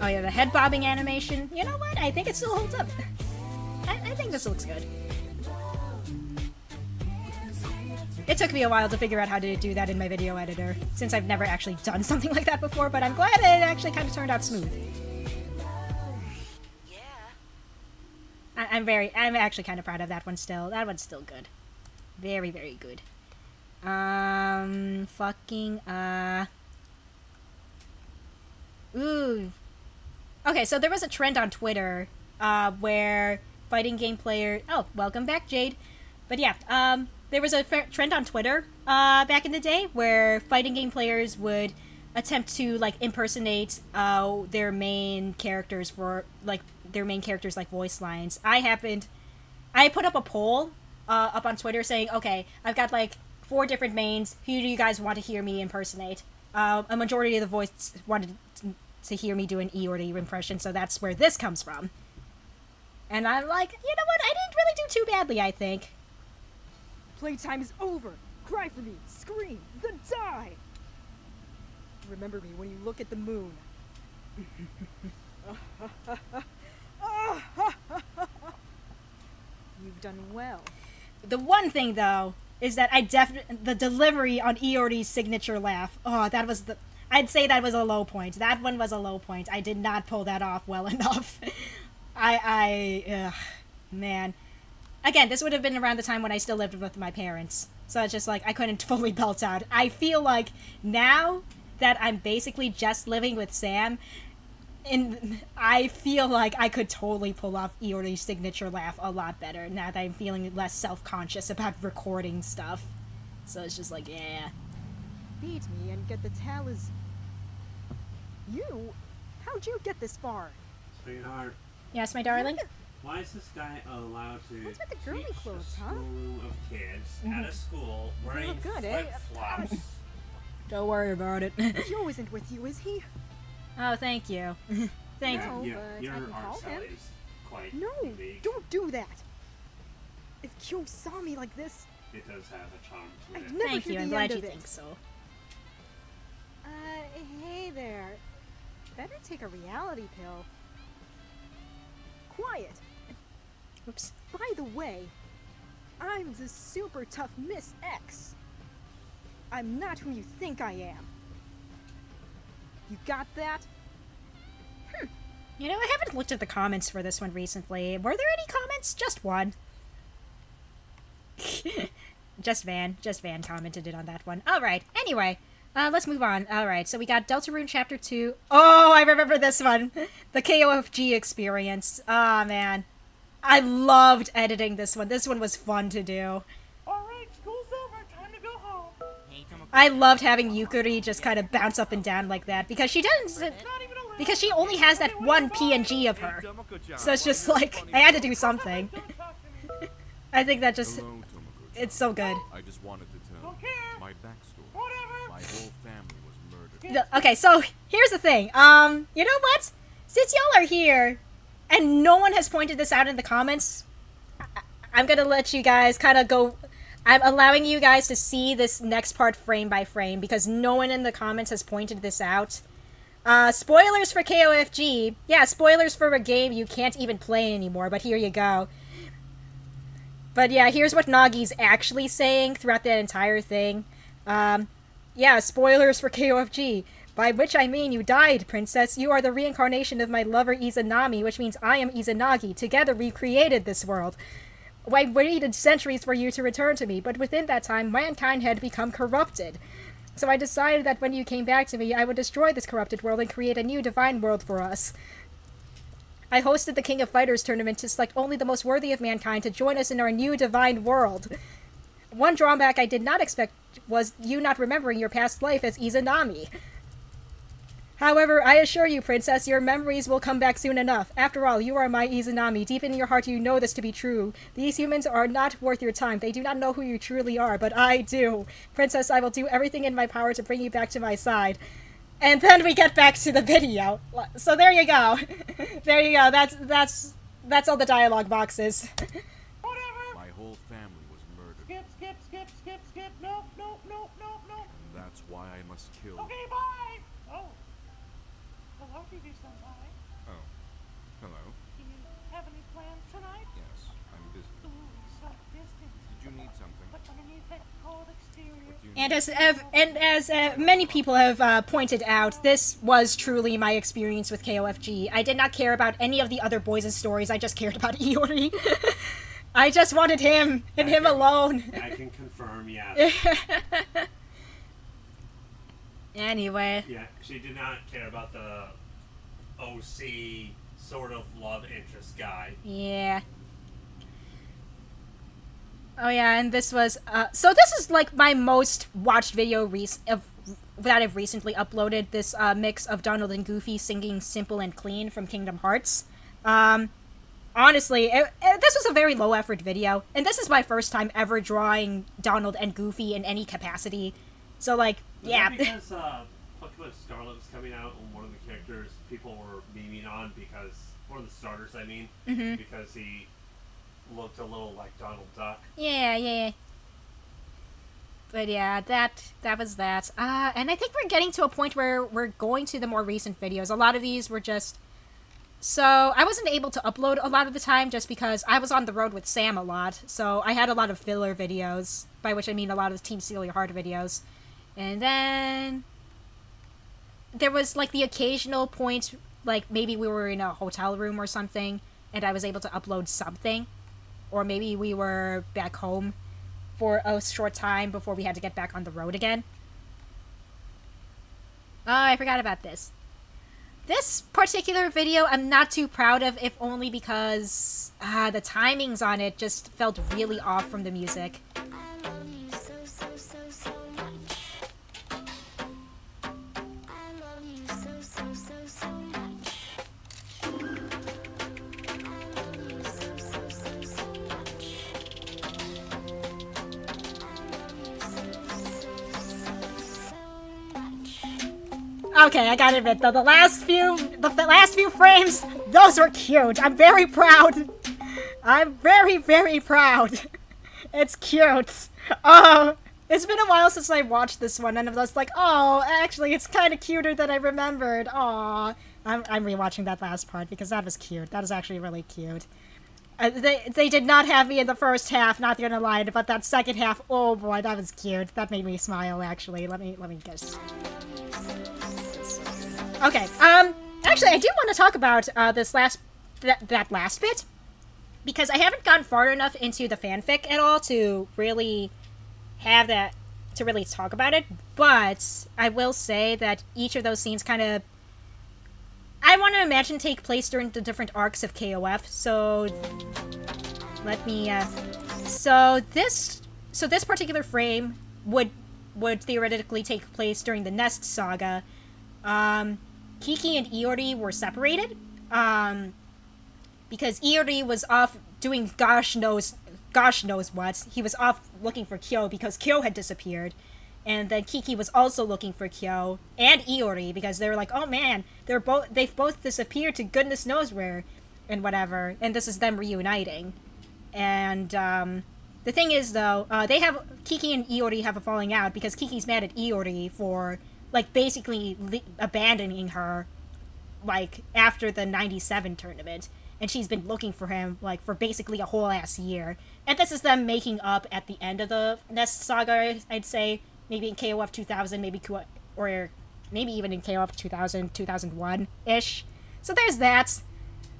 Oh yeah, the head bobbing animation. You know what? I think it still holds up. I think this looks good. It took me a while to figure out how to do that in my video editor, since I've never actually done something like that before, but I'm glad it actually kind of turned out smooth. I'm actually kind of proud of that one still. That one's still good. Very, very good. Ooh. Okay, so there was a trend on Twitter, where fighting game player... Oh, welcome back, Jade. But yeah, there was a trend on Twitter, back in the day, where fighting game players would attempt to, like, impersonate, their main characters for, like, voice lines. I put up a poll, up on Twitter saying, okay, I've got, like, 4 different mains. Who do you guys want to hear me impersonate? A majority of the voice wanted to hear me do an Eeyore impression, so that's where this comes from. And I'm like, you know what? I didn't really do too badly, I think. Playtime is over. Cry for me. Scream. Then die. Remember me when you look at the moon. You've done well. The one thing, though, is that the delivery on Eeyore's signature laugh. Oh, I'd say that was a low point. That one was a low point. I did not pull that off well enough. Man. Again, this would have been around the time when I still lived with my parents. So it's just like, I couldn't fully belt out. I feel like now that I'm basically just living with Sam, and I feel like I could totally pull off Iori's signature laugh a lot better now that I'm feeling less self-conscious about recording stuff. So it's just like, yeah. Beat me and get the talus. You? How'd you get this far? Sweetheart, Yes, my darling? why is this guy allowed to What's with the girly teach clothes, a huh? schoolroom of kids at a school They wearing look good, eh? flip-flops? Don't worry about it. Joe isn't with you, is he? Oh, thank you. Thank Yeah, you. but your I can art call style him. is quite No, unique. don't do that. If Kyo saw me like this, It does have a charm to I'd it. never Thank hear you. the I'm glad end you of it. think so. Hey there. Better take a reality pill. Quiet. Oops. By the way, I'm the super tough Miss X. I'm not who you think I am. You got that? You know, I haven't looked at the comments for this one recently. Were there any comments? Just one. Just Van commented it on that one. Alright, anyway, let's move on. Alright, so we got Deltarune Chapter 2. Oh, I remember this one! The KOFG experience. Ah, man. I loved editing this one. This one was fun to do. Alright, school's over. Time to go home. I loved having Yukari just kind of bounce up and down like that, because she doesn't... Because she only has that one PNG of her. So it's just like, I had to do something. I think that just... Hello, Tomoko-chan. It's so good. I just wanted to tell you my backstory. My whole family was murdered. Okay, so here's the thing. You know what? Since y'all are here, and no one has pointed this out in the comments, I'm gonna let you guys kind of go... I'm allowing you guys to see this next part frame by frame, because no one in the comments has pointed this out. Spoilers for KOFG. Yeah, spoilers for a game you can't even play anymore, but here you go. But yeah, here's what Nagi's actually saying throughout that entire thing. Yeah, spoilers for KOFG. By which I mean you died, princess. You are the reincarnation of my lover Izanami, which means I am Izanagi. Together we created this world. I waited centuries for you to return to me, but within that time, mankind had become corrupted. So I decided that when you came back to me, I would destroy this corrupted world and create a new divine world for us. I hosted the King of Fighters tournament to select only the most worthy of mankind to join us in our new divine world. One drawback I did not expect was you not remembering your past life as Izanami. However, I assure you, princess, your memories will come back soon enough. After all, you are my Izanami. Deep in your heart, you know this to be true. These humans are not worth your time. They do not know who you truly are, but I do. Princess, I will do everything in my power to bring you back to my side. And then we get back to the video. So there you go. There you go. That's all the dialogue boxes. My whole family was murdered. Skip. Nope. And that's why I must kill. Okay, bye. Oh. Hello, TV-senpai. Oh. Hello. Do you have any plans tonight? Yes, I'm busy. Ooh, so distant. Did you need something? But underneath that cold exterior. And as many people have pointed out, this was truly my experience with KOFG. I did not care about any of the other boys' stories. I just cared about Iori. I just wanted him and him alone. I can confirm, yes. Anyway. Yeah, she did not care about the OC sort of love interest guy. Yeah. Oh yeah, and this was, so this is like my most watched video that I've recently uploaded, this mix of Donald and Goofy singing Simple and Clean from Kingdom Hearts. Honestly, this was a very low effort video, and this is my first time ever drawing Donald and Goofy in any capacity. So like, Was yeah. that because Pokemon Scarlet was coming out, and one of the characters people were memeing on because, one of the starters I mean, because he looked a little like Donald Duck. Yeah. But yeah, that was that. And I think we're getting to a point where we're going to the more recent videos. A lot of these were just... So, I wasn't able to upload a lot of the time just because I was on the road with Sam a lot. So, I had a lot of filler videos, by which I mean a lot of Team Steal Your Heart videos. And then... there was, like, the occasional point, like, maybe we were in a hotel room or something, and I was able to upload something. Or maybe we were back home for a short time before we had to get back on the road again. Oh, I forgot about this. this particular video I'm not too proud of, if only because the timings on it just felt really off from the music. Okay, I gotta admit though, the last few frames, those were cute. I'm very proud. I'm very, very proud. It's cute. Oh, it's been a while since I watched this one, and I was like, oh, actually, it's kind of cuter than I remembered. Aw, I'm rewatching that last part because that was cute. That was actually really cute. They did not have me in the first half, not gonna lie, but that second half, oh boy, that was cute. That made me smile. Actually, let me guess. Okay, actually, I do want to talk about this that last bit, because I haven't gone far enough into the fanfic at all to really have that, to really talk about it, but I will say that each of those scenes kind of, I want to imagine, take place during the different arcs of KOF, so let me, so this particular frame would theoretically take place during the Nest Saga. Kiki and Iori were separated, because Iori was off doing gosh knows what. He was off looking for Kyo because Kyo had disappeared, and then Kiki was also looking for Kyo and Iori because they were like, oh man, they've both disappeared to goodness knows where, and whatever, and this is them reuniting. And the thing is though, Kiki and Iori have a falling out because Kiki's mad at Iori for like basically abandoning her like after the 97 tournament, and she's been looking for him like for basically a whole ass year, and this is them making up at the end of the Nest Saga, I'd say, maybe in KOF 2000, or maybe even in KOF 2000 2001-ish. So there's that.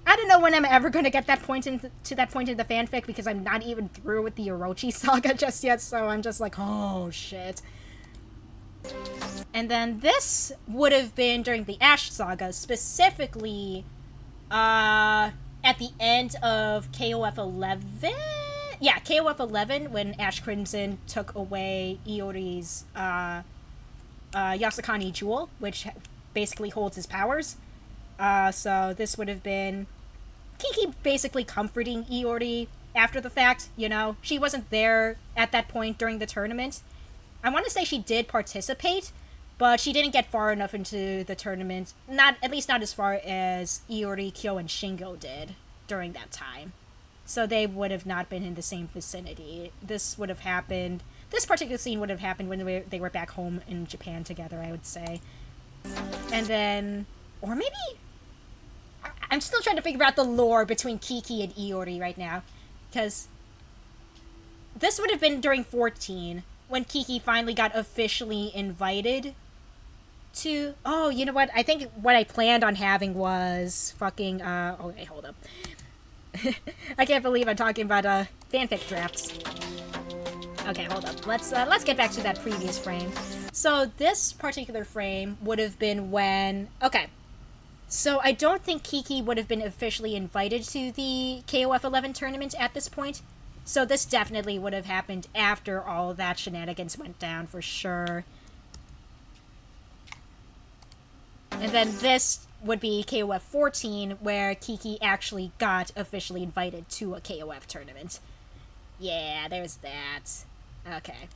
I don't know when I'm ever going to get that point in the fanfic, because I'm not even through with the Orochi Saga just yet, so I'm just like, oh shit. And then this would have been during the Ash Saga, specifically at the end of KOF 11? Yeah, KOF 11, when Ash Crimson took away Iori's Yasakani Jewel, which basically holds his powers. So this would have been Kiki basically comforting Iori after the fact, you know? She wasn't there at that point during the tournament. I want to say she did participate, but she didn't get far enough into the tournament. At least not as far as Iori, Kyo, and Shingo did during that time. So they would have not been in the same vicinity. This particular scene would have happened when they were back home in Japan together, I would say. And then, or maybe, I'm still trying to figure out the lore between Kiki and Iori right now, because this would have been during 14, when Kiki finally got officially invited to... Oh, you know what? I think what I planned on having was fucking... okay, hold up. I can't believe I'm talking about, fanfic drafts. Okay, hold up. Let's get back to that previous frame. So, this particular frame would have been when... Okay. So, I don't think Kiki would have been officially invited to the KOF 11 tournament at this point. So this definitely would have happened after all that shenanigans went down, for sure. And then this would be KOF 14, where Kiki actually got officially invited to a KOF tournament. Yeah, there's that. Okay.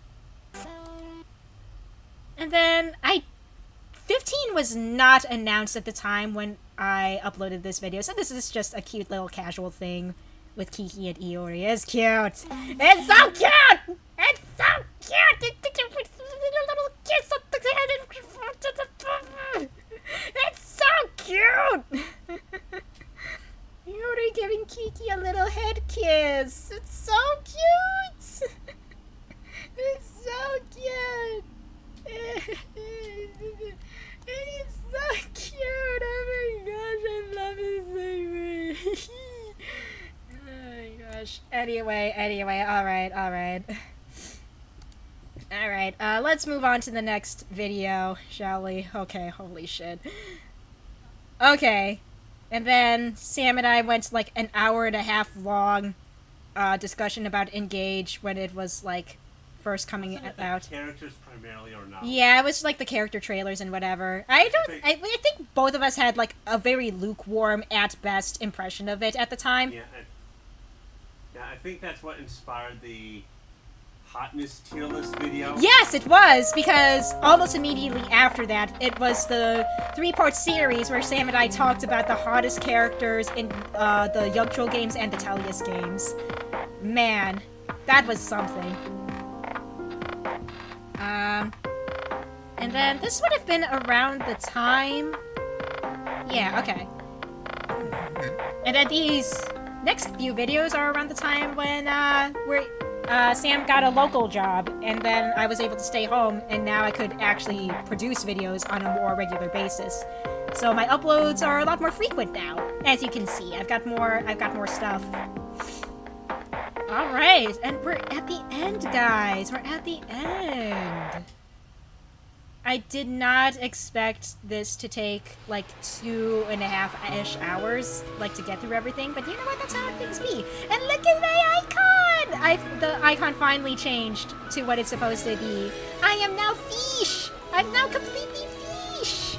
And then 15 was not announced at the time when I uploaded this video, so this is just a cute little casual thing with Kiki and Iori. It's cute! It's so cute! It's so cute! Little kiss on the head. It's so cute! Iori giving Kiki a little head kiss. It's so cute! It's so cute! It's so cute! Oh my gosh, I love this thing. Oh my gosh. Anyway, alright. Alright, let's move on to the next video, shall we? Okay, holy shit. Okay. And then Sam and I went like an hour and a half long discussion about Engage when it was like first coming out. Characters primarily or not? Yeah, it was like the character trailers and whatever. I think both of us had like a very lukewarm at best impression of it at the time. Yeah, I think that's what inspired the hotness tier list video. Yes, it was, because almost immediately after that, it was the 3-part series where Sam and I talked about the hottest characters in the Yggdrasil games and the Tellius games. Man, that was something. And then this would have been around the time... Yeah, okay. And then these next few videos are around the time when Sam got a local job, and then I was able to stay home, and now I could actually produce videos on a more regular basis. So my uploads are a lot more frequent now, as you can see. I've got more stuff. All right, and we're at the end, guys. We're at the end. I did not expect this to take like 2.5-ish hours, like to get through everything. But you know what? That's how things be. And look at my icon! The icon finally changed to what it's supposed to be. I am now fish. I'm now completely fish.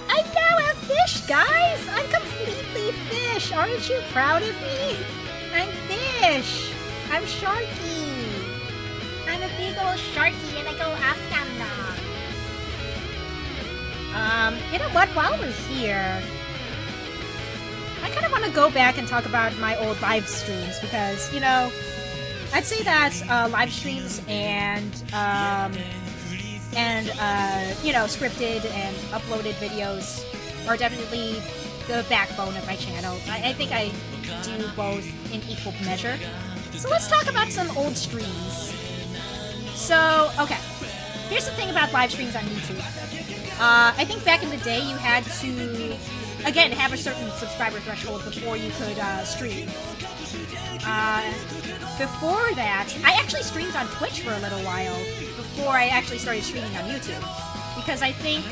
I'm now a fish, guys. I'm completely fish. Aren't you proud of me? I'm fish. I'm Sharky. I'm a big old Sharky and I go up you know what? While we're here, I kind of want to go back and talk about my old live streams because, you know, I'd say that live streams and you know, scripted and uploaded videos are definitely the backbone of my channel. I think I do both in equal measure. So let's talk about some old streams. So, okay. Here's the thing about live streams on YouTube. I think back in the day you had to, again, have a certain subscriber threshold before you could stream. Before that, I actually streamed on Twitch for a little while before I actually started streaming on YouTube. Because I think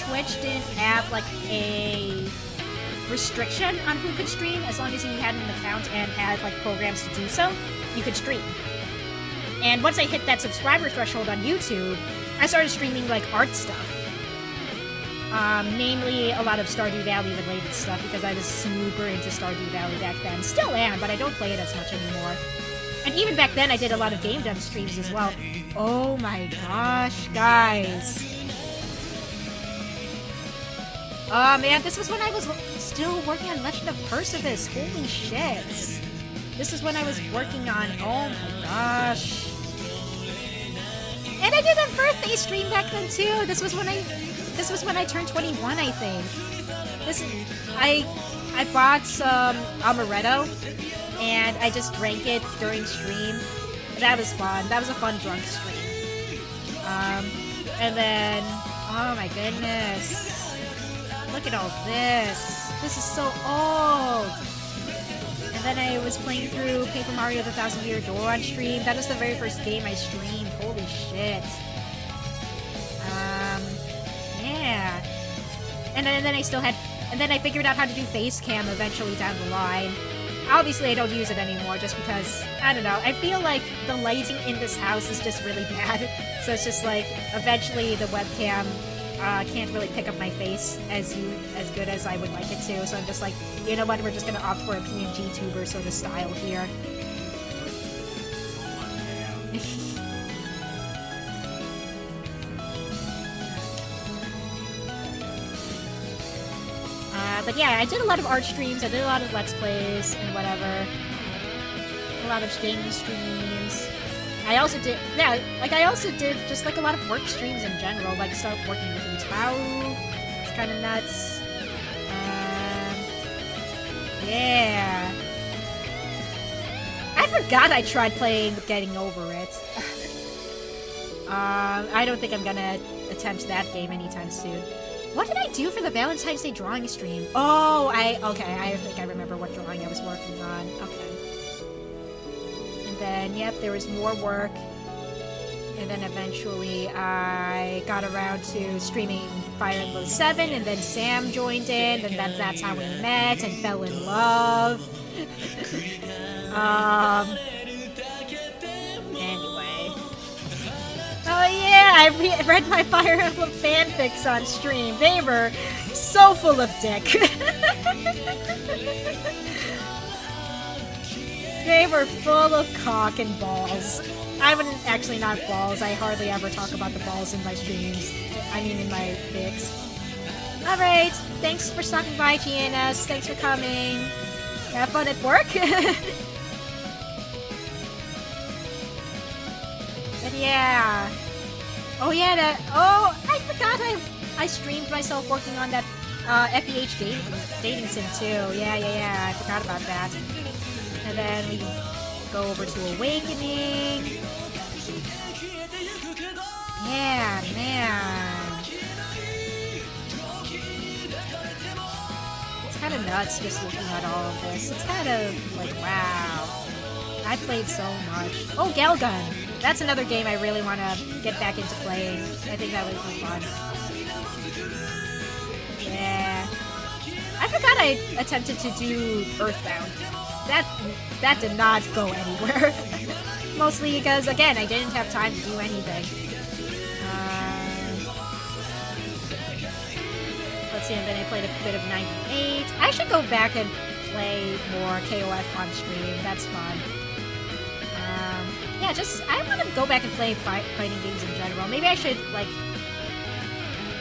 Twitch didn't have like a restriction on who could stream. As long as you had an account and had like programs to do so, you could stream. And once I hit that subscriber threshold on YouTube, I started streaming like art stuff. Namely a lot of Stardew Valley related stuff because I was super into Stardew Valley back then. Still am, but I don't play it as much anymore. And even back then I did a lot of game dev streams as well. Oh my gosh, guys. Oh man, this was when I was still working on Legend of Perseus. Holy shit. This is when I was working on, oh my gosh. And I did a birthday stream back then too. This was when I turned 21, I think. I bought some amaretto and I just drank it during stream. That was fun. That was a fun drunk stream. And then, oh my goodness. Look at all this. This is so old. And then I was playing through Paper Mario the Thousand Year Door on stream. That was the very first game I streamed. Holy shit. Yeah. And then I figured out how to do face cam eventually down the line. Obviously I don't use it anymore just because, I don't know, I feel like the lighting in this house is just really bad. So it's just like, eventually the webcam can't really pick up my face as good as I would like it to. So I'm just like, you know what, we're just gonna opt for a PNG tuber sort of style here. But yeah, I did a lot of art streams, I did a lot of Let's Plays and whatever. A lot of gaming streams. I also did just like a lot of work streams in general, like start working with Utau. It's kind of nuts. Yeah. I forgot I tried playing Getting Over It. I don't think I'm gonna attempt that game anytime soon. What did I do for the Valentine's Day drawing stream? Oh, I think I remember what drawing I was working on. Okay. And then, yep, there was more work. and then eventually I got around to streaming Fire Emblem 7, and then Sam joined in, and that's how we met and fell in love. Anyway. Oh yeah, I read my Fire Emblem fanfics on stream. They were so full of dick. They were full of cock and balls. I wouldn't actually not balls. I hardly ever talk about the balls in my streams. I mean in my fics. Alright, thanks for stopping by, GNS. Thanks for coming. Have fun at work. But yeah. Oh yeah, I forgot I streamed myself working on that FEH dating sim too. Yeah, I forgot about that. And then we go over to Awakening. Yeah, man. It's kind of nuts just looking at all of this. It's kind of like, wow. I played so much. Oh, Galgun! That's another game I really want to get back into playing. I think that would be fun. Yeah. I forgot I attempted to do Earthbound. That did not go anywhere. Mostly because, again, I didn't have time to do anything. Let's see, and then I played a bit of 98. I should go back and play more KOF on stream. That's fun. Yeah, I want to go back and play fighting games in general. Maybe I should, like,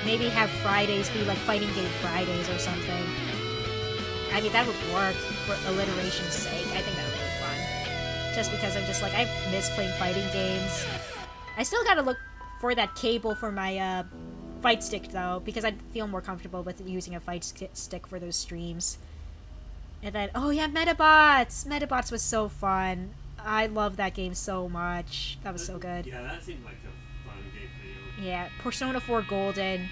maybe have Fridays be, like, Fighting Game Fridays or something. I mean, that would work for alliteration's sake. I think that would be fun. Just because I'm just like, I miss playing fighting games. I still gotta look for that cable for my fight stick, though, because I feel more comfortable with using a fight stick for those streams. And then, oh yeah, Metabots! Metabots was so fun. I love that game so much. That was so good. Yeah, that seemed like a fun game for you. Yeah, Persona 4 Golden.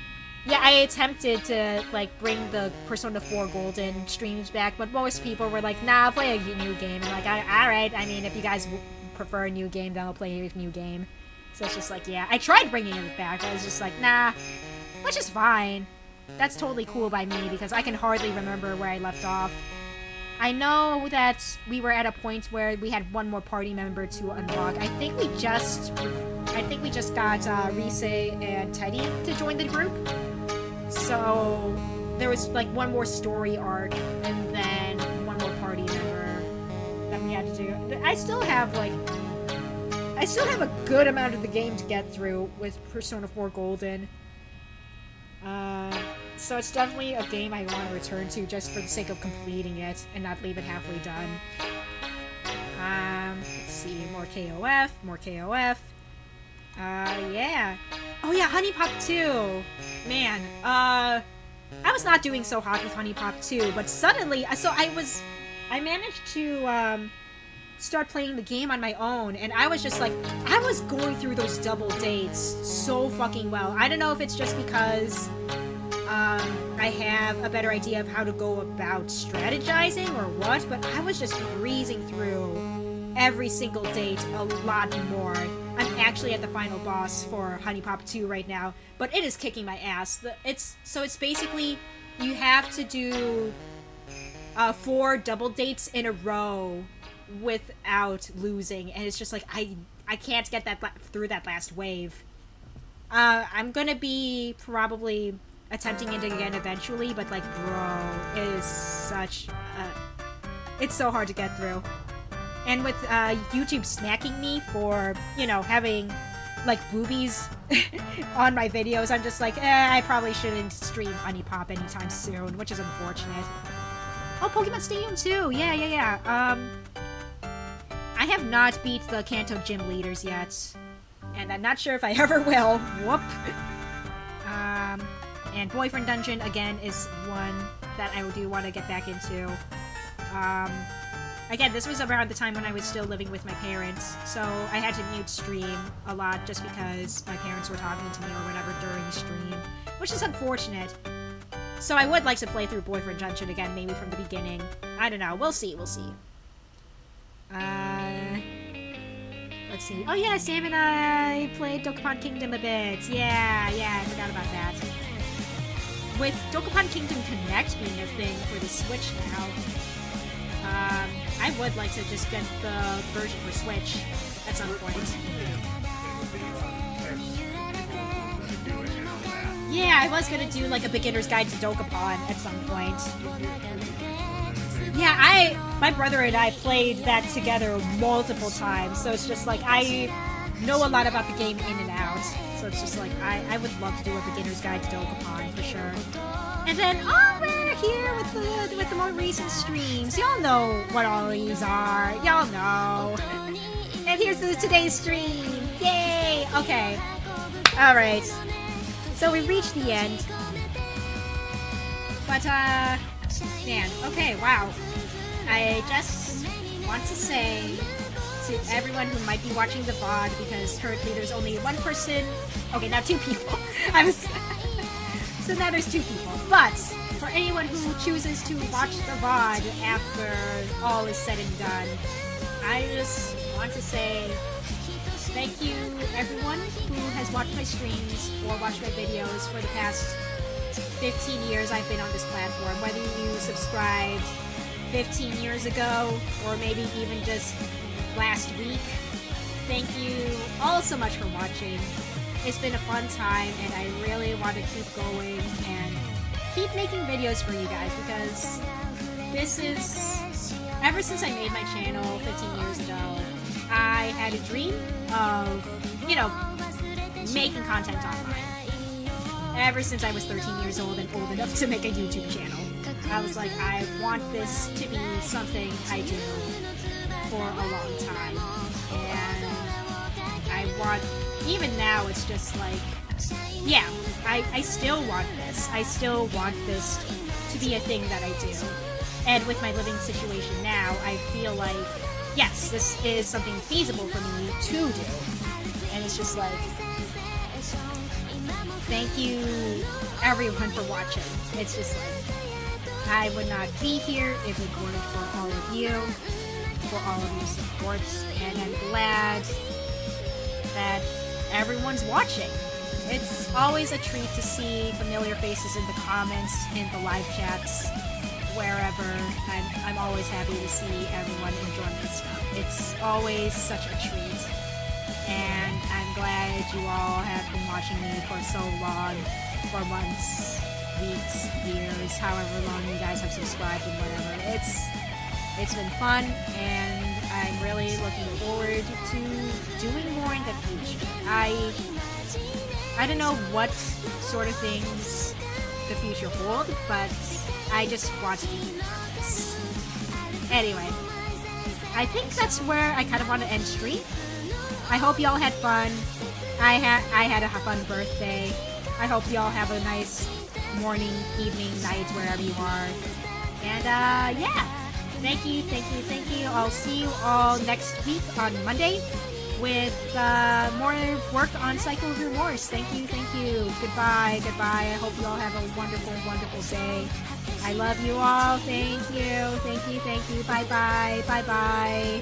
Yeah, I attempted to, like, bring the Persona 4 Golden streams back, but most people were like, nah, play a new game. And like, alright, I mean, if you guys prefer a new game, then I'll play a new game. So it's just like, yeah. I tried bringing it back, but I was just like, nah, which is fine. That's totally cool by me, because I can hardly remember where I left off. I know that we were at a point where we had one more party member to unlock. I think we just got Rise and Teddy to join the group. So there was like one more story arc and then one more party member that we had to do. I still have a good amount of the game to get through with Persona 4 Golden. So it's definitely a game I want to return to just for the sake of completing it and not leave it halfway done. Let's see, more KOF. Yeah. Oh yeah, Honey Pop 2. Man, I was not doing so hot with Honey Pop 2, but suddenly, I managed to, start playing the game on my own, and I was just like, I was going through those double dates so fucking well. I don't know if it's just because I have a better idea of how to go about strategizing or what, but I was just breezing through every single date a lot more. I'm actually at the final boss for Honey Pop 2 right now, but it is kicking my ass. It's basically, you have to do 4 double dates in a row without losing, and it's just like, I can't get that through that last wave. I'm gonna be probably attempting it again eventually, but like, bro, it is such it's so hard to get through. And with YouTube smacking me for, you know, having like boobies on my videos, I'm just like, I probably shouldn't stream Honey Pop anytime soon, which is unfortunate. Oh, Pokemon Stadium 2! Yeah. I have not beat the Kanto gym leaders yet, and I'm not sure if I ever will. Whoop! And Boyfriend Dungeon, again, is one that I do want to get back into. Again, this was around the time when I was still living with my parents, so I had to mute stream a lot just because my parents were talking to me or whatever during stream, which is unfortunate. So I would like to play through Boyfriend Dungeon again, maybe from the beginning. I don't know. We'll see. let's see. Oh yeah, Sam and I played Dokapon Kingdom a bit. Yeah, I forgot about that. With Dokapon Kingdom Connect being a thing for the Switch now, I would like to just get the version for Switch at some point. Yeah, I was gonna do like a beginner's guide to Dokapon at some point. Yeah, my brother and I played that together multiple times, so it's just like I know a lot about the game in and out. So it's just like I would love to do a beginner's guide to Dokapon for sure. And then we're here with the more recent streams. Y'all know what all these are. Y'all know. And here's today's stream. Yay! Okay. All right. So we reached the end. But man, okay, wow. I just want to say to everyone who might be watching the VOD, because currently there's only one person. Okay, now two people. So now there's two people. But for anyone who chooses to watch the VOD after all is said and done, I just want to say thank you everyone who has watched my streams or watched my videos for the past 15 years I've been on this platform. Whether you subscribed 15 years ago or maybe even just last week, thank you all so much for watching. It's been a fun time and I really want to keep going and keep making videos for you guys, because this is, ever since I made my channel 15 years ago, I had a dream of, making content online. Ever since I was 13 years old and old enough to make a YouTube channel. I was like, I want this to be something I do for a long time. And I want, even now it's just like, yeah, I still want this. I still want this to be a thing that I do. And with my living situation now, I feel like, yes, this is something feasible for me to do. And it's just like, thank you everyone for watching. It's just like, I would not be here if it weren't for all of you, for all of your supports, and I'm glad that everyone's watching. It's always a treat to see familiar faces in the comments, in the live chats, wherever. I'm always happy to see everyone enjoying this stuff. It's always such a treat. And I'm glad you all have been watching me for so long, for months, weeks, years, however long you guys have subscribed and whatever. It's been fun, and I'm really looking forward to doing more in the future. I don't know what sort of things the future holds, but I just want to be here for this. Anyway, I think that's where I kind of want to end stream. I hope y'all had fun. I had a fun birthday. I hope y'all have a nice morning, evening, night, wherever you are. And yeah, thank you. I'll see you all next week on Monday with more work on Cycle of Remorse. Thank you. Goodbye. I hope you all have a wonderful day. I love you all. Thank you. Bye.